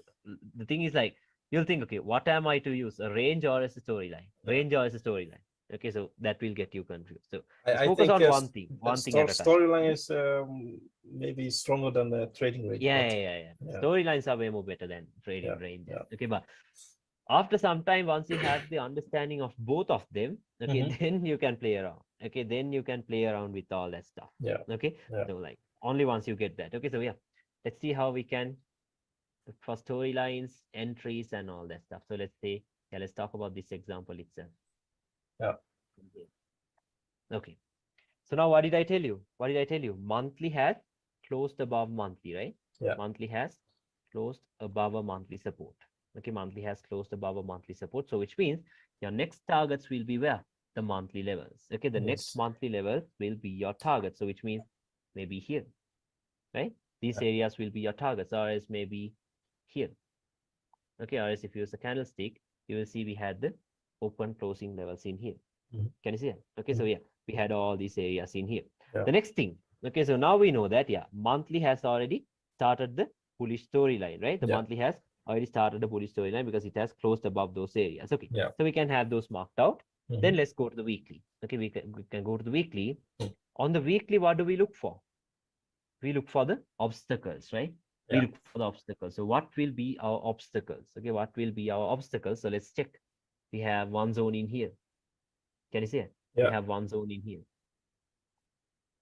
The thing is, like, you'll think, okay, what am I to use? A range or as a storyline? Yeah. Range or as a storyline? Okay, so that will get you confused. So just I focus think on a one thing at a time. storyline is maybe stronger than the trading range, Yeah, but yeah, yeah, yeah. yeah. Storylines are way more better than Yeah. trading ranges. Yeah. Okay, but after some time, once you have the understanding of both of them, okay, Hmm. then you can play around. Okay, then you can play around with all that stuff. Yeah. Okay, Yeah. so, like, only once you get that. Okay, so yeah, let's see how we can, for storylines, entries, and all that stuff. So let's say, yeah, let's talk about this example itself. Yeah. Okay, so now what did I tell you? What did I tell you? Monthly has closed above monthly, right? Yeah. Monthly has closed above a monthly support. Okay, monthly has closed above a monthly support. So which means your next targets will be where? the monthly levels. Okay, the next Yes. monthly level will be your target. So which means maybe here, right? These areas will be your targets, or else maybe here. Okay, or else if you use a candlestick, you will see we had the open closing levels in here. Can you see it? Okay, so yeah, we had all these areas in here. Yeah. The next thing, okay, so now we know that, yeah, monthly has already started the bullish storyline, right? The Yeah. monthly has already started the bullish storyline because it has closed above those areas. Okay, Yeah. so we can have those marked out. Then let's go to the weekly. Okay, we can go to the weekly. On the weekly, what do we look for? We look for the obstacles, right? We Yeah. look for the obstacles. So what will be our obstacles? Okay, what will be our obstacles? So let's check. We have one zone in here. Can you see it? We Yeah. have one zone in here.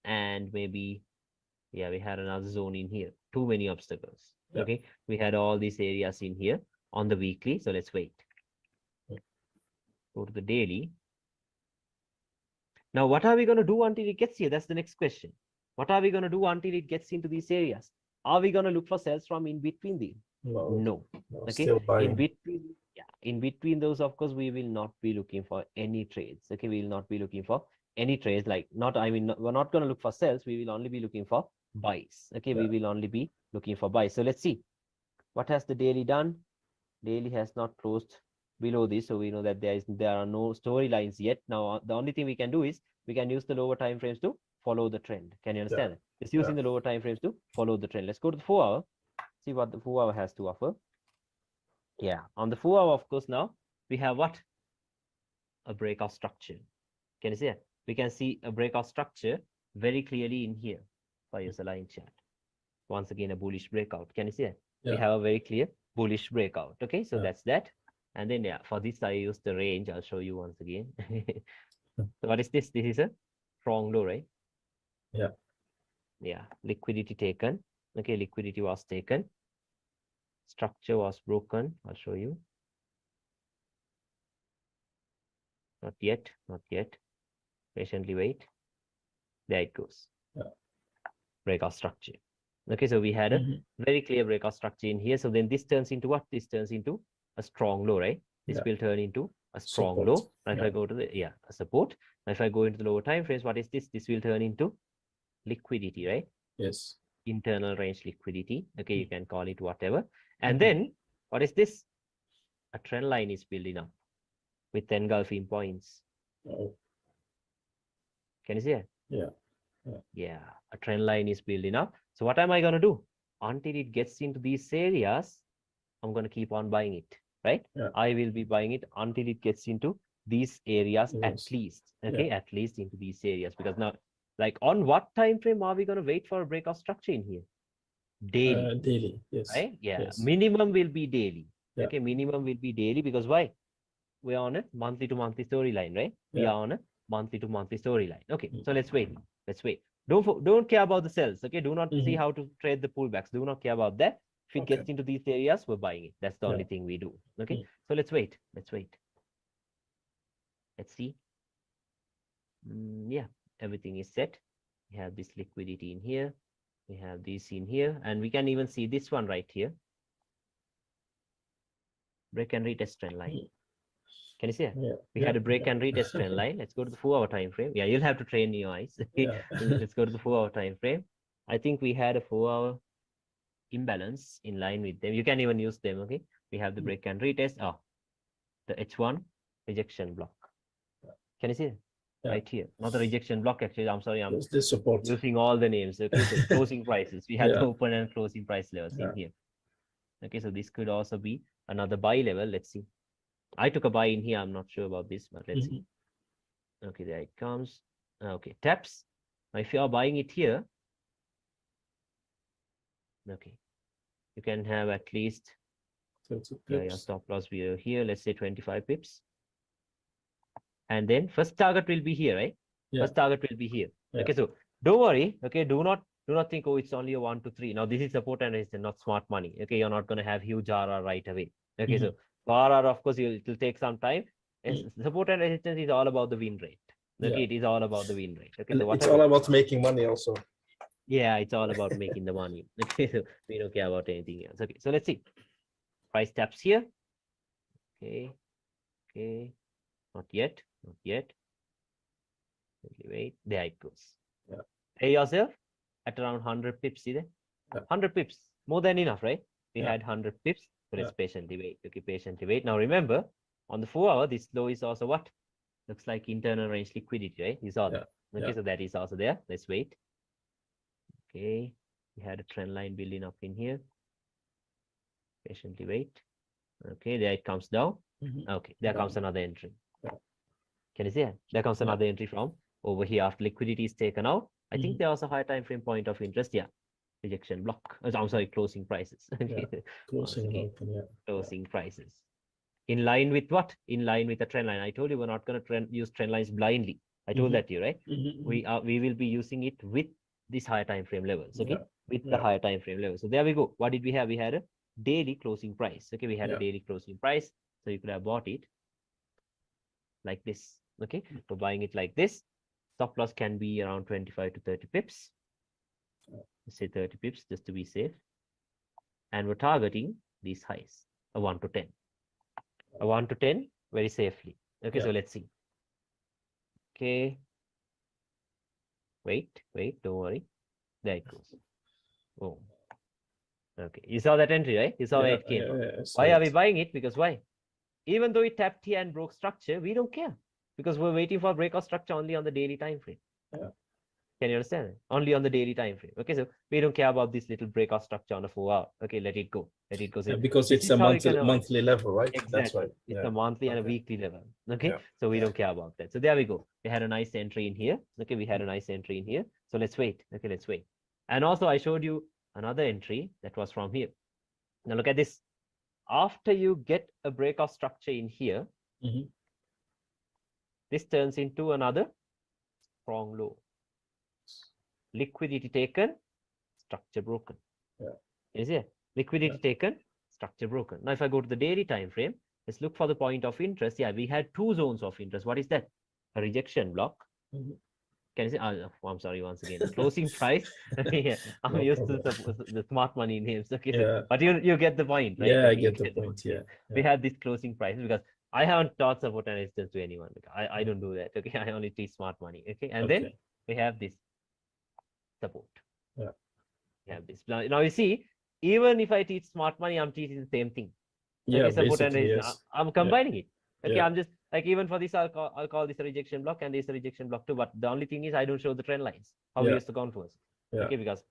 And maybe, yeah, we had another zone in here. Too many obstacles. Yeah. Okay, we had all these areas in here on the weekly. So let's wait. Go to the daily. Now, what are we going to do until it gets here? That's the next question. What are we going to do until it gets into these areas? Are we going to look for sells from in between these? No. No. No, Okay. still buying. In between, yeah, in between those, of course, we will not be looking for any trades. Okay, we will not be looking for any trades. Like not, I mean, we're not going to look for sells. We will only be looking for buys. Okay, we will only be looking for buys. So let's see. What has the daily done? Daily has not closed below this, so we know that there are no storylines yet. Now the only thing we can do is we can use the lower time frames to follow the trend. Can you understand it? It's using the lower time frames to follow the trend. Let's go to the 4-hour, see what the 4-hour has to offer. Yeah, on the 4-hour, of course, now we have what? A breakout structure. Can you see it? We can see a breakout structure very clearly in here. If I use a line chart, once again a bullish breakout. Can you see it? We have a very clear bullish breakout. Okay, so that's that. And then, yeah, for this, I use the range. I'll show you once again. So what is this? This is a strong low, right? Yeah. Yeah, liquidity taken. Okay, liquidity was taken. Structure was broken. I'll show you. Not yet, not yet. Patiently wait. There it goes. Yeah. Breakout structure. Okay, so we had a very clear breakout structure in here. So then this turns into what? This turns into a strong low, right? This will turn into a strong Support. low. Now if I go to the, a support. Now if I go into the lower time frames, what is this? This will turn into liquidity, right? Yes. Internal range liquidity. Okay, you can call it whatever. And then what is this? A trend line is building up with engulfing points. Can you see it? Yeah. Yeah, a trend line is building up. So what am I going to do? Until it gets into these areas, I'm going to keep on buying it, right? Yeah. I will be buying it until it gets into these areas at least. Okay, at least into these areas. Because now, like on what time frame are we going to wait for a breakout structure in here? Daily. Daily, yes. Right? Yeah, Yes. minimum will be daily. Yeah. Okay, minimum will be daily because why? We are on a monthly to monthly storyline, right? We are on a monthly to monthly storyline. Okay, so let's wait. Let's wait. Don't care about the sells. Okay, do not see how to trade the pullbacks. Do not care about that. If it gets into these areas, we're buying it. That's the only thing we do. Okay, so let's wait. Let's wait. Let's see. Yeah, everything is set. We have this liquidity in here. We have this in here, and we can even see this one right here. Break and retest trend line. Can you see it? Yeah. We had a break and retest trend line. Let's go to the 4-hour time frame. Yeah, you'll have to train your eyes. Let's go to the 4-hour time frame. I think we had a 4-hour imbalance in line with them. You can even use them. Okay, we have the break and retest. Oh, the H1 rejection block. Can you see it? Right here, not the rejection block. Actually, I'm sorry, I'm using all the names. Okay, so closing prices. We had the open and closing price levels in here. Okay, so this could also be another buy level. Let's see. I took a buy in here. I'm not sure about this, but let's see. Okay, there it comes. Okay, taps. Now, if you are buying it here, okay, you can have at least your stop loss here. Let's say 25 pips. And then first target will be here, right? First target will be here. Okay, so don't worry. Okay, do not think, oh, it's only a 1 to 3. Now this is support and resistance, not smart money. Okay, you're not going to have huge RR right away. Okay, so for RR, of course, it will take some time. Support and resistance is all about the win rate. Okay, it is all about the win rate. Okay, so it's all about making money also. Yeah, it's all about making the money. Okay, so we don't care about anything else. Okay, so let's see. Price taps here. Okay, not yet, not yet. Wait, there it goes. Yeah. Pay yourself at around 100 pips, see there? Yeah. 100 pips, more than enough, right? We Yeah. had 100 pips, so let's Yeah. patiently wait. Okay, patiently wait. Now remember, on the 4-hour, this low is also what? Looks like internal range liquidity, right? Is all. Yeah. Okay, Yeah. so that is also there. Let's wait. Okay, we had a trend line building up in here. Patiently wait. Okay, there it comes down. Okay, there Down. comes another entry. Yeah. Can you see it? There comes another entry from over here after liquidity is taken out. I think there was a high time frame point of interest. Yeah, rejection block. I'm sorry, closing prices. Okay, Closing open, closing prices. In line with what? In line with the trend line. I told you we're not going to use trend lines blindly. I told that to you, right? We will be using it with this higher time frame levels. Okay, with the higher time frame levels. So there we go. What did we have? We had a daily closing price. Okay, we had a daily closing price. So you could have bought it like this. Okay, so buying it like this, stop loss can be around 25 to 30 pips. Let's say 30 pips just to be safe. And we're targeting these highs, a 1 to 10. A 1 to 10 very safely. Okay, so let's see. Okay. Wait, don't worry. There it goes. Oh. Okay, you saw that entry, right? You saw where it came from. Why are we buying it? Because why? Even though it tapped here and broke structure, we don't care. Because we're waiting for breakout structure only on the daily time frame. Can you understand? Only on the daily time frame. Okay, so we don't care about this little breakout structure on the 4-hour. Okay, let it go. Let it go. So because it's a monthly level, right? Exactly. That's right. It's a monthly and a weekly level. Okay, so we don't care about that. So there we go. We had a nice entry in here. Okay, we had a nice entry in here. So let's wait. Okay, let's wait. And also I showed you another entry that was from here. Now look at this. After you get a breakout structure in here, this turns into another strong low. Liquidity taken, structure broken. Is it? Liquidity taken, structure broken. Now, if I go to the daily time frame, let's look for the point of interest. Yeah, we had two zones of interest. What is that? A rejection block. Can you say? Oh, I'm sorry, once again. Closing price. Yeah, I'm used to the smart money names. Okay, but you get the point, right? Yeah, I get the point. We had this closing price because I haven't taught support and resistance to anyone. I don't do that. Okay, I only teach smart money. Okay, and then we have this support. We have this. Now you see, even if I teach smart money, I'm teaching the same thing. Okay, support and resistance. I'm combining it. Okay, I'm just like, even for this, I'll call this a rejection block and this a rejection block too. But the only thing is I don't show the trend lines, how we use the confluence. Okay, because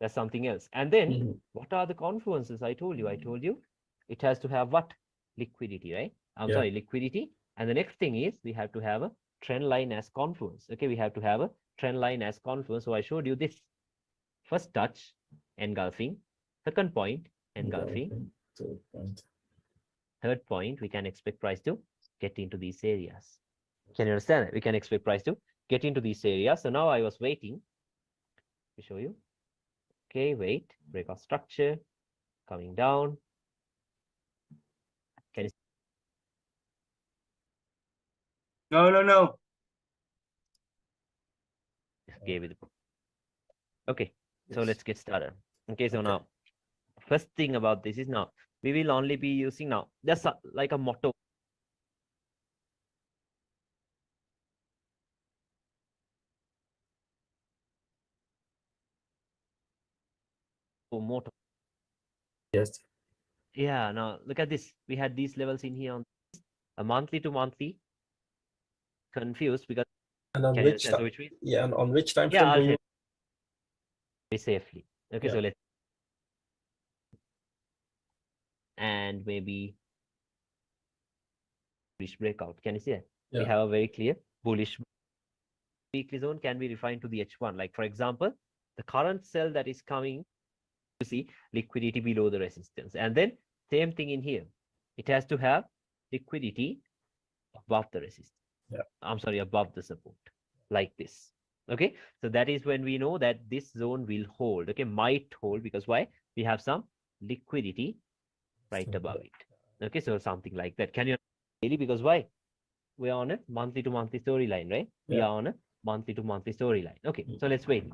that's something else. And then what are the confluences? I told you it has to have what? Liquidity, right? I'm sorry, liquidity. And the next thing is we have to have a trend line as confluence. Okay, we have to have a trend line as confluence. So I showed you this. First touch, engulfing. Second point, engulfing. Third point, we can expect price to get into these areas. Can you understand that? We can expect price to get into these areas. So now I was waiting to show you. Okay, wait, breakout structure, coming down. Can you see? No. Gave it. Okay, so let's get started. Okay, so now, first thing about this is now, we will only be using now, that's like a motto. Motto. Yeah, now look at this. We had these levels in here on a monthly to monthly. Confused because and on which time? Yeah, and on which time frame do you very safely? Okay, so let's and maybe bullish breakout. Can you see that? We have a very clear bullish weekly zone can be refined to the H1. Like, for example, the current sell that is coming, you see liquidity below the resistance. And then same thing in here. It has to have liquidity above the resistance. I'm sorry, above the support, like this. Okay, so that is when we know that this zone will hold. Okay, might hold, because why? We have some liquidity right above it. Okay, so something like that. Can you daily? Because why? We are on a monthly to monthly storyline, right? We are on a monthly to monthly storyline. Okay, so let's wait.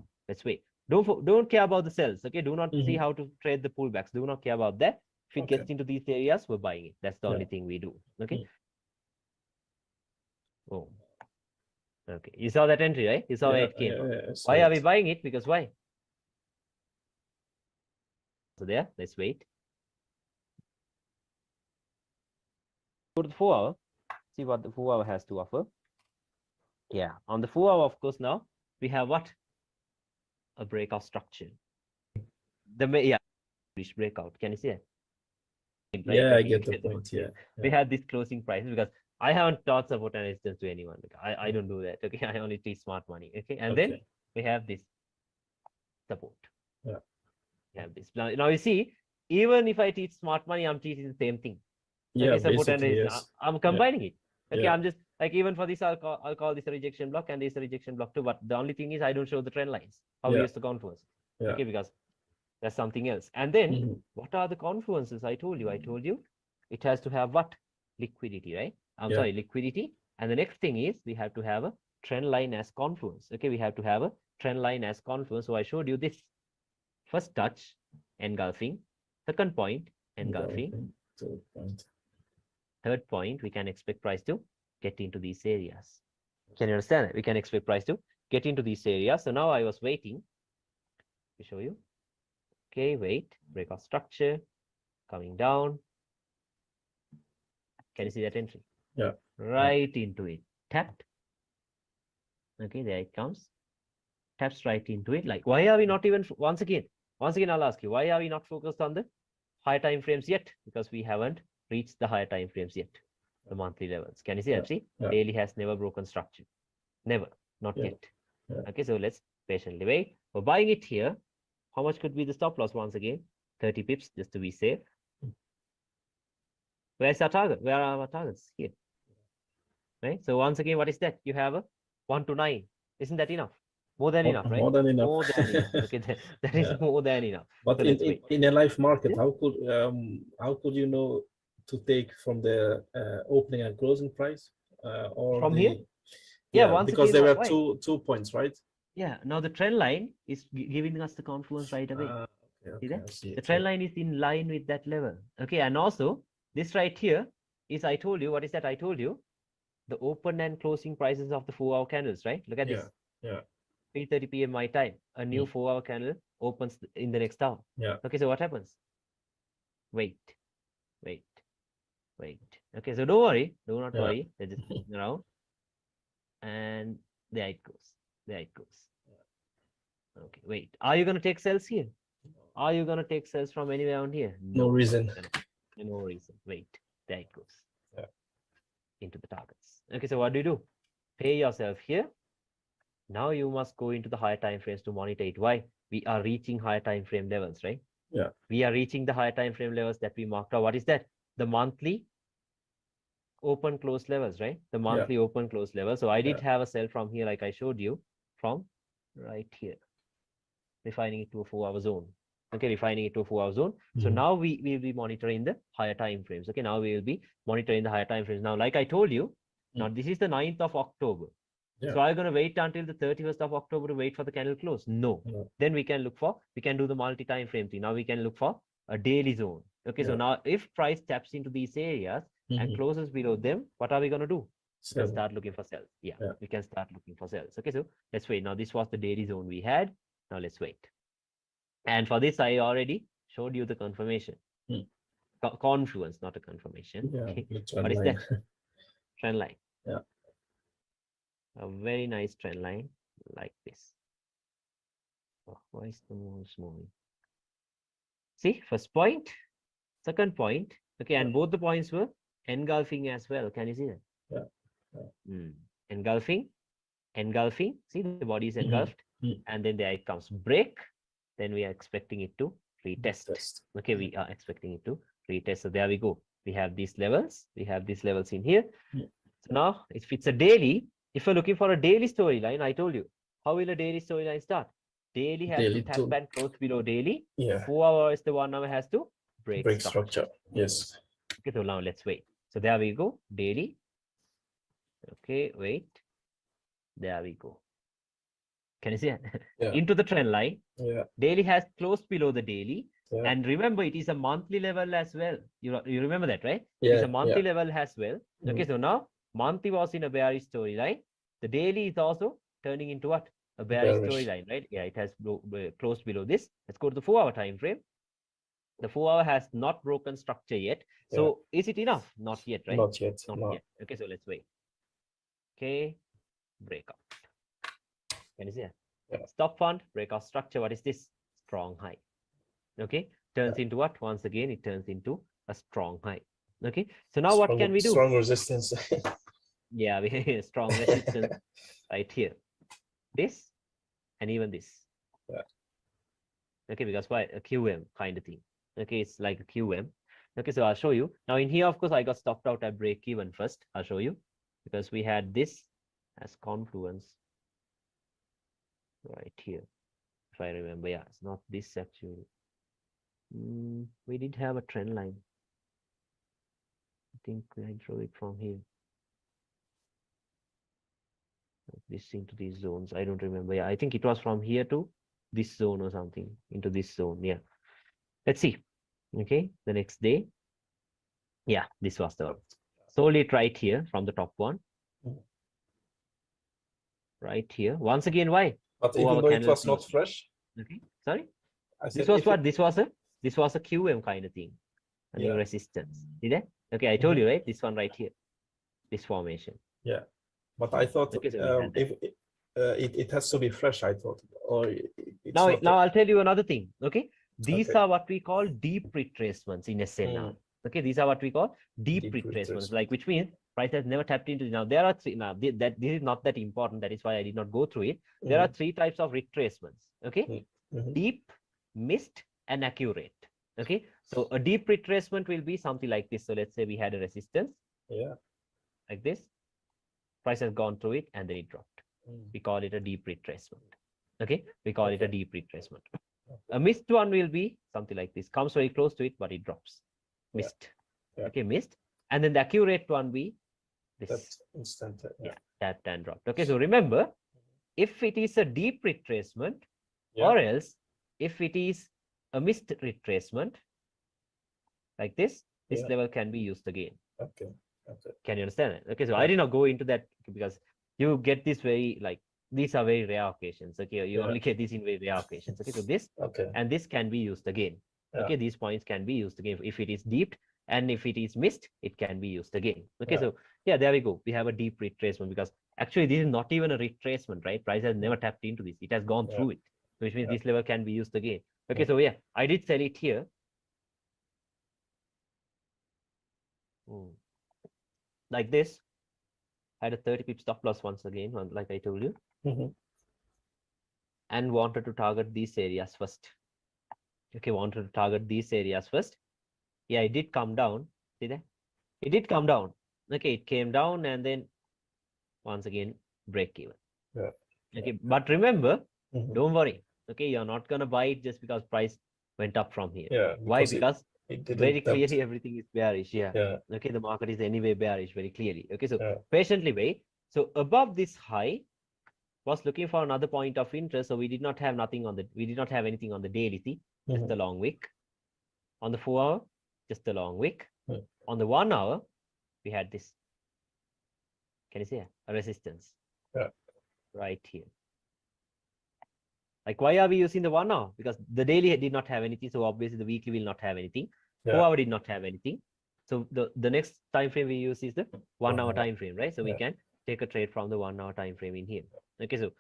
Don't care about the sells. Okay, do not see how to trade the pullbacks. Do not care about that. If it gets into these areas, we're buying it. That's the only thing we do. Okay. Oh, Okay, you saw that entry, right? You saw where Yeah, it came from. so Why are we buying it? Because why? So there, let's wait. Go to the 4-hour, see what the 4-hour has to offer. Yeah, on the 4-hour, of course, now we have what? A breakout structure. Yeah, breakout. Can you see it? Right? yeah, I Okay, you get the get the point. point. Yeah, We yeah, had this closing price because I haven't taught support and resistance to anyone. I don't do that. Okay, I only teach smart money. Okay, and then okay, we have this support. yeah, We have this. Now you see, even if I teach smart money, I'm teaching the same thing. yeah, Okay, support and basically, resistance. yes, I'm yeah, combining it. Okay, yeah, I'm just like even for this, I'll call this a rejection block and this a rejection block too. But the only thing is I don't show the trend lines. How we yeah, use the confluence. yeah, Okay, because that's something else. And then mhm, what are the confluences? I told you it has to have what? Liquidity, right? I'm yeah, sorry, liquidity. And the next thing is we have to have a trend line as confluence. Okay, we have to have a trend line as confluence. So I showed you this first touch, engulfing, second point, engulfing, engulfing, 2 point. third point, we can expect price to get into these areas. Can you understand it? We can expect price to get into these areas. So now I was waiting to show you. Okay, wait, breakout structure, coming down. Can you see that entry? Yeah, Right into it. Tapped. Okay, there it comes. Taps right into it. Like, why are we not even, once again, I'll ask you, why are we not focused on the higher time frames yet? Because we haven't reached the higher time frames yet, the monthly levels. Can you see yeah, that? See, yeah, daily has never broken structure. Never, not yeah, yet. yeah. Okay, so let's patiently wait. We're buying it here. How much could be the stop loss once again? 30 pips, just to be safe. Where's our target? Where are our targets? Here. Right? So once again, what is that? You have a 1 to 9. Isn't that enough? More than enough, right? More than enough. More than enough. Okay, that is Yeah. more than enough. But So let's wait. in a live market, Yeah. how could you know to take from the opening and closing price or From here? the Yeah, yeah, once because again, there were why? 2 points, right? Yeah, now the trend line is giving us the confluence right away. Okay, See okay, that? I see The it. Yeah, trend line is in line with that level. Okay, and also this right here is, I told you, what is that? I told you the open and closing prices of the 4-hour candles, right? Look at yeah, this. yeah, 3:30 p.m. my time. A new 4-hour candle opens in the next hour. yeah, Okay, so what happens? Wait, wait, wait. Okay, so don't worry. Do not yeah, worry. They're just moving around. And there it goes. There it goes. Okay, wait. Are you going to take cells here? Are you going to take cells from anywhere around here? no No. reason. No reason. Wait. There it goes. Yeah. Into the targets. Okay, so what do? Pay yourself here. Now you must go into the higher time frames to monitor it. Why? We are reaching higher time frame levels, right? Yeah, We are reaching the higher time frame levels that we marked out. What is that? The monthly open close levels, right? The yeah, monthly open close level. So I did yeah, have a sell from here, like I showed you, from right here, refining it to a 4-hour zone. Okay, refining it to a 4-hour zone. So Mhm. now we will be monitoring the higher time frames. Okay, now we will be monitoring the higher time frames. Now, like I told you, now this is the 9th of October. Yeah. So are you going to wait until the 31st of October to wait for the candle close? No. No. Then we can do the multi-time frame thing. Now we can look for a daily zone. Okay, so Yeah. now if price taps into these areas and Mhm. closes below them, what are we going to do? We can Sell. start looking for cells. Yeah, Yeah. we can start looking for cells. Okay, so let's wait. Now this was the daily zone we had. Now let's wait. And for this, I already showed you the confirmation. Hmm. Confluence, not a confirmation. Yeah, Okay. the trend What is line. that? Trend line. Yeah. A very nice trend line like this. Oh, why is the mouse moving? See, first point, second point. Okay, and both the points were engulfing as well. Can you see that? Yeah. Yeah. Engulfing, engulfing. See, the body is engulfed. Mhm. And then there it comes break. Then we are expecting it to retest. Test. Okay, we are expecting it to retest. So there we go. We have these levels. We have these levels in here. Yeah. So now, if it's a daily, if you're looking for a daily storyline, I told you, how will a daily storyline start? Daily has Daily to tap to- and close below daily. Yeah. 4 hours, the 1 hour has to break Structure. Yes. Okay, so now let's wait. So there we go, daily. Okay, wait. There we go. Can you see it? Yeah. Into the trend line. Yeah. Daily has closed below the daily. Yeah. And remember, it is a monthly level as well. You remember that, right? It Yeah. is a monthly Yeah. level as well. Okay, so now monthly was in a bearish story, right? the daily is also turning into what? A bearish Bearish. storyline, right? Yeah, it has closed below this. Let's go to the 4-hour time frame. The 4-hour has not broken structure yet. So is it enough? Not yet, right? Not yet. Not No. yet. Okay, so let's wait. Okay, breakout. Can you see that? Yeah. Stop fund, breakout structure. What is this? Strong high. Okay, turns into what? Once again, it turns into a strong high. Okay, so now what can we do? Strong resistance. Yeah, we strong resistance right here. This and even this. Yeah. Okay, because why? A QM kind of thing. Okay, it's like a QM. Okay, so I'll show you. Now in here, of course, I got stopped out at break even first. I'll show you because we had this as confluence right here. If I remember, yeah, it's not this actually. We did have a trend line. I think I drew it from here. This into these zones. I don't remember. Yeah, I think it was from here to this zone or something into this zone. Yeah. Let's see. Okay, the next day. Yeah, this was the one. Sold it right here from the top one. Right here. Once again, why? But Oh, even our though it candle was C. not fresh, Okay, sorry. I This said was if what? it, This was a QM kind of thing. A new Yeah. resistance. See that? Okay, I told you, right? This one right here. This formation. yeah. But I thought Okay, so we had that. if it has to be fresh, I thought, or it's Now, not. now I'll tell you another thing. Okay, these Okay. are what we call deep retracements in SNR. Okay, these are what we call deep Deep retracements, retracement. like which means price has never tapped into. Now there are three. Now that this is not that important. That is why I did not go through it. There are three types of retracements. Okay, deep, missed, and accurate. Okay, so a deep retracement will be something like this. So let's say we had a resistance. Yeah. Like this. Price has gone through it and then it dropped. We call it a deep retracement. Okay, we call it a deep retracement. A missed one will be something like this, comes very close to it, but it drops. Missed. Yeah. Okay, missed. And then the accurate one be this. That's instant. Yeah, tapped and dropped. Okay, so remember, if it is a deep retracement, or else if it is a missed retracement, like this level can be used again. Okay. Okay. Can you understand it? Okay, so I did not go into that because you get this very like these are very rare occasions. Okay, you only get these in very rare occasions. Okay, so this and this can be used again. Okay, these points can be used again if it is deep, and if it is missed, it can be used again. Okay, so yeah, there we go. We have a deep retracement because actually this is not even a retracement, right? Price has never tapped into this. It has gone through it, which means this level can be used again. Okay, so yeah, I did sell it here. Like this, had a 30 pip stop loss once again, like I told you, and wanted to target these areas first. Okay, wanted to target these areas first. Yeah, it did come down. See that? It did come down. Okay, it came down and then once again break even. Okay, but remember, don't worry. Okay, you're not gonna buy it just because price went up from here. Why? Because very clearly everything is bearish. Yeah. Okay, the market is anyway bearish very clearly. Okay, so patiently wait. So above this high was looking for another point of interest. So we did not have anything on the daily. See, just a long wick. On the 4-hour, just a long wick. On the 1 hour, we had this. Can you see a resistance? Right here. Like, why are we using the 1 hour? Because the daily did not have anything. So obviously the weekly will not have anything. 4-hour did not have anything. So the next time frame we use is the 1 hour time frame, right? So we can take a trade from the 1 hour time frame in here. Okay, so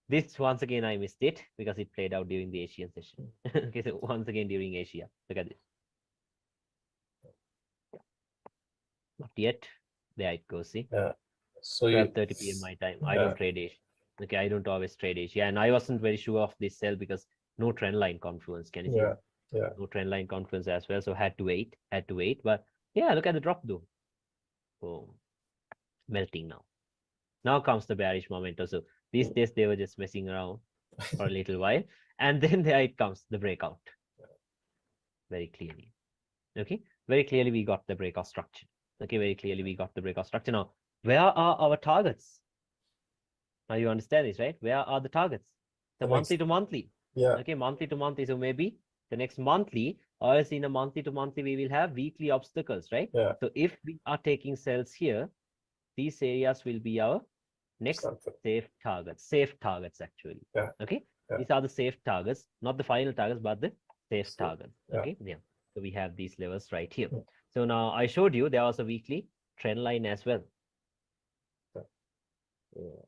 this once again I missed it because it played out during the Asian session. Okay, so once again during Asia. Look at this. Not yet. There it goes. See. So 12:30 p.m. my time. I don't trade Asia. Okay, I don't always trade Asia, and I wasn't very sure of this sell because no trend line confluence. Can you see? No trend line confluence as well. So had to wait. But yeah, look at the drop though. Boom. Melting now. Now comes the bearish momentum. So these days they were just messing around for a little while, and then there it comes, the breakout. Very clearly. Okay, very clearly we got the breakout structure. Okay, very clearly we got the breakout structure. Now, where are our targets? Now you understand this, right? Where are the targets? The monthly to monthly. Okay, monthly to monthly. So maybe the next monthly, or else in a monthly to monthly, we will have weekly obstacles, right? So if we are taking sales here, these areas will be our next Started. safe targets actually. Yeah. Okay. Yeah. These are the safe targets, not the final targets, but the safe So, targets. yeah. Okay. Yeah. So we have these levels right here. Yeah. So now I showed you there was a weekly trend line as well. Yeah.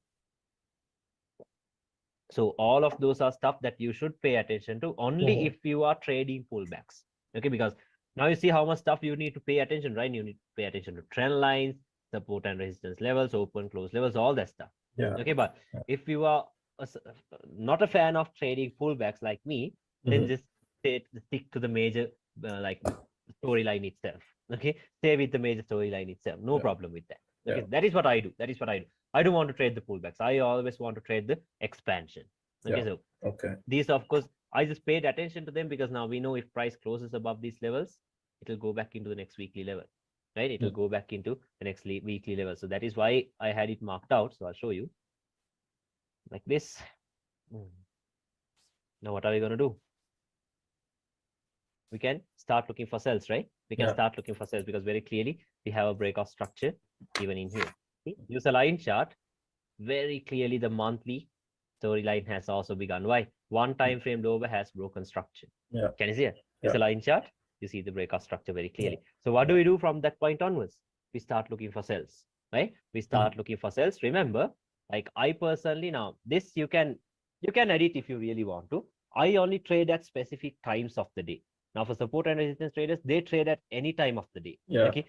So all of those are stuff that you should pay attention to only if you are trading pullbacks. Okay, because now you see how much stuff you need to pay attention, right? You need to pay attention to trend lines, support and resistance levels, open, close levels, all that stuff. Yeah. Okay, but if you are not a fan of trading pullbacks like me, then just stick to the major like storyline itself. Okay, stay with the major storyline itself. No problem with that. Okay, that is what I do. That is what I do. I don't want to trade the pullbacks. I always want to trade the expansion. Okay, so these, of course, I just paid attention to them because now we know if price closes above these levels, it will go back into the next weekly level, right? It will go back into the next weekly level. So that is why I had it marked out. So I'll show you like this. Now, what are we going to do? We can start looking for sells, right? We can start looking for sells because very clearly we have a breakout structure even in here. See? Use a line chart. Very clearly the monthly storyline has also begun. Why? One time frame lower has broken structure. Can you see it? Use a line chart. You see the breakout structure very clearly. So what do we do from that point onwards? We start looking for sells, right? We start looking for sells. Remember, like I personally now, this you can edit if you really want to. I only trade at specific times of the day. Now for support and resistance traders, they trade at any time of the day. Okay.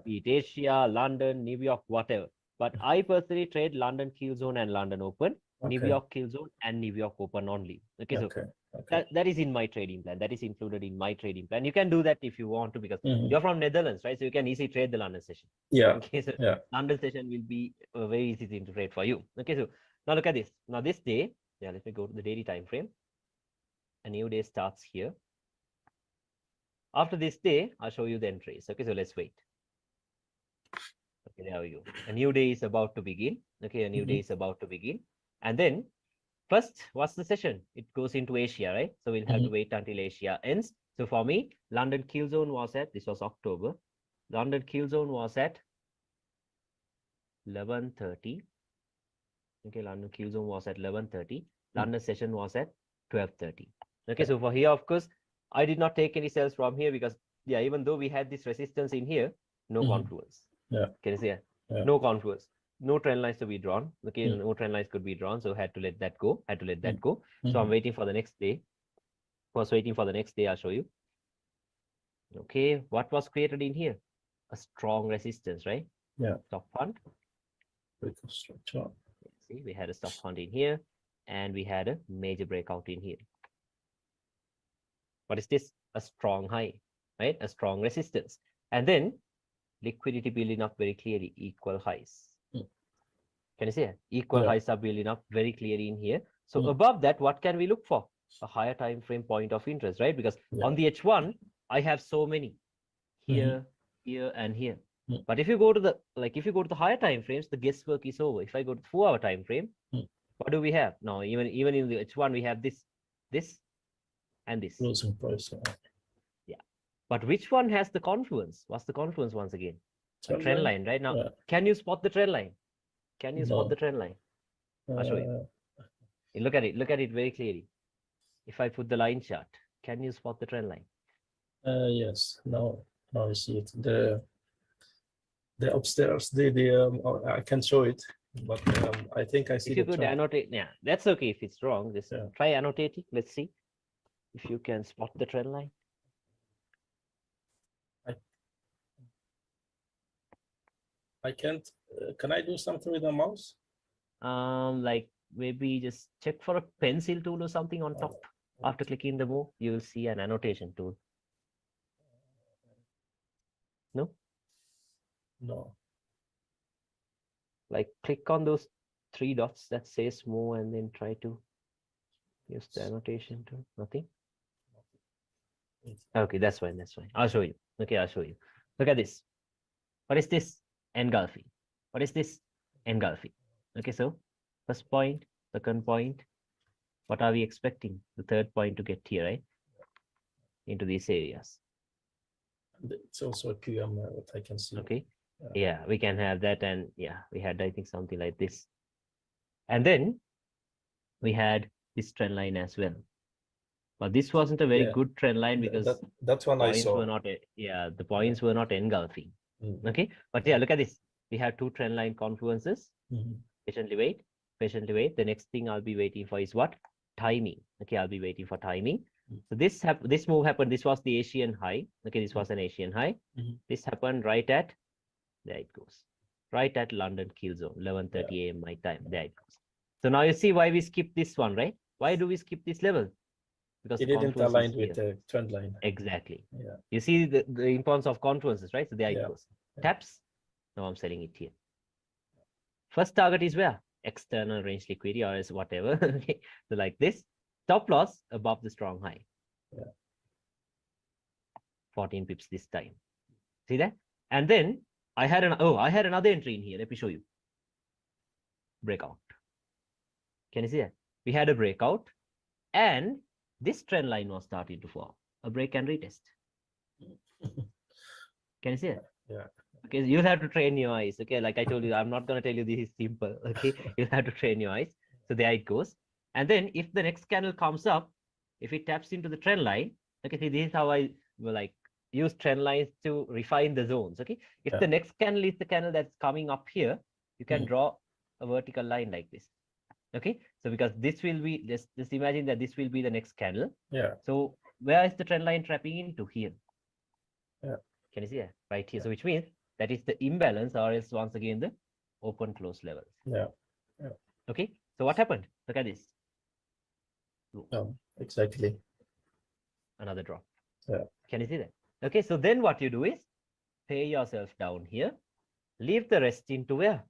Be it Asia, London, New York, whatever. But I personally trade London Kill Zone and London Open, New York Kill Zone and New York Open only. Okay, so that is in my trading plan. That is included in my trading plan. You can do that if you want to because you're from Netherlands, right? So you can easily trade the London session. Okay, so London session will be a very easy thing to trade for you. Okay, so now look at this. Now this day, let me go to the daily time frame. A new day starts here. After this day, I'll show you the entries. Okay, so let's wait. Okay, there we go. A new day is about to begin. Okay, a new day is about to begin. And then first, what's the session? It goes into Asia, right? So we'll have to wait until Asia ends. So for me, London Kill Zone was at, this was October. London Kill Zone was at 11:30. Okay, London Kill Zone was at 11:30. London session was at 12:30. Okay, so for here, of course, I did not take any sales from here because, even though we had this resistance in here, no confluence. Can you see it? No confluence. No trend lines to be drawn. Okay, no trend lines could be drawn, so had to let that go. So I'm waiting for the next day. Was waiting for the next day. I'll show you. Okay, what was created in here? A strong resistance, right? Stop hunt. See, we had a stop hunt in here, and we had a major breakout in here. What is this? A strong high, right? A strong resistance, and then liquidity building up very clearly. Equal highs. Can you see it? Equal highs are building up very clearly in here. So above that, what can we look for? A higher time frame point of interest, right? Because on the H1, I have so many here, here, and here. But if you go to the higher time frames, the guesswork is over. If I go to the 4-hour time frame, what do we have? Now, even in the H1, we have this, and this. Closing price. But which one has the confluence? What's the confluence once again? A trend line, right? Now, can you spot the trend line? Can you spot the trend line? I'll show you. Look at it very clearly. If I put the line chart, can you spot the trend line? Yes, now I see it. The upstairs, I can show it, but I think I see. If you could annotate, that's okay. If it's wrong, just try annotating. Let's see if you can spot the trend line. I can't. Can I do something with the mouse? Like maybe just check for a pencil tool or something on top. After clicking the move, you will see an annotation tool. No? No. Like click on those 3 dots that says move and then try to use the annotation tool. Nothing? Okay, that's fine. I'll show you. Okay, I'll show you. Look at this. What is this? Engulfing. What is this? Engulfing. Okay, so first point, second point. What are we expecting? The third point to get here, right? Into these areas. It's also a QM what I can see. Okay. Yeah, we can have that, and we had, I think, something like this. And then we had this trend line as well. But this wasn't a very Yeah. good trend line because that one I points saw. were not, the points were not engulfing. Mhm. Okay. But yeah, look at this. We have two trend line confluences. Mhm. Patiently wait. Patiently wait. The next thing I'll be waiting for is what? Timing. Okay, I'll be waiting for timing. So this move happened. This was the Asian high. Okay, this was an Asian high. Mhm. This happened right at, there it goes, right at London kill zone, 11:30 a.m. my time. There it goes. So now you see why we skip this one, right? Why do we skip this level? Because It the didn't confluence align is with here. the trend line. Exactly. Yeah. You see the importance of confluences, right? So there it Yeah. goes. Yeah. Taps. Now I'm selling it here. First target is where? External range liquidity or is whatever. Okay. So like this. Stop loss above the strong high. Yeah. 14 pips this time. See that? And then I had another entry in here. Let me show you. Breakout. Can you see that? We had a breakout and this trend line was starting to form. A break and retest. Can you see it? Yeah. Okay, you'll have to train your eyes. Okay, like I told you, I'm not going to tell you this is simple. Okay, you'll have to train your eyes. So there it goes. And then if the next candle comes up, if it taps into the trend line, okay, see, this is how I will like use trend lines to refine the zones. Okay, if the next candle is the candle that's coming up here, you can draw a vertical line like this. Okay, so because this will be, just imagine that this will be the next candle. Yeah. So where is the trend line trapping into? Here. Yeah. Can you see that? Right here. So which means that is the imbalance or else once again the open close levels. Yeah. Yeah. Okay, so what happened? Look at this. Exactly. Another drop. Yeah. Can you see that? Okay, so then what you do is pay yourself down here, leave the rest into where?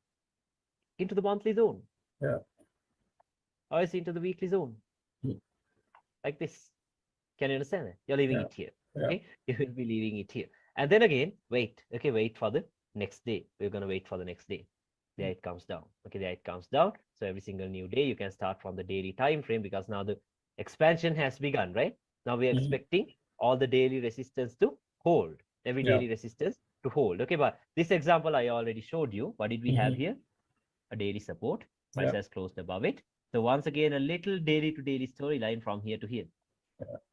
Into the monthly zone. Yeah. Or else into the weekly zone. Like this. Can you understand that? You're leaving it here. Okay, you will be leaving it here. And then again, wait. Okay, wait for the next day. We're going to wait for the next day. There it comes down. Okay, there it comes down. So every single new day, you can start from the daily time frame because now the expansion has begun, right? Now we are expecting all the daily resistance to hold. Every daily resistance to hold. Okay, but this example I already showed you. What did we have here? A daily support. Price has closed above it. So once again, a little daily to daily storyline from here to here.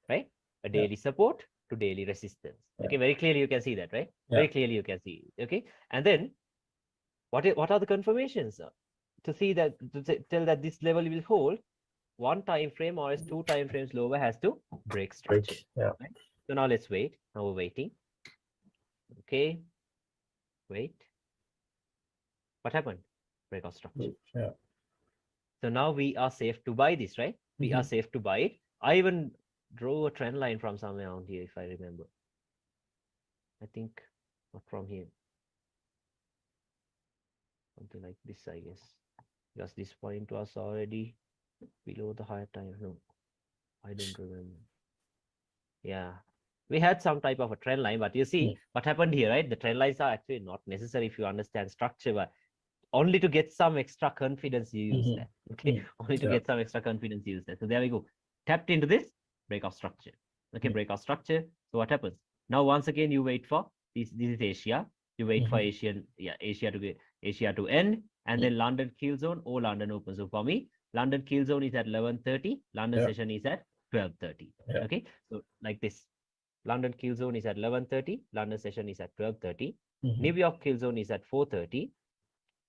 Right? A daily support to daily resistance. Okay, very clearly you can see that, right? Very clearly you can see. Okay, and then what are the confirmations to see that, to tell that this level will hold? One time frame or as two time frames lower has to break structure. Yeah. Right? So now let's wait. Now we're waiting. Okay, wait. What happened? Breakout structure. Yeah. So now we are safe to buy this, right? We are safe to buy it. I even drew a trend line from somewhere around here, if I remember. I think not from here. Something like this, I guess. Because this point was already below the higher time. No, I don't remember. Yeah. We had some type of a trend line, but you see what happened here, right? The trend lines are actually not necessary if you understand structure, but only to get some extra confidence, you use that. Okay. Only to get some extra confidence, you use that. So there we go. Tapped into this breakout structure. Okay, breakout structure. So what happens? Now, once again, you wait for this. This is Asia. You wait for Asia to end, and then London kill zone or London open. So for me, London kill zone is at 11:30. London session is at 12:30. Okay, so like this. London kill zone is at 11:30. London session is at 12:30. New York kill zone is at 4:30.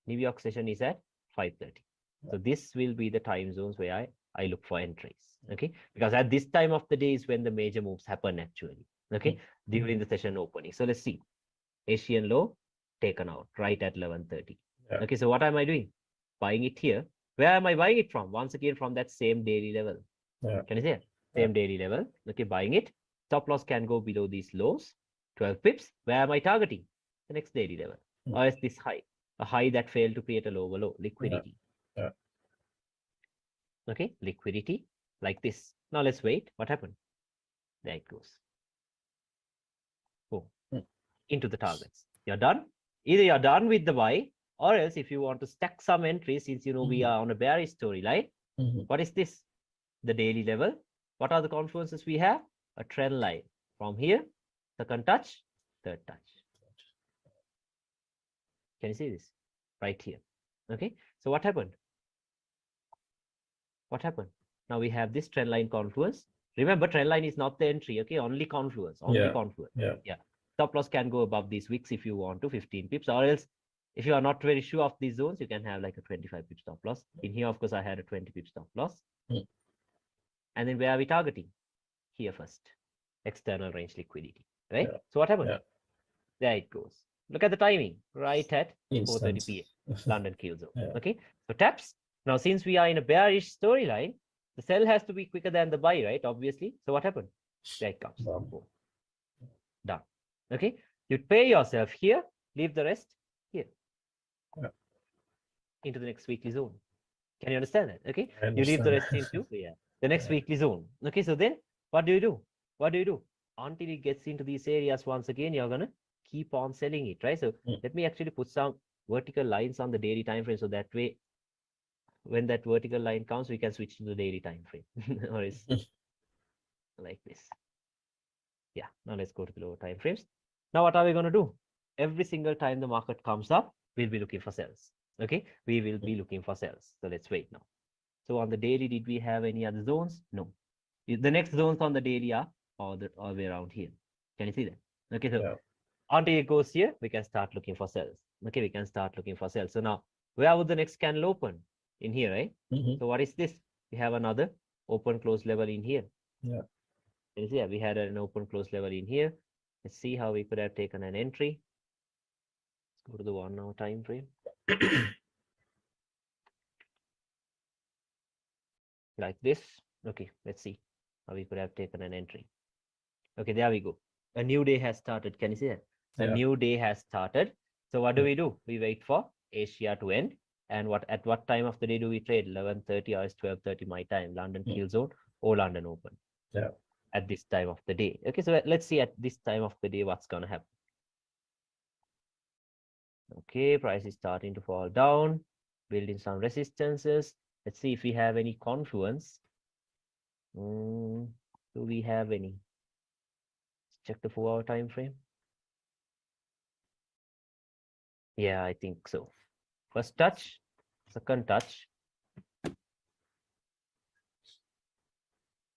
New York session is at 5:30. So this will be the time zones where I look for entries. Okay, because at this time of the day is when the major moves happen actually. Okay, during the session opening. So let's see. Asian low taken out right at 11:30. Okay, so what am I doing? Buying it here. Where am I buying it from? Once again, from that same daily level. Can you see it? Same daily level. Okay, buying it. Stop loss can go below these lows. 12 pips. Where am I targeting? The next daily level. Or is this high? A high that failed to create a lower low. Liquidity. Okay, liquidity like this. Now let's wait. What happened? There it goes. Oh, into the targets. You're done. Either you're done with the buy, or else if you want to stack some entries, since you know we are on a bearish storyline, what is this? The daily level. What are the confluences we have? A trend line from here, second touch, third touch. Can you see this? Right here. Okay. So what happened? what happened? Now we have this trend line confluence. Remember, trend line is not the entry, okay? Only confluence, only Yeah. confluence. Yeah. Yeah. Stop loss can go above these wicks if you want to, 15 pips, or else if you are not very sure of these zones, you can have like a 25 pip stop loss. In here, of course, I had a 20 pip stop loss. Mm. And then where are we targeting? Here first, external range liquidity, right? Yeah. So what happened? Yeah. There it goes. Look at the timing, right at 4:30 Instant. p.m. London kill zone. Yeah. Okay, so taps. Now, since we are in a bearish storyline, the sell has to be quicker than the buy, right? Obviously. So what happened? There it comes. Done. Boom. Done. Okay, you pay yourself here, leave the rest here. Yeah. Into the next weekly zone. Can you understand that? Okay, I you leave the understand. rest into the next Yeah. weekly zone. Okay, so then what do you do? What do you do? Until it gets into these areas once again, you're gonna keep on selling it, right? So Mm. let me actually put some vertical lines on the daily time frame, so that way when that vertical line comes, we can switch to the daily time frame. Or is like this. Yeah, now let's go to the lower time frames. Now what are we going to do? Every single time the market comes up, we'll be looking for sells. Okay, we will be looking for sells. So let's wait now. So on the daily, did we have any other zones? No. The next zones on the daily are all the way around here. Can you see that? Okay, so Yeah. until it goes here, we can start looking for sells. Okay, we can start looking for sells. So now, where would the next candle open? In here, right? Mhm. So what is this? We have another open close level in here. Yeah. Can you see that? We had an open close level in here. Let's see how we could have taken an entry. Let's go to the 1 hour time frame. Like this. Okay, let's see how we could have taken an entry. Okay, there we go. A new day has started. Can you see that? A Yeah. new day has started. So what do Mm. we do? We wait for Asia to end. And at what time of the day do we trade? 11:30 or 12:30 my time, London Mm. kill zone or London open. Yeah. At this time of the day. Okay, so let's see at this time of the day what's gonna happen. Okay, price is starting to fall down, building some resistances. Let's see if we have any confluence. Do we have any? Let's check the 4 hour time frame. Yeah, I think so. First touch, second touch.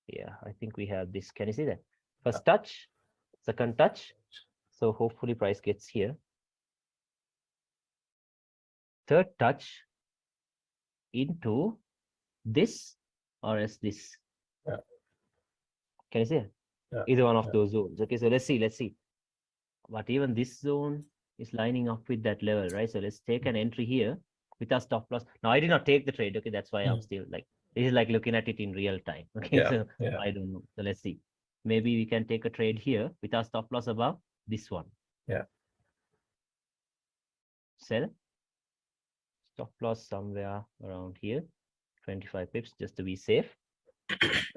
Yeah, I think we have this. Can you see that? First touch, second touch. So hopefully price gets here. Third touch into this or as this. Yeah. Can you see it? Yeah. Either one of Yeah. those zones. Okay, so let's see. But even this zone is lining up with that level, right? So let's take an entry here with our stop loss. Now I did not take the trade. Okay, that's why I'm still like, this is like looking at it in real time. Okay, Yeah. so Yeah. I don't know. So let's see. Maybe we can take a trade here with our stop loss above this one. Yeah. Sell. Stop loss somewhere around here. 25 pips just to be safe.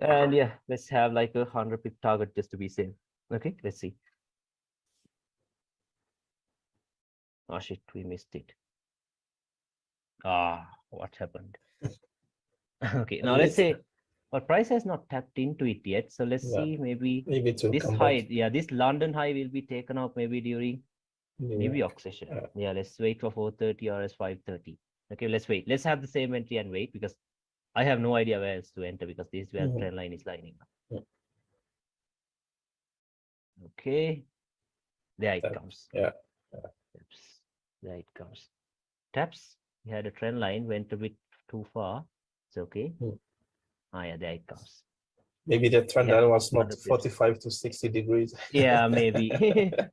And yeah, let's have like a 100 pip target just to be safe. Okay, let's see. Oh shit, we missed it. Ah, what happened? Okay, now let's say, but price has not tapped into it yet. So let's Yeah. see, maybe Maybe it will this come high, back. yeah, this London high will be taken out maybe during New Yeah. York session. Yeah. Yeah, let's wait for 4:30 or as 5:30. Okay, let's wait. Let's have the same entry and wait because I have no idea where else to enter because this is where Mhm. trend line is lining up. Yeah. Okay, there it Tap. comes. Yeah. Taps. There it comes. Taps. We had a trend line, went a bit too far. It's okay. Mm. Ah, yeah, there it comes. Maybe the trend have line was not 100 pips. 45 to 60 degrees. Yeah, maybe.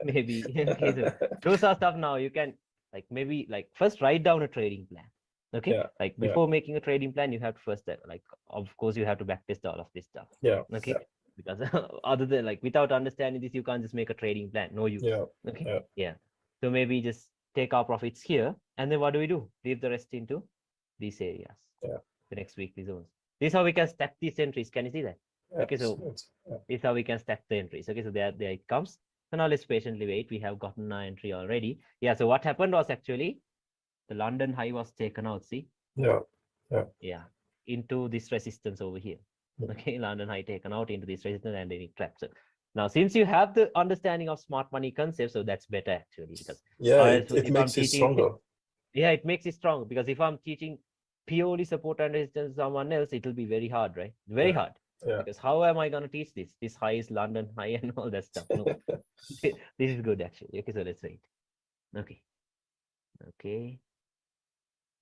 Maybe. Okay, so those are stuff now you can like maybe like first write down a trading plan. Okay, Yeah. like Yeah. before making a trading plan, you have to first like of course you have to backtest all of this stuff. Yeah. Okay, Yeah. because other than like without understanding this, you can't just make a trading plan. No use. Yeah. Okay. Yeah. Yeah. So maybe just take our profits here, and then what do? Leave the rest into these areas. Yeah. The next weekly zones. This is how we can stack these entries. Can you see that? Yeah. Okay, so Yeah. this is how we can stack the entries. Okay, so there it comes. So now let's patiently wait. We have gotten our entry already. Yeah, so what happened was actually the London high was taken out. See? Yeah. Yeah. Yeah, into this resistance over here. Mm. Okay, London high taken out into this resistance and then it trapped. So now, since you have the understanding of smart money concept, so that's better actually because Yeah. if It I'm makes it teaching, stronger. yeah, it makes it strong because if I'm teaching purely support and resistance someone else, it will be very hard, right? Very Yeah. hard. Yeah. Because how am I going to teach this? This high is London high and all that stuff. No, this is good actually. Okay, so let's wait. Okay. Okay.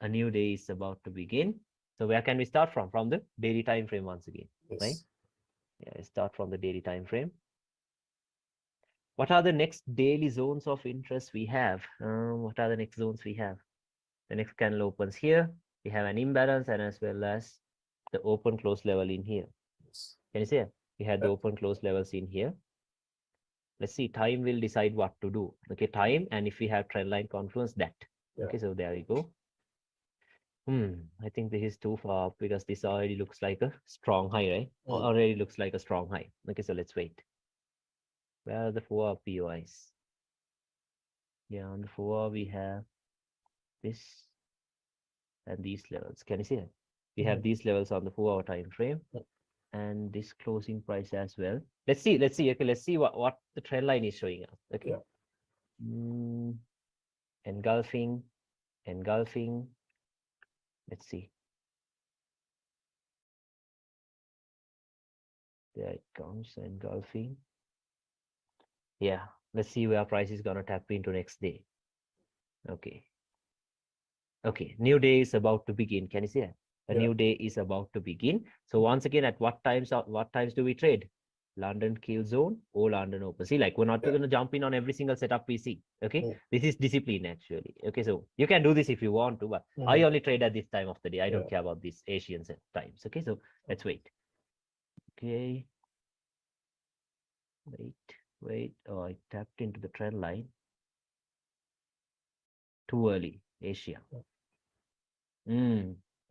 A new day is about to begin. So where can we start from? From the daily time frame once again, right? Yes. Yeah, let's start from the daily time frame. What are the next daily zones of interest we have? What are the next zones we have? The next candle opens here. We have an imbalance and as well as the open close level in here. Yes. Can you see it? We had the Yeah. open close levels in here. Let's see, time will decide what to do. Okay, time, and if we have trend line confluence, that. Yeah. Okay, so there we go. I think this is too far up because this already looks like a strong high, right? Already looks like a strong high. Okay, so let's wait. Where are the 4-hour POIs? Yeah, on the 4-hour we have this and these levels. Can you see that? We have these levels on the 4-hour time frame and this closing price as well. Let's see. Okay, let's see what the trend line is showing us. Okay. Yeah. Engulfing. Let's see. There it comes, engulfing. Yeah, let's see where price is gonna tap into next day. Okay. Okay, new day is about to begin. Can you see that? A new day is about to begin. So once again, at what times do we trade? London kill zone or London open. See, like we're not going to jump in on every single setup we see. Okay, this is discipline actually. Okay, so you can do this if you want to, but I only trade at this time of the day. I don't care about these Asian set times. Okay, so let's wait. Okay, wait. Oh, I tapped into the trend line. Too early, Asia.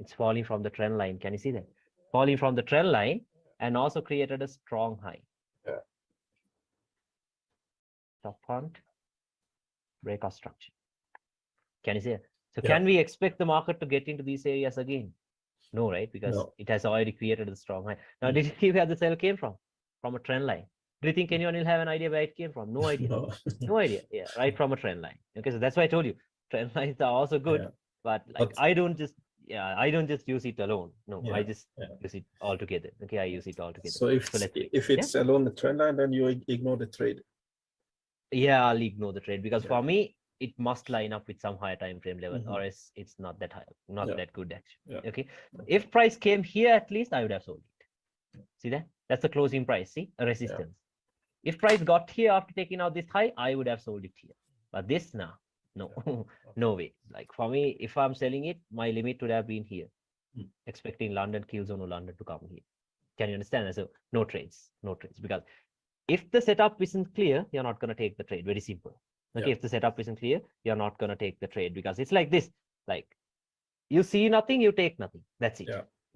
It's falling from the trend line. Can you see that? Falling from the trend line and also created a strong high. Yeah. Top hunt, breakout structure. Can you see it? So can we expect the market to get into these areas again? No, right? Because it has already created a strong high. Now, did you see where the sell came from? From a trend line. Do you think anyone will have an idea where it came from? No idea. No idea. Yeah, right from a trend line. Okay, so that's why I told you trend lines are also good, but like I don't just use it alone. No, I just use it all together. Okay, I use it all together. So if it's alone the trend line, then you ignore the trade. Yeah, I'll ignore the trade because for me it must line up with some higher time frame level, or else it's not that high, not that good actually. Okay, if price came here, at least I would have sold it. See that? That's the closing price. See, a resistance. If price got here after taking out this high, I would have sold it here. But this now, no, no way. Like for me, if I'm selling it, my limit would have been here, expecting London kill zone or London to come here. Can you understand? So no trades, because if the setup isn't clear, you're not going to take the trade. Very simple. Okay, if the setup isn't clear, you're not going to take the trade because it's like this. Like you see nothing, you take nothing. That's it.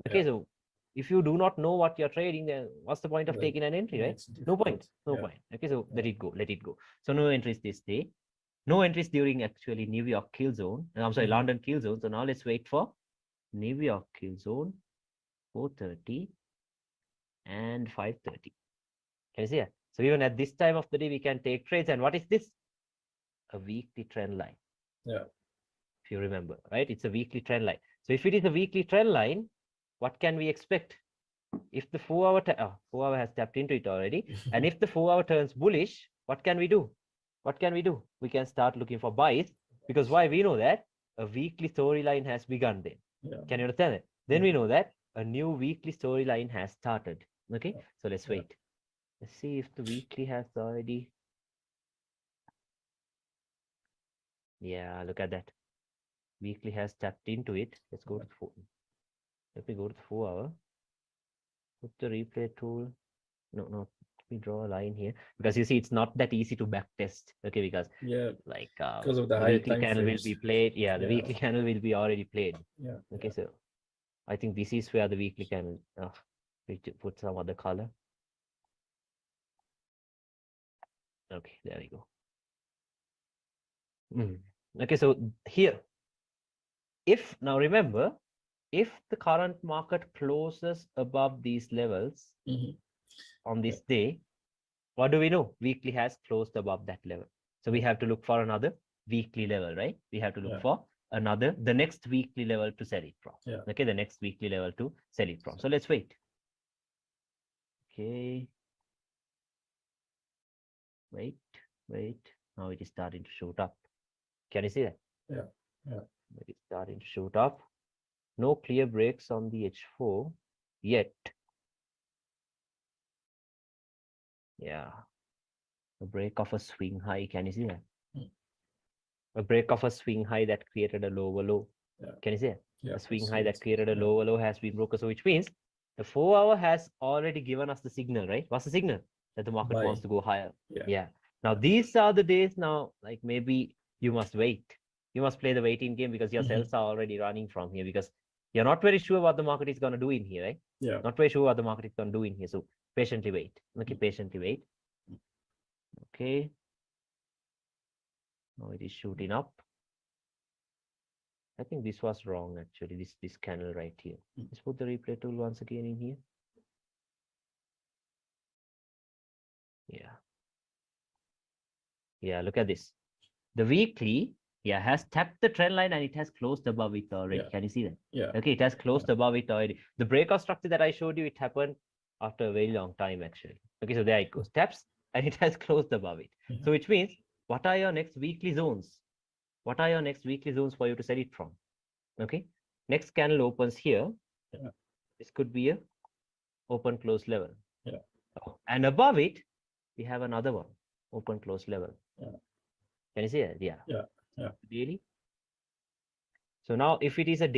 Okay, so if you do not know what you're trading, then what's the point of taking an entry, right? No point. Okay, so let it go. So no entries this day. No entries during actually New York kill zone. I'm sorry, London kill zone. So now let's wait for New York kill zone, 4:30 and 5:30. Can you see that? So even at this time of the day, we can take trades. And what is this? A weekly trend line. Yeah. If you remember, right? It's a weekly trend line. So if it is a weekly trend line, what can we expect? If the 4-hour has tapped into it already, and if the 4-hour turns bullish, what can we do? We can start looking for buys, because why? We know that a weekly storyline has begun then. Can you understand it? Then we know that a new weekly storyline has started. Okay, so let's wait. Let's see if the weekly has already. Yeah, look at that. Weekly has tapped into it. Let's go to the 4. Let me go to the 4-hour. Put the replay tool. No, let me draw a line here, because you see it's not that easy to back test. Okay, because like because of the weekly candle will be played. Yeah, the weekly candle will be already played. Yeah. Okay, so I think this is where the weekly candle. We put some other color. Okay, there we go. Okay, so here, if now remember, if the current market closes above these levels on this day, what do we know? Weekly has closed above that level. So we have to look for another weekly level, right? We have to look for the next weekly level to sell it from. Yeah. Okay, the next weekly level to sell it from. So let's wait. Okay. Wait. Now it is starting to shoot up. Can you see that? Yeah. It is starting to shoot up. No clear breaks on the H4 yet. Yeah. A break of a swing high. Can you see that? Mm. A break of a swing high that created a lower low. Yeah. Can you see it? Yeah. A swing I high see that it. created a Yeah. lower low has been broken. So which means the 4-hour has already given us the signal, right? What's the signal? That the market Buy. wants to go higher. Yeah. Yeah. Now these are the days now, like maybe you must wait. You must play the waiting game because your Mhm. cells are already running from here because you're not very sure what the market is going to do in here, right? Yeah. Not very sure what the market is going to do in here. So patiently wait. Okay, Mm. patiently wait. Okay. Now it is shooting up. I think this was wrong actually. This candle right here. Mm. Let's put the replay tool once again in here. Yeah. Yeah, look at this. The weekly, yeah, has tapped the trend line and it has closed above it already. Yeah. Can you see that? Yeah. Okay, it has closed above it already. The breakout structure that I showed you, it happened after a very long time actually. Okay, so there it goes. Taps and it has closed above it. Yeah. So which means, what are your next weekly zones? What are your next weekly zones for you to sell it from? Okay, next candle opens here. Yeah. This could be a open close level. Yeah. Oh, and above it, we have another one, open close level. Yeah. Can you see that? Yeah. Yeah. Yeah. Daily. So now if it is a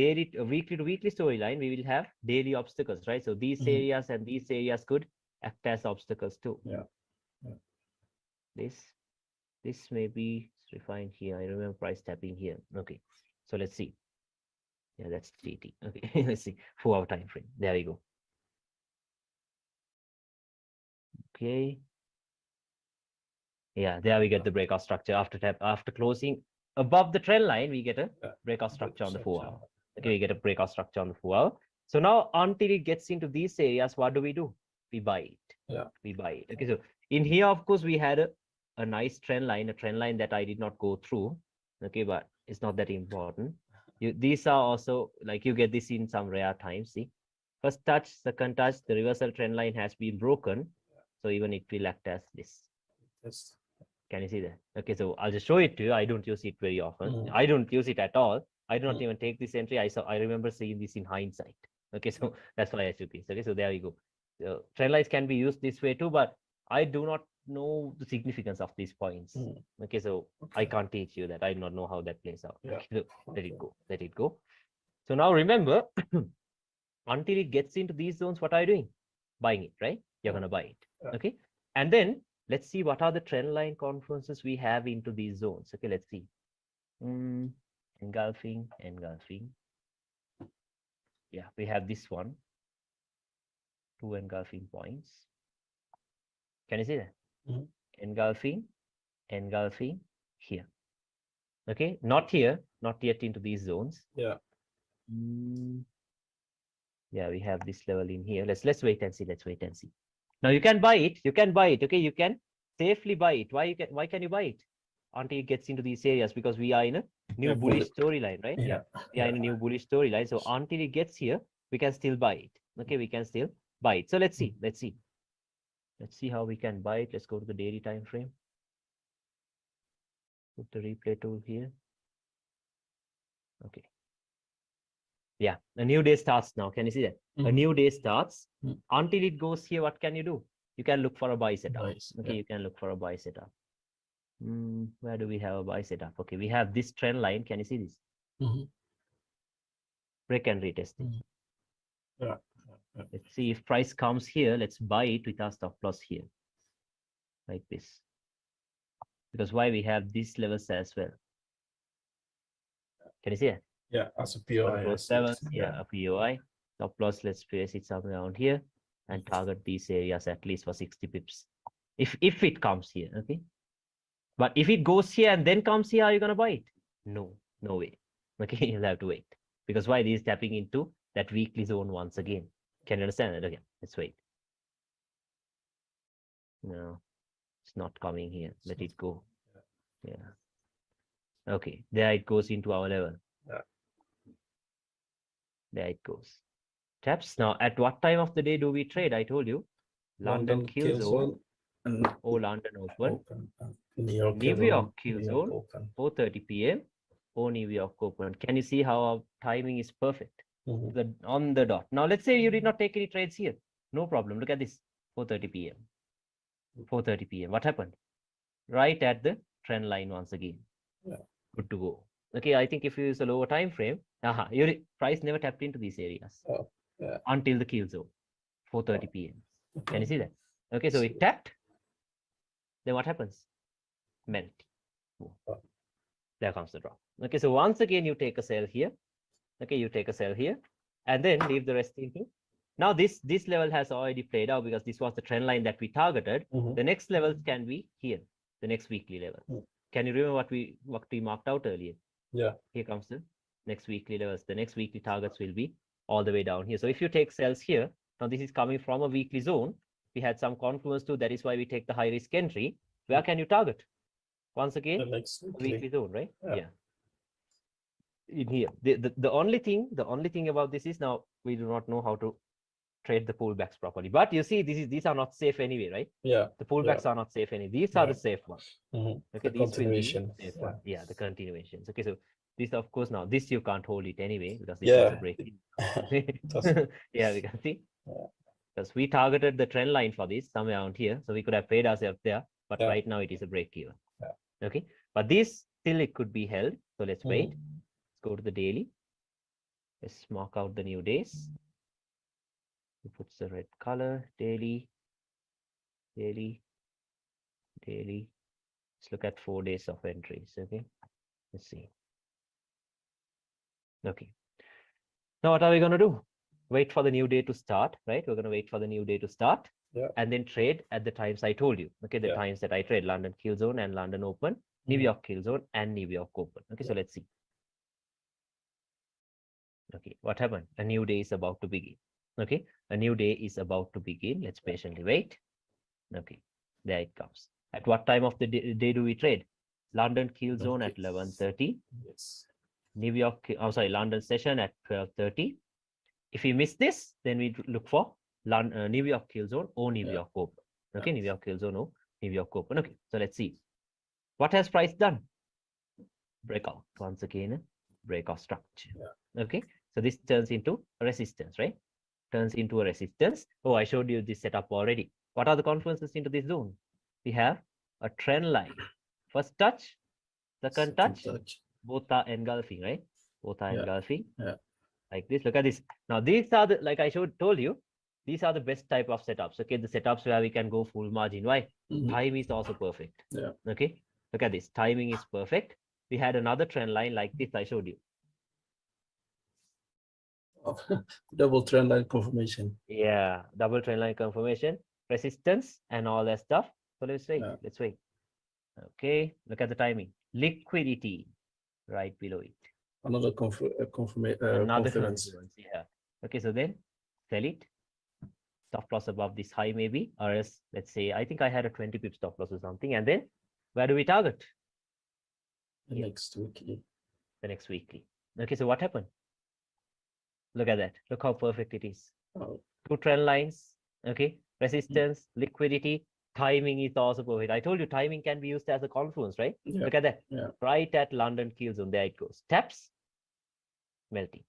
weekly to weekly storyline, we will have daily obstacles, right? So these Mhm. areas and these areas could act as obstacles too. Yeah. Yeah. This may be refined here. I remember price tapping here. Okay. So let's see. Yeah, that's 3T. Okay, let's see. 4-hour time frame. There we go. Okay. Yeah, there we get the breakout structure after closing above the trend line, we get a breakout structure on the 4-hour. Okay, we get a breakout structure on the 4-hour. So now until it gets into these areas, what do? We buy it. Yeah. We buy it. Okay, so in here, of course, we had a nice trend line that I did not go through. Okay, but it's not that important. These are also like you get this in some rare times. See, first touch, second touch, the reversal trend line has been broken. So even it will act as this. Yes. Can you see that? Okay, so I'll just show it to you. I don't use it very often. Mm. I don't use it at all. I do not Mm. even take this entry. I remember seeing this in hindsight. Okay, so that's why I took this. Okay, so there you go. So trend lines can be used this way too, but I do not know the significance of these points. Mm. Okay, so I can't teach you that. I do not know how that plays out. Yeah. Okay, so let it go. Let it go. So now remember, until it gets into these zones, what are you doing? Buying it, right? You're Yeah. gonna buy it. Yeah. Okay, and then let's see what are the trend line confluences we have into these zones. Okay, let's see. Engulfing. Yeah, we have this one. 2 engulfing points. Can you see that? Mhm. Engulfing here. Okay, not here, not yet into these zones. Yeah. Yeah, we have this level in here. Let's wait and see. Let's wait and see. Now you can buy it. You can buy it. Okay, you can safely buy it. Why can you buy it? Until it gets into these areas, because we are in a new bullish storyline, right? Yeah. We are in a new bullish storyline. So until it gets here, we can still buy it. Okay, we can still buy it. So let's see. Let's see how we can buy it. Let's go to the daily time frame. Put the replay tool here. Okay. Yeah, a new day starts now. Can you see that? A new day starts. Until it goes here, what can you do? You can look for a buy setup. Okay, you can look for a buy setup. Where do we have a buy setup? Okay, we have this trend line. Can you see this? Break and retesting. Yeah. Let's see if price comes here. Let's buy it with our stop loss here, like this. Because why we have these levels as well? Can you see it? Yeah, as a POI. Yeah, a POI. Stop loss. Let's place it somewhere around here and target these areas at least for 60 pips. If it comes here, okay. But if it goes here and then comes here, are you gonna buy it? No way. Okay, you'll have to wait. Because why this is tapping into that weekly zone once again. Can you understand that? Okay, let's wait. No, it's not coming here. Let it go. Yeah. Okay, there it goes into our level. Yeah. There it goes. Taps. Now, at what time of the day do we trade? I told you. London kill zone and or London open. open. New York New kill York zone, kill New York zone, open. 4:30 p.m. or New York open. Can you see how our timing is perfect? Mhm. On the dot. Now, let's say you did not take any trades here. No problem. Look at this. 4:30 p.m. 4:30 p.m. What happened? Right at the trend line once again. Yeah. Good to go. Okay, I think if you use a lower time frame, your price never tapped into these areas Oh, yeah. until the kill zone, 4:30 p.m. Can you see that? Okay, so See. it tapped. Then what happens? Melt. Oh. There comes the drop. Okay, so once again, you take a sell here. Okay, you take a sell here, and then leave the rest into. Now this level has already played out because this was the trend line that we targeted. Mhm. The next levels can be here, the next weekly level. Can you remember what we marked out earlier? Yeah. Here comes the next weekly levels. The next weekly targets will be all the way down here. So if you take sells here, now this is coming from a weekly zone. We had some confluence too. That is why we take the high risk entry. Where can you target? Once The again, next a weekly zone, right? Yeah. In here, the only thing about this is now we do not know how to trade the pullbacks properly. But you see, these are not safe anyway, right? Yeah. The pullbacks are not safe anyway. These are the safe ones. Mhm. Okay, The these will be continuation. safe Yeah. ones. Yeah, the continuations. Okay, so this, of course, now this you can't hold it anyway because this Yeah. was a break. Does- Yeah, we can see. Yeah. Because we targeted the trend line for this somewhere around here, so we could have paid ourselves there. But Yeah. right now it is a break here. Yeah. Okay, but this still it could be held. So let's wait. Mhm. Let's go to the daily. Let's mark out the new days. It puts the red color, daily, daily, daily. Let's look at 4 days of entries. Okay, let's see. Okay, now what are we going to do? Wait for the new day to start, right? We're going to wait for the new day to start. Yeah. And then trade at the times I told you. Okay, the Yeah. times that I trade: London kill zone and London open, New Mhm. York kill zone and New York open. Okay, so Yeah. let's see. Okay, what happened? A new day is about to begin. Okay, a new day is about to begin. Let's patiently wait. Okay, there it comes. At what time of the day do we trade? London kill zone at 11:30. Yes. New York, London session at 12:30. If we miss this, then we look for New York kill zone or New York open. Okay, New York kill zone or New York open. Okay, so let's see. What has price done? Breakout once again, breakout structure. Yeah. Okay, so this turns into a resistance, right? Turns into a resistance. Oh, I showed you this setup already. What are the confluences into this zone? We have a trend line. First touch, second touch, both are engulfing, right? Both are engulfing. Yeah. Like this. Look at this. Now, these are the, like I told you, these are the best type of setups. Okay, the setups where we can go full margin. Why? Mhm. Time is also perfect. Yeah. Okay, look at this. Timing is perfect. We had another trend line like this I showed you. Double trend line confirmation. Yeah, double trend line confirmation, resistance, and all that stuff. So let's wait. Yeah. Let's wait. Okay, look at the timing. Liquidity right below it. Another Another confidence. confluence. Yeah. Okay, so then sell it. Stop loss above this high maybe, or else let's say I think I had a 20 pip stop loss or something, and then where do we target? The next weekly. The next weekly. Okay, so what happened? Look at that. Look how perfect it is. Oh. Two trend lines. Okay, resistance, liquidity, timing is also perfect. I told you timing can be used as a confluence, right? Yeah. Look at that. Yeah. Right at London kill zone. There it goes. Taps, melting.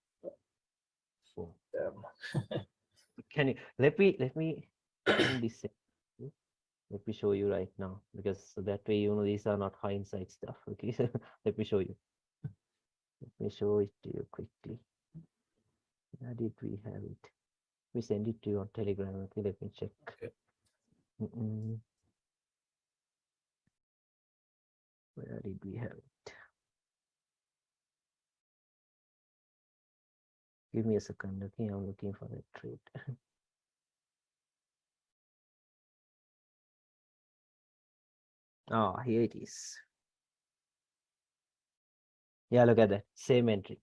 Boom. Can you let me end this? Let me show you right now, because so that way you know these are not hindsight stuff. Okay, so let me show you. Let me show it to you quickly. Where did we have it? We send it to you on Telegram. Okay, let me check. Okay. Where did we have it? Give me a second. Okay, I'm looking for that trade. Oh, here it is. Yeah, look at that. Same entry.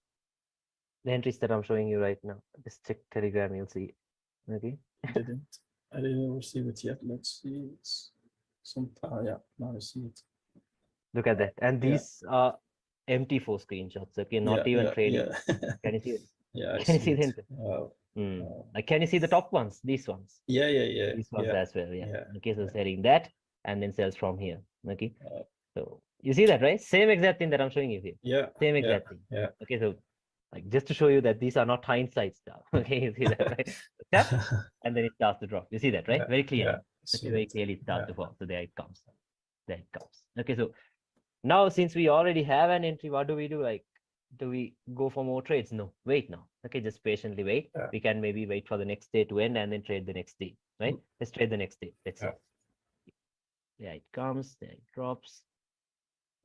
The entries that I'm showing you right now. Just check Telegram, you'll see. Okay. I didn't receive it yet. Let's see. It's some yeah, now I see it. Look at that. And these are empty 4 screenshots. Okay, not Yeah, even yeah, trading. yeah. Can you see it? Yeah, I Can you see see it. them? Wow. Like, can you see the top ones? These ones. Yeah, yeah, yeah, These ones yeah, as well. Yeah. yeah. Okay, so selling that and then sells from here. Okay. Uh, So you see that, right? Same exact thing that I'm showing you here. yeah, Same yeah, exact thing. yeah. Okay, so like just to show you that these are not hindsight stuff. Okay, you see that, right? Tap, and then it starts to drop. You see that, right? Yeah, Very clearly. yeah, see Okay, very it. clearly it starts Yeah. to fall. So there it comes. There it comes. Okay, so now since we already have an entry, what do we do? Like, do we go for more trades? No, wait now. Okay, just patiently wait. Yeah. We can maybe wait for the next day to end and then trade the next day, right? Let's trade the next day. Let's see. Yeah. There it comes, there it drops.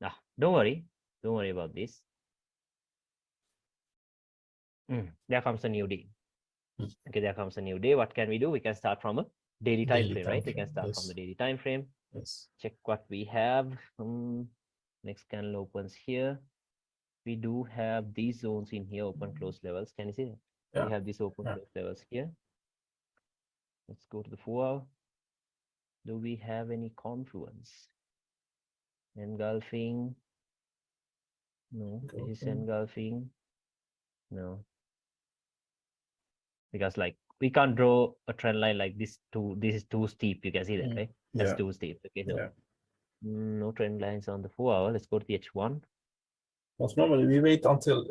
Ah, don't worry. Don't worry about this. There comes a new day. Mm. Okay, there comes a new day. What can we do? We can start from a daily time Daily frame, time right? We can frame, start from the yes. daily time frame. Yes. Check what we have. Next candle opens here. We do have these zones in here, open close levels. Can you see that? Yeah. We have these open Yeah. close levels here. Let's go to the 4-hour. Do we have any confluence? Engulfing. No, this is engulfing. No. Because like we can't draw a trend line like this this is too steep. You can see that, right? That's Yeah. too steep. Okay, so Yeah. no trend lines on the 4-hour. Let's go to the H1. But normally we wait until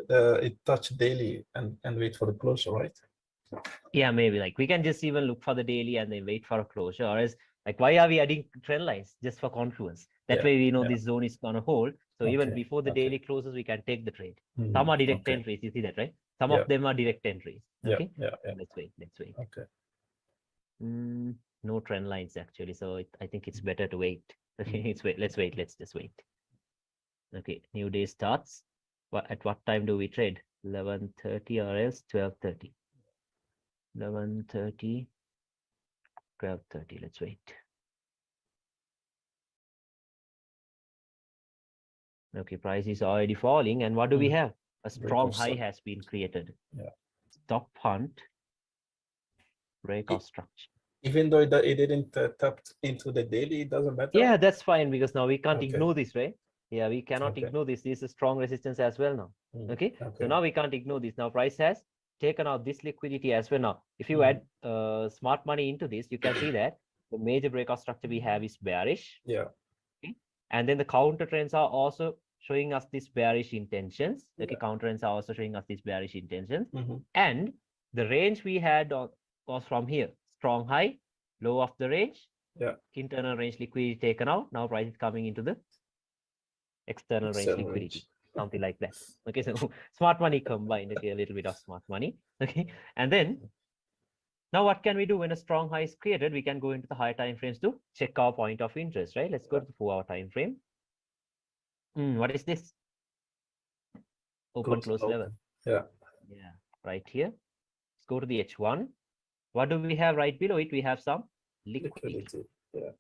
it touch daily and wait for the closure, right? Yeah, maybe like we can just even look for the daily and then wait for a closure. Or else, like, why are we adding trend lines just for confluence? That Yeah, way we know yeah. this zone is gonna hold. So even Okay, before the okay. daily closes, we can take the trade. Some are direct Okay. entries. You see that, right? Some Yeah. of them are direct entries. Yeah, Okay. yeah, yeah. Let's wait. Let's wait. Okay. No trend lines actually. So I think it's better to wait. Okay, it's wait. Let's wait. Let's just wait. Okay, new day starts. At what time do we trade? 11:30 or else 12:30. 11:30, 12:30. Let's wait. Okay, price is already falling. And what do we have? A strong high has been created. Yeah. Stop hunt, breakout structure. Even though it didn't tap into the daily, it doesn't matter. Yeah, that's fine because now we can't Okay. ignore this, right? Yeah, we cannot Okay. ignore this. This is a strong resistance as well now. Okay, so now we can't ignore this. Now price has taken out this liquidity as well. Now, if you add smart money into this, you can see that the major breakout structure we have is bearish. Yeah. Okay, and then the counter trends are also showing us these bearish intentions. Okay, counter trends are also showing us these bearish intentions. And the range we had was from here: strong high, low of the range. Yeah. Internal range liquidity taken out. Now price is coming into the external range liquidity, something like that. Okay, so smart money combined. Okay, a little bit of smart money. Okay, and then now what can we do when a strong high is created? We can go into the higher time frames to check our point of interest, right? Let's go to the 4-hour time frame. What is this? Open close level. Yeah. Yeah, right here. Let's go to the H1. What do we have right below it? We have some liquidity. Yeah.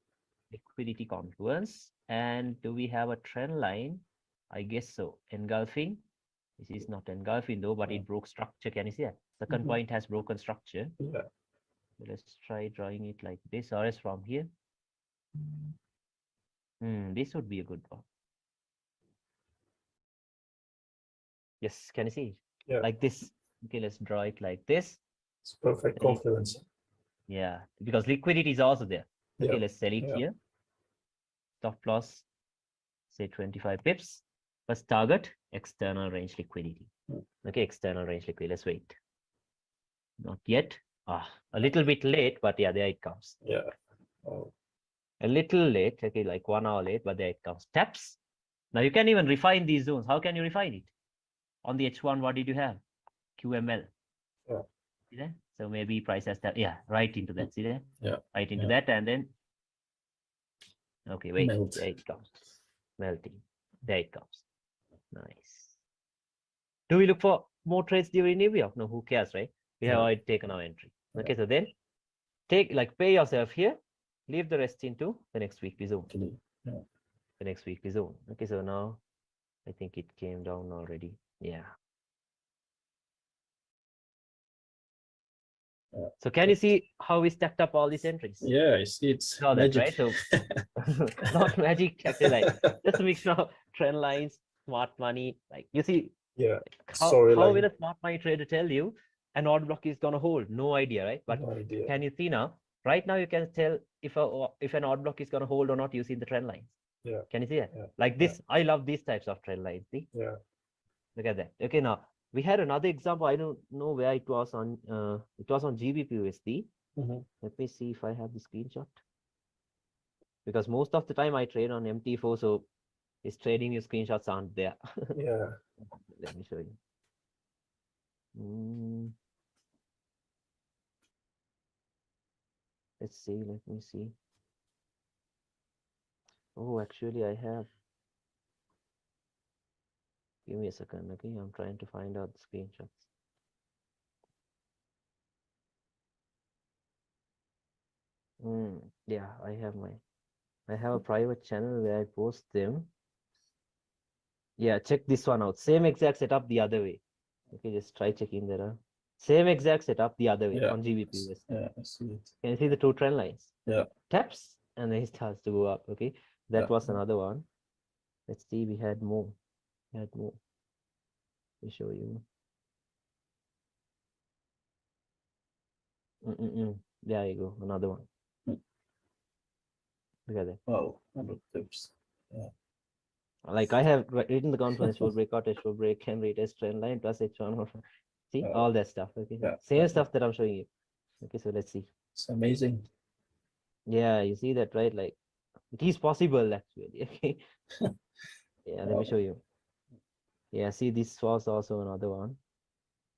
Liquidity confluence. And do we have a trend line? I guess so. Engulfing. This is not engulfing though, but it broke structure. Can you see that? Second point has broken structure. Yeah. So let's try drawing it like this, or else from here. This would be a good one. Yes, can you see it? Yeah. Like this. Okay, let's draw it like this. It's perfect confluence. Yeah, because liquidity is also there. Okay, let's sell it here. Stop loss, say 25 pips. First target, external range liquidity. Okay, external range liquidity. Let's wait. Not yet. A little bit late, but yeah, there it comes. Yeah. Oh. A little late. Okay, like 1 hour late, but there it comes. Taps. Now you can even refine these zones. How can you refine it? On the H1, what did you have? QML. Yeah. See that? So maybe price has that. Yeah, right into that. See that? Yeah. Right into that, and then. Okay, wait. Melt. There it comes. Melting. There it comes. Nice. Do we look for more trades during New York? No, who cares, right? We have already taken our entry. Okay, so then pay yourself here, leave the rest into the next weekly zone. The next weekly zone. Okay, so now I think it came down already. Yeah. So can you see how we stacked up all these entries? Yeah, I see it's Saw that, magic. right? So not magic, actually, like just a mixture of trend lines, smart money, like you see, Yeah. how will Storyline. a smart money trader tell you an odd block is gonna hold? No idea, right? But No idea. can you see now? Right now, you can tell if an odd block is gonna hold or not using the trend lines. Yeah. Can you see that? Yeah. Like Yeah. this, I love these types of trend lines. See, Yeah. look at that. Okay, now we had another example. I don't know where it was on. It was on GBP/USD. Mhm. Let me see if I have the screenshot. Because most of the time I trade on MT4, so it's trading view screenshots aren't there. Yeah. Let me show you. Mm. Let's see, let me see. Oh, actually I have. Give me a second, okay? I'm trying to find out the screenshots. Yeah, I have a private channel where I post them. Yeah, check this one out. Same exact setup the other way. Okay, just try checking that out. Same exact setup the other way Yeah. on GBP USD. Yeah. I see it. Can you see the two trend lines? Yeah. Taps and then it starts to go up. Okay, that Yeah. was another one. Let's see, we had more. We had more. Let me show you. There you go, another one. Look at that. Wow. 100 tips. Yeah. Like I have written the confluence for breakout, H4 break, can retest trend line plus H1 or see all that stuff. Okay, Yeah. same Yeah. stuff that I'm showing you. Okay, so let's see. It's amazing. Yeah, you see that, right? Like it is possible actually. Okay. Yeah, let me show you. Yeah, see, this was also another one.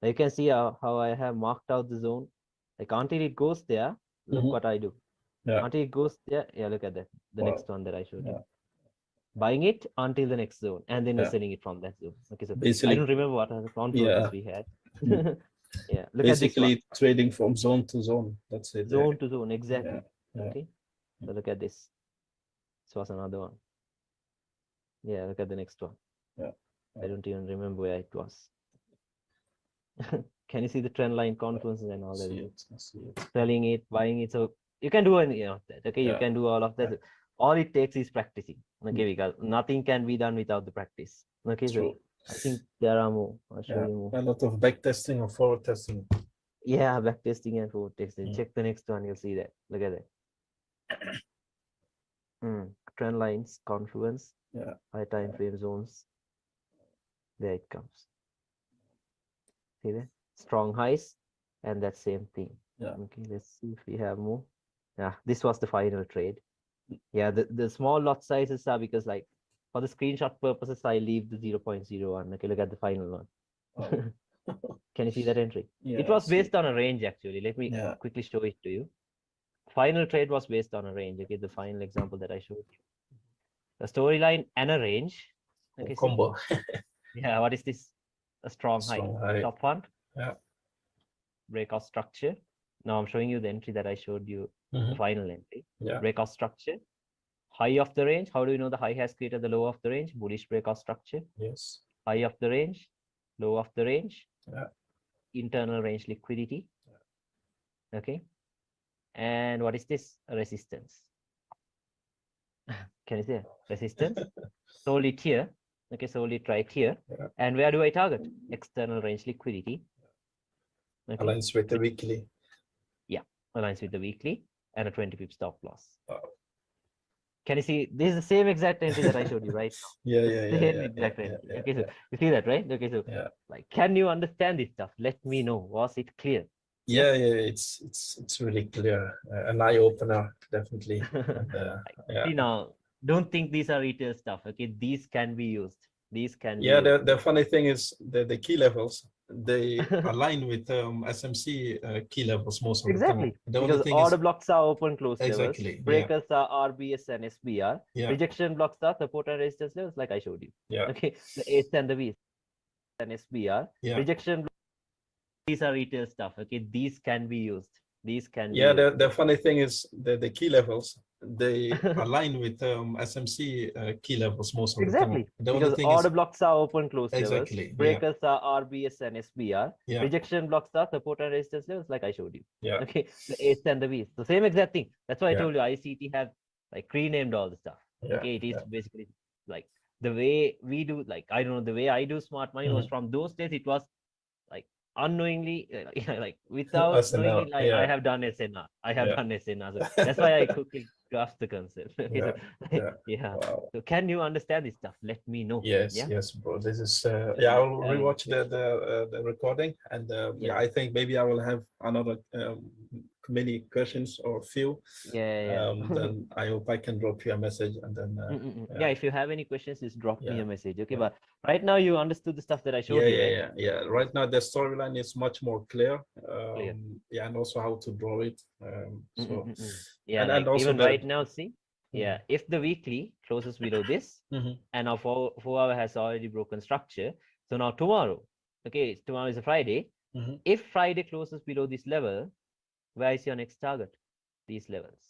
You can see how I have marked out the zone. Like until it goes there, look Mhm. what I do. Yeah. Until it goes there, yeah, look at that. The Wow. next one that I showed you. Yeah. Buying it until the next zone, and then we're Yeah. selling it from that zone. Okay, so I Basically, don't remember what other confluences yeah. we had. Mm. Yeah, look at this one. Basically trading from zone to zone. That's it. Zone to zone, exactly. Yeah. Okay, so look at this. This was another one. Yeah, look at the next one. Yeah. I don't even remember where it was. Can you see the trend line confluences and all that? See it. I see it. Selling it, buying it. So you can do any of that. Okay, you Yeah. can do all of that. Yeah. All it takes is practicing. Okay, because nothing can be done without the practice. Okay, so True. I think there are more. I'll show Yeah. you more. A lot of back testing or forward testing. Yeah, back testing and forward testing. Mm. Check the next one, you'll see that. Look at that. Trend lines, confluence, Yeah. high time frame zones. There it comes. See that? Strong highs and that same thing. Yeah. Okay, let's see if we have more. Yeah, this was the final trade. Yeah, the small lot sizes are because like for the screenshot purposes, I leave the 0.01. Okay, look at the final one. Oh. Can you see that entry? Yeah, It was I see based it. on a range actually. Let me Yeah. quickly show it to you. Final trade was based on a range. Okay, the final example that I showed you. A storyline and a range. Okay, see? Combo. Yeah, what is this? A strong high. Strong high. Top one. Yeah. Breakout structure. Now I'm showing you the entry that I showed you, the Mhm. final entry. Yeah. Breakout structure. High of the range. How do you know the high has created the low of the range? Bullish breakout structure. Yes. High of the range, low of the range. Yeah. Internal range liquidity. Okay. And what is this? A resistance. Can you see it? Resistance? Solely here. Okay, solely right here. Yeah. And where do I target? External range liquidity. Okay. Aligns with the weekly. Yeah, aligns with the weekly and a 20 pip stop loss. Wow. Can you see? This is the same exact entry that I showed you right now. Yeah. Yeah. Same Yeah. exact Yeah. entry. Yeah. Okay, so Yeah. you see that, right? Okay, so Yeah. like, can you understand this stuff? Let me know. Was it clear? Yeah. Yeah. It's really clear. An eye opener, definitely. And, yeah. See now, don't think these are retail stuff. Okay, these can be used. These can Yeah, be used. the funny thing is the key levels, they align with SMC key levels most of the Exactly. time. The only Because thing order is blocks are open close levels. exactly, yeah, Breakers are RBS and SBR. yeah, Rejection blocks are support and resistance levels, like I showed you. yeah, Okay, the A's and the B's and SBR. yeah, Rejection blocks, these are retail stuff. Okay, these can be used. These can yeah. be used. The funny thing is the key levels, they align with SMC key levels most of the Exactly. time. The only Because thing order is blocks are open close levels. exactly, yeah, Breakers are RBS and SBR. yeah, Rejection blocks are support and resistance levels, like I showed you. yeah, Okay, the A's and the B's. The same exact thing. That's why I yeah, told you ICT have like renamed all the stuff. yeah, Okay, it is yeah, basically like the way we do, like, I don't know, the way I do smart money was Mhm. from those days. It was like unknowingly, yeah, like without knowingly, SNR. like I Yeah, have done SNR. I have yeah, done SNR. So that's why I quickly grasp the concept. Okay, yeah, so yeah. yeah. Wow. So can you understand this stuff? Let me know. Yes, Yeah. yes, bro. This is yeah. I will And rewatch the recording, and yeah, yeah, I think maybe I will have another many questions or few. yeah, yeah. Then I hope I can drop you a message, and then Yeah, yeah, if you have any questions, just drop me yeah, a message. Okay, yeah. but right now you understood the stuff that I Yeah, showed you, yeah, right? yeah, yeah. Right now the storyline is much more clear. Clear. Yeah, and also how to draw it. So, Yeah, and like also even the. right now, see, Mhm, yeah, if the weekly closes below this mhm, and our 4 hour has already broken structure, so now tomorrow, okay, tomorrow is a Friday. mhm. If Friday closes below this level, where is your next target? These levels,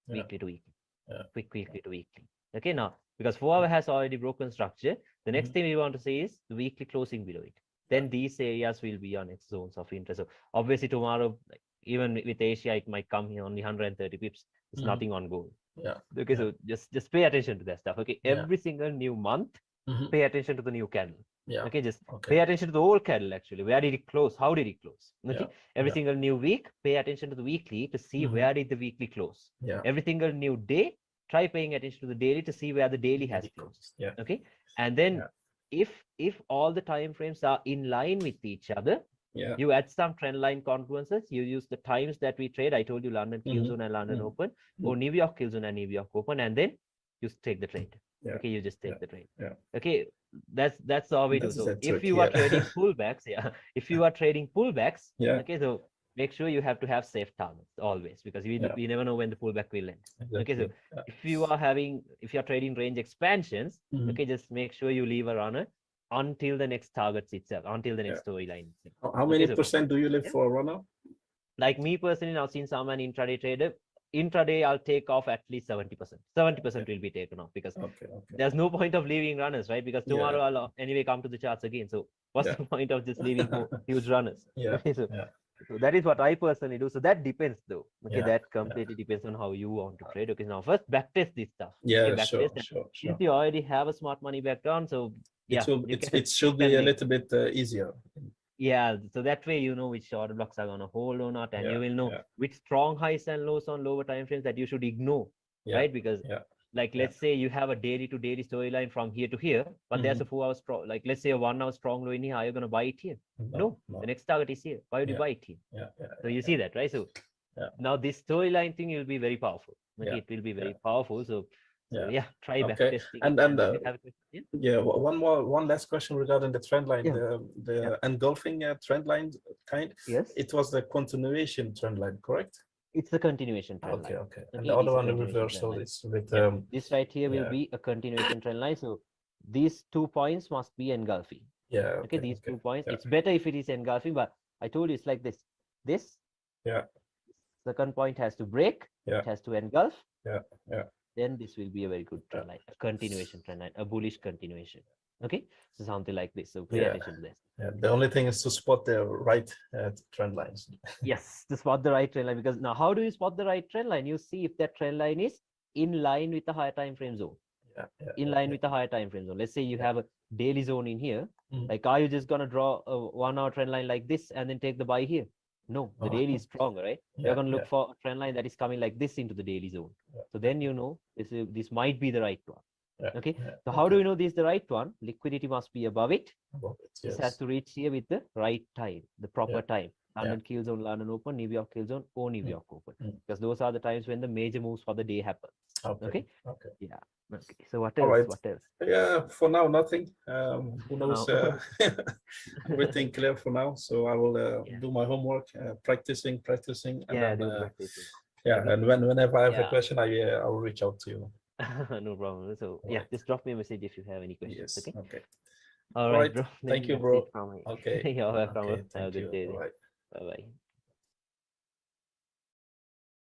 Yeah, weekly to weekly, yeah. quick weekly to weekly. Okay, now because 4 hour has already broken structure, the next Mhm, thing we want to say is the weekly closing below it. yeah, Then these areas will be our next zones of interest. So obviously tomorrow, like, even with Asia, it might come here only 130 pips. It's mhm, nothing on goal. yeah, Okay, yeah, so just pay attention to that stuff. Okay, yeah. every single new month, Mhm, pay attention to the new candle. yeah. Okay, just Okay. pay attention to the old candle actually. Where did it close? How did it close? Yeah, Okay, every yeah. single new week, pay attention to the weekly to see Mhm, where did the weekly close. yeah. Every single new day, try paying attention to the daily to see where the daily has Very cool. closed. Yeah, Okay, and then yeah, if all the time frames are in line with each other, yeah. you add some trend line confluences. You use the times that we trade. I told you London Q Mhm, zone and London mhm, Open, or mhm. New York Q zone and New York Open, and then you take the trade. Yeah, Okay, you just yeah, take the trade. yeah. Okay, that's all we do. This is a So if trick. you are Yeah, trading pullbacks, yeah, if you are trading pullbacks, yeah, okay, so make sure you have to have safe targets always because yeah. we never know when the pullback will end. Okay, so Exactly. Yeah. if you are trading range expansions, Mhm, okay, just make sure you leave a runner until the next targets itself, until the yeah. next storyline itself. How Okay, many so percent do you live yeah, for a runner? like me personally, now since I'm an intraday trader, intraday I'll take off at least 70%. 70% Okay, will be taken off because okay, okay. there's no point of leaving runners, right? Because Yeah, tomorrow I'll anyway come to the charts again. So what's yeah, the point of just leaving huge runners? yeah, Okay, so yeah, that is what I personally do. So that depends though. Okay, yeah, that yeah. completely depends on how you want to trade. Okay, now first backtest this stuff. Okay, Yeah, sure, backtest. And sure, since sure. you already have a smart money background, so It yeah, will. you It you should be can a make. little bit easier. Yeah, so that way you know which order blocks are gonna hold or not, and you Yeah, will know yeah, which strong highs and lows on lower time frames that you should ignore, yeah, right? Because yeah, like yeah. let's say you have a daily to daily storyline from here to here, but there's a Mhm. 4 hour strong, like let's say a 1 hour strong low in here, are you gonna buy it here? No, No, the no. next target is here. Why would you Yeah, buy it here? yeah, yeah, So yeah, you see that, right? So yeah, now this storyline thing will be very powerful. Okay, yeah, it will be yeah, very powerful. So yeah. yeah, try Okay, backtesting it. and And you have a question? Yeah, yeah, one last question regarding the trend line, yeah, yeah. the engulfing trend line kind. Yes. It was the continuation trend line, correct? It's a continuation trend Okay, line. okay. And Okay, the it other is a one, the continuation trend reversal, line. it's with Yeah, this right here will yeah, be a continuation trend line. So these 2 points must be engulfing. yeah, Okay, okay, these okay. 2 points. Yeah, It's better if it is engulfing, but I told you it's like this. This yeah, second point has to break, yeah, it has to engulf, yeah, yeah, then this will be a very good yeah. trend line, a continuation trend line, a bullish continuation. Okay, so something like this. So pay Yeah, attention to this. yeah. The only thing is to spot the right trend lines. Yes, to spot the right trend line, because now how do you spot the right trend line? You see if that trend line is in line with the higher time frame zone. Yeah, yeah, In line with the higher time frame zone. Let's say you yeah. have a daily zone in here. Mhm. Like, are you just gonna draw a 1 hour trend line like this and then take the buy here? No, the Oh, daily is stronger, right? You're yeah, gonna yeah, look for a trend line that is coming like this into the daily zone. yeah, So then you know this might be the right one. yeah, Okay. yeah. So how do Okay. you know this is the right one? Liquidity must be above it. Above it, This has yes. to reach here with the right time, the Yeah, proper time. yeah. London Kill Zone, London Open, New York Kill Zone, or New Mm, York Open. mm. Because those are the times when the major moves for the day happen. Okay, Okay. okay. Yeah. Okay. So what All else? right. What else? Yeah, for now, nothing. Who knows? Now, Everything clear for now. So I will yeah, do my homework, practicing, and yeah, then do practicing. yeah, Okay. and whenever I have a Yeah, question, I will reach out to you. no problem. So All yeah, right. just drop me a message if you have any questions. Yes. Okay. Okay. All All right, right. bro. Thank Then you, that's it bro. from me. Okay. You're welcome, bro. Okay. Have a Thank good you. day. All right. Bye bye.